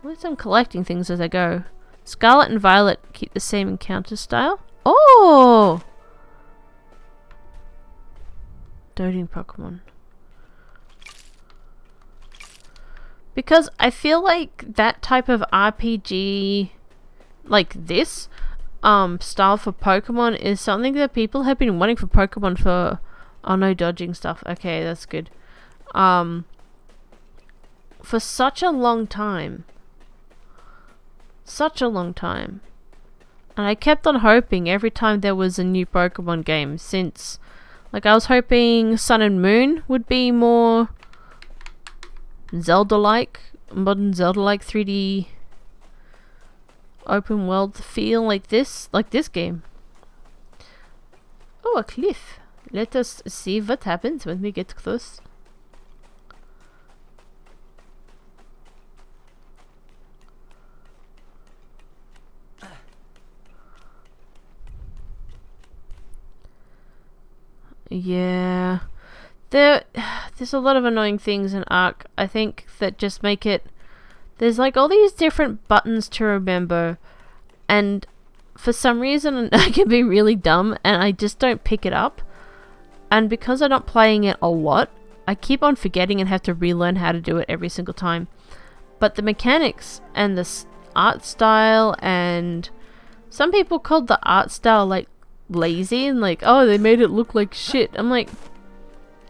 A: At least I'm collecting things as I go. Scarlet and Violet keep the same encounter style. Oh! Doting Pokemon. Because I feel like that type of RPG, like this, style for Pokemon is something that people have been wanting for Pokemon for... Oh no, dodging stuff. Okay, that's good. For such a long time. Such a long time. And I kept on hoping every time there was a new Pokemon game since... Like, I was hoping Sun and Moon would be more Zelda-like, modern Zelda-like 3D open world feel like this game. Oh, a cliff. Let us see what happens when we get close. Yeah. There's a lot of annoying things in Ark, I think, that just make it... There's like all these different buttons to remember, and for some reason I can be really dumb and I just don't pick it up. And because I'm not playing it a lot, I keep on forgetting and have to relearn how to do it every single time. But the mechanics and the art style, and some people called the art style like lazy and like, oh, they made it look like shit. I'm like,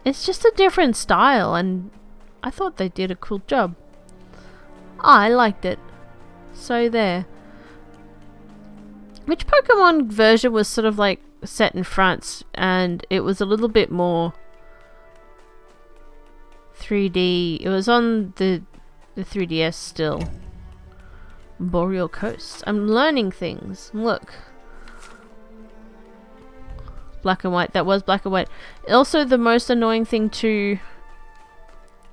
A: it's just a different style, and I thought they did a cool job. I liked it. So there. Which Pokemon version was sort of like set in France, and it was a little bit more 3D. It was on the 3DS still. Boreal Coast. I'm learning things. Look. Black and white. That was black and white. Also, the most annoying thing to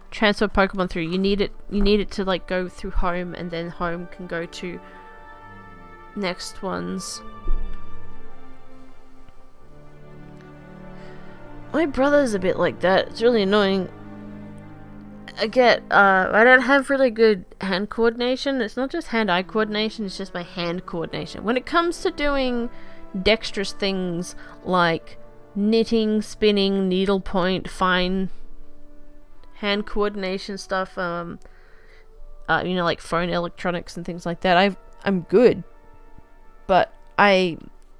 A: transfer Pokemon through. You need it to like go through home, and then home can go to next ones. My brother's a bit like that. It's really annoying. I don't have really good hand coordination. It's not just hand-eye coordination, it's just my hand coordination. When it comes to doing dexterous things like knitting, spinning, needlepoint, fine hand coordination stuff, like phone electronics and things like that, I'm good. But I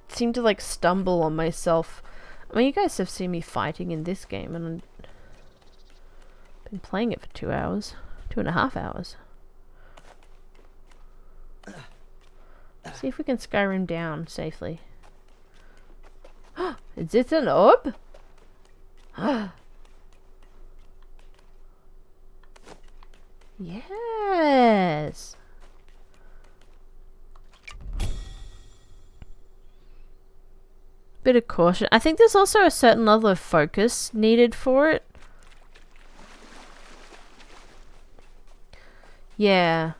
A: seem to like stumble on myself. I mean, you guys have seen me fighting in this game, and I've been playing it for 2 hours. 2.5 hours. Let's see if we can Skyrim down safely. Is it an orb? Yes! Bit of caution. I think there's also a certain level of focus needed for it. Yeah.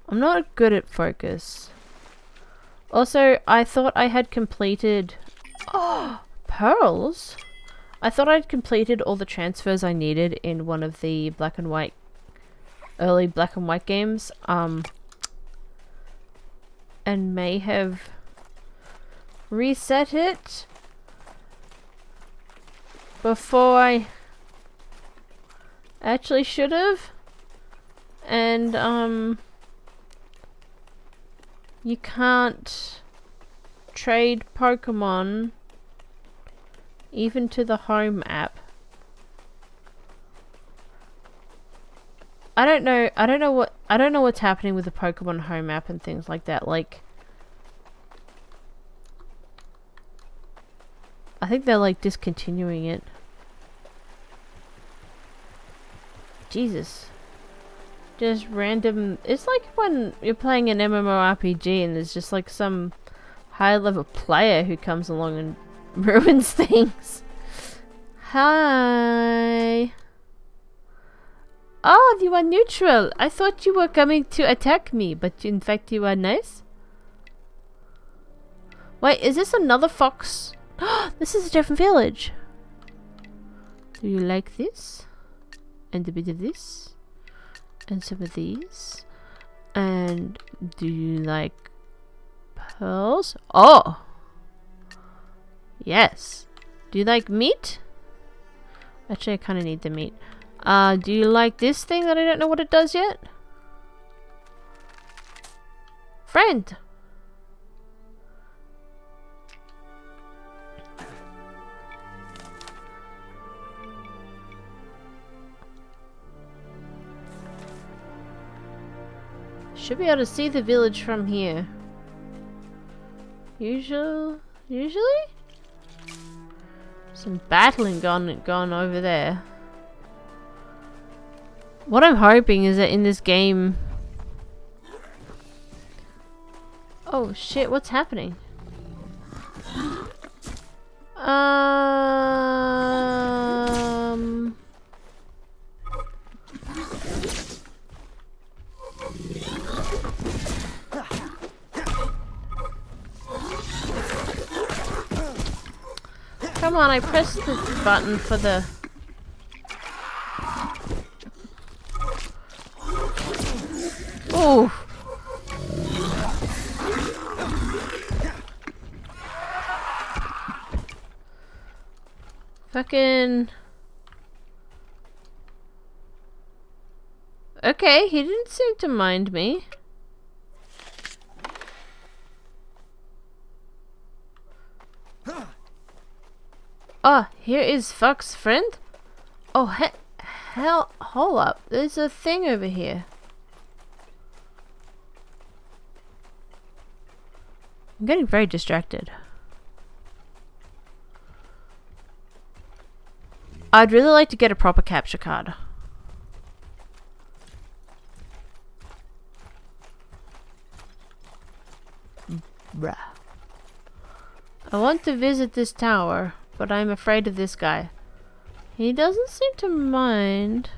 A: I'm not good at focus. Also, I thought I had completed... Oh! Pearls? I thought I'd completed all the transfers I needed in one of the black and white... early black and white games. And may have... reset it before I actually should have. And you can't trade Pokemon even to the home app. I don't know what's happening with the Pokemon home app and things like that. Like, I think they're like discontinuing it. Jesus. Just random... It's like when you're playing an MMORPG and there's just like some high level player who comes along and ruins things. Hi. Oh, you are neutral. I thought you were coming to attack me, but in fact you are nice. Wait, is this another fox? This is a different village. Do you like this? And a bit of this? And some of these? And do you like pearls? Oh! Yes. Do you like meat? Actually, I kind of need the meat. Do you like this thing that I don't know what it does yet? Friend! Should be able to see the village from here. Usually? Some battling gone over there. What I'm hoping is that in this game... Oh shit, what's happening? Come on, I pressed the button for the... Oh! Fucking... Okay, he didn't seem to mind me. Oh, here is Fox, friend. Oh, hell, hold up. There's a thing over here. I'm getting very distracted. I'd really like to get a proper capture card. Bruh. I want to visit this tower, but I'm afraid of this guy. He doesn't seem to mind.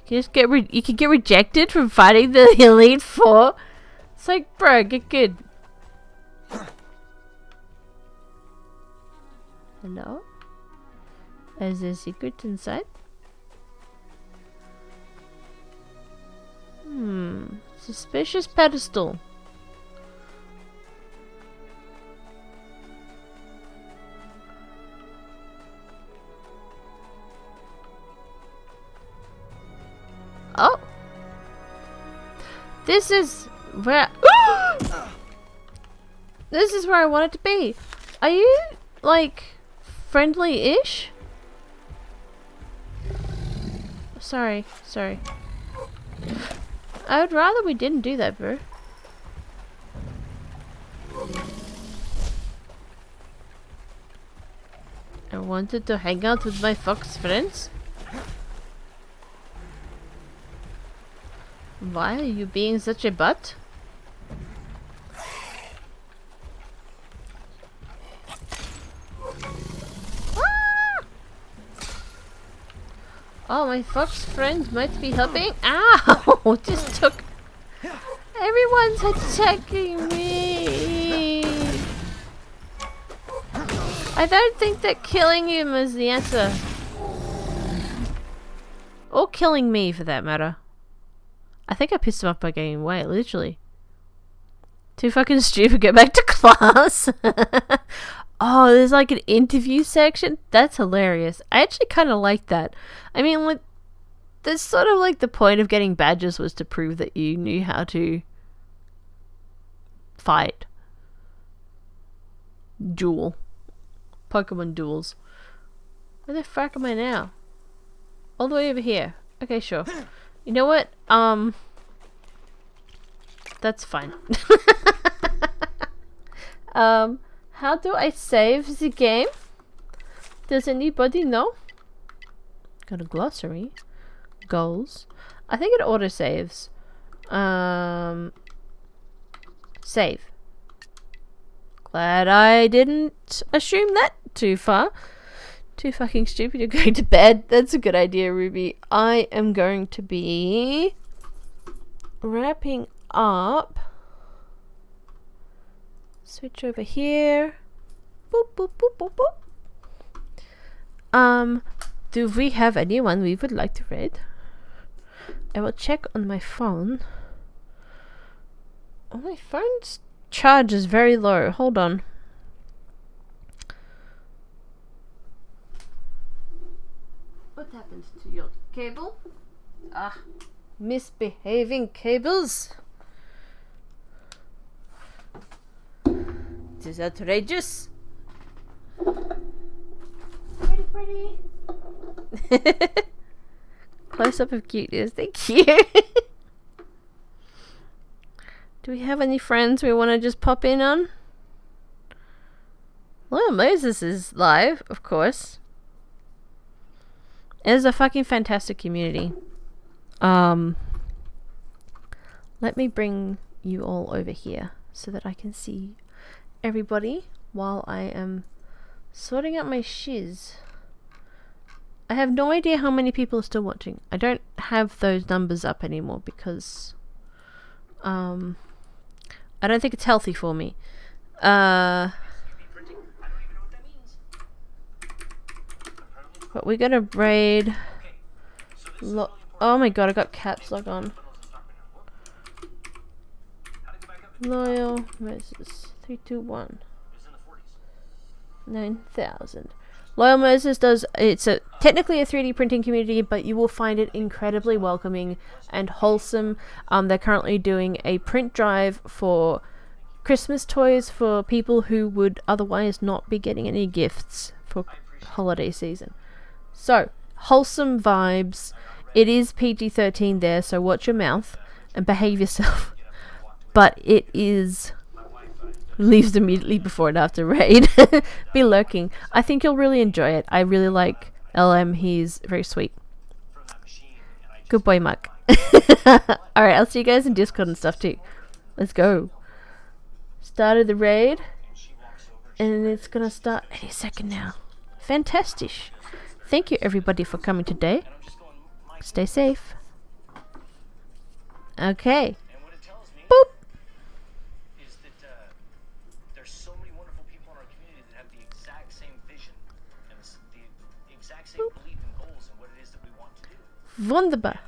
A: You can get rejected from fighting the Elite Four. It's like, bro, get good. Hello? Is there a secret inside? Suspicious pedestal. Oh! This is where... This is where I wanted to be. Are you, like, friendly-ish? Sorry. I would rather we didn't do that, bro. I wanted to hang out with my fox friends. Why are you being such a butt? Ah! Oh, my fox friend might be helping. Ow! Just took... Everyone's attacking me. I don't think that killing him is the answer. Or killing me, for that matter. I think I pissed him off by getting away, literally. Too fucking stupid, go back to class. Oh, there's like an interview section? That's hilarious. I actually kind of like that. I mean, like, there's sort of like the point of getting badges was to prove that you knew how to fight. Duel. Pokemon duels. Where the fuck am I now? All the way over here. Okay, sure. You know what? That's fine. How do I save the game? Does anybody know? Got a glossary. Goals. I think it auto saves. Save. Glad I didn't assume that too far. Too fucking stupid. You're going to bed. That's a good idea, Ruby. I am going to be wrapping up. Switch over here. Boop, boop, boop, boop, boop. Do we have anyone we would like to read? I will check on my phone. Oh, my phone's charge is very low. Hold on. What happened to your cable? Ah, misbehaving cables. This is outrageous. Pretty. Close up of cuteness. Thank you. Do we have any friends we want to just pop in on? Well, Moses is live, of course. It is a fucking fantastic community. Let me bring you all over here so that I can see everybody while I am sorting out my shiz. I have no idea how many people are still watching. I don't have those numbers up anymore because I don't think it's healthy for me. But we're gonna raid. Oh my god, I got caps lock on. Loyal Moses 321 9,000. Loyal Moses does. It's technically a 3D printing community, but you will find it incredibly welcoming and wholesome. They're currently doing a print drive for Christmas toys for people who would otherwise not be getting any gifts for holiday season. So, wholesome vibes. It is PG-13 there, so watch your mouth and behave yourself. But it is... leaves immediately before and after raid. Be lurking. I think you'll really enjoy it. I really like LM. He's very sweet. Good boy, Muck. Alright, I'll see you guys in Discord and stuff too. Let's go. Started the raid. And it's gonna start any second now. Fantastic. Thank you everybody for coming today. Stay safe. Okay. Boop.
C: There's so many wonderful people in our community that have the exact same vision and the exact same belief and goals in what it is that we want to do.
A: Wunderbar.
C: And,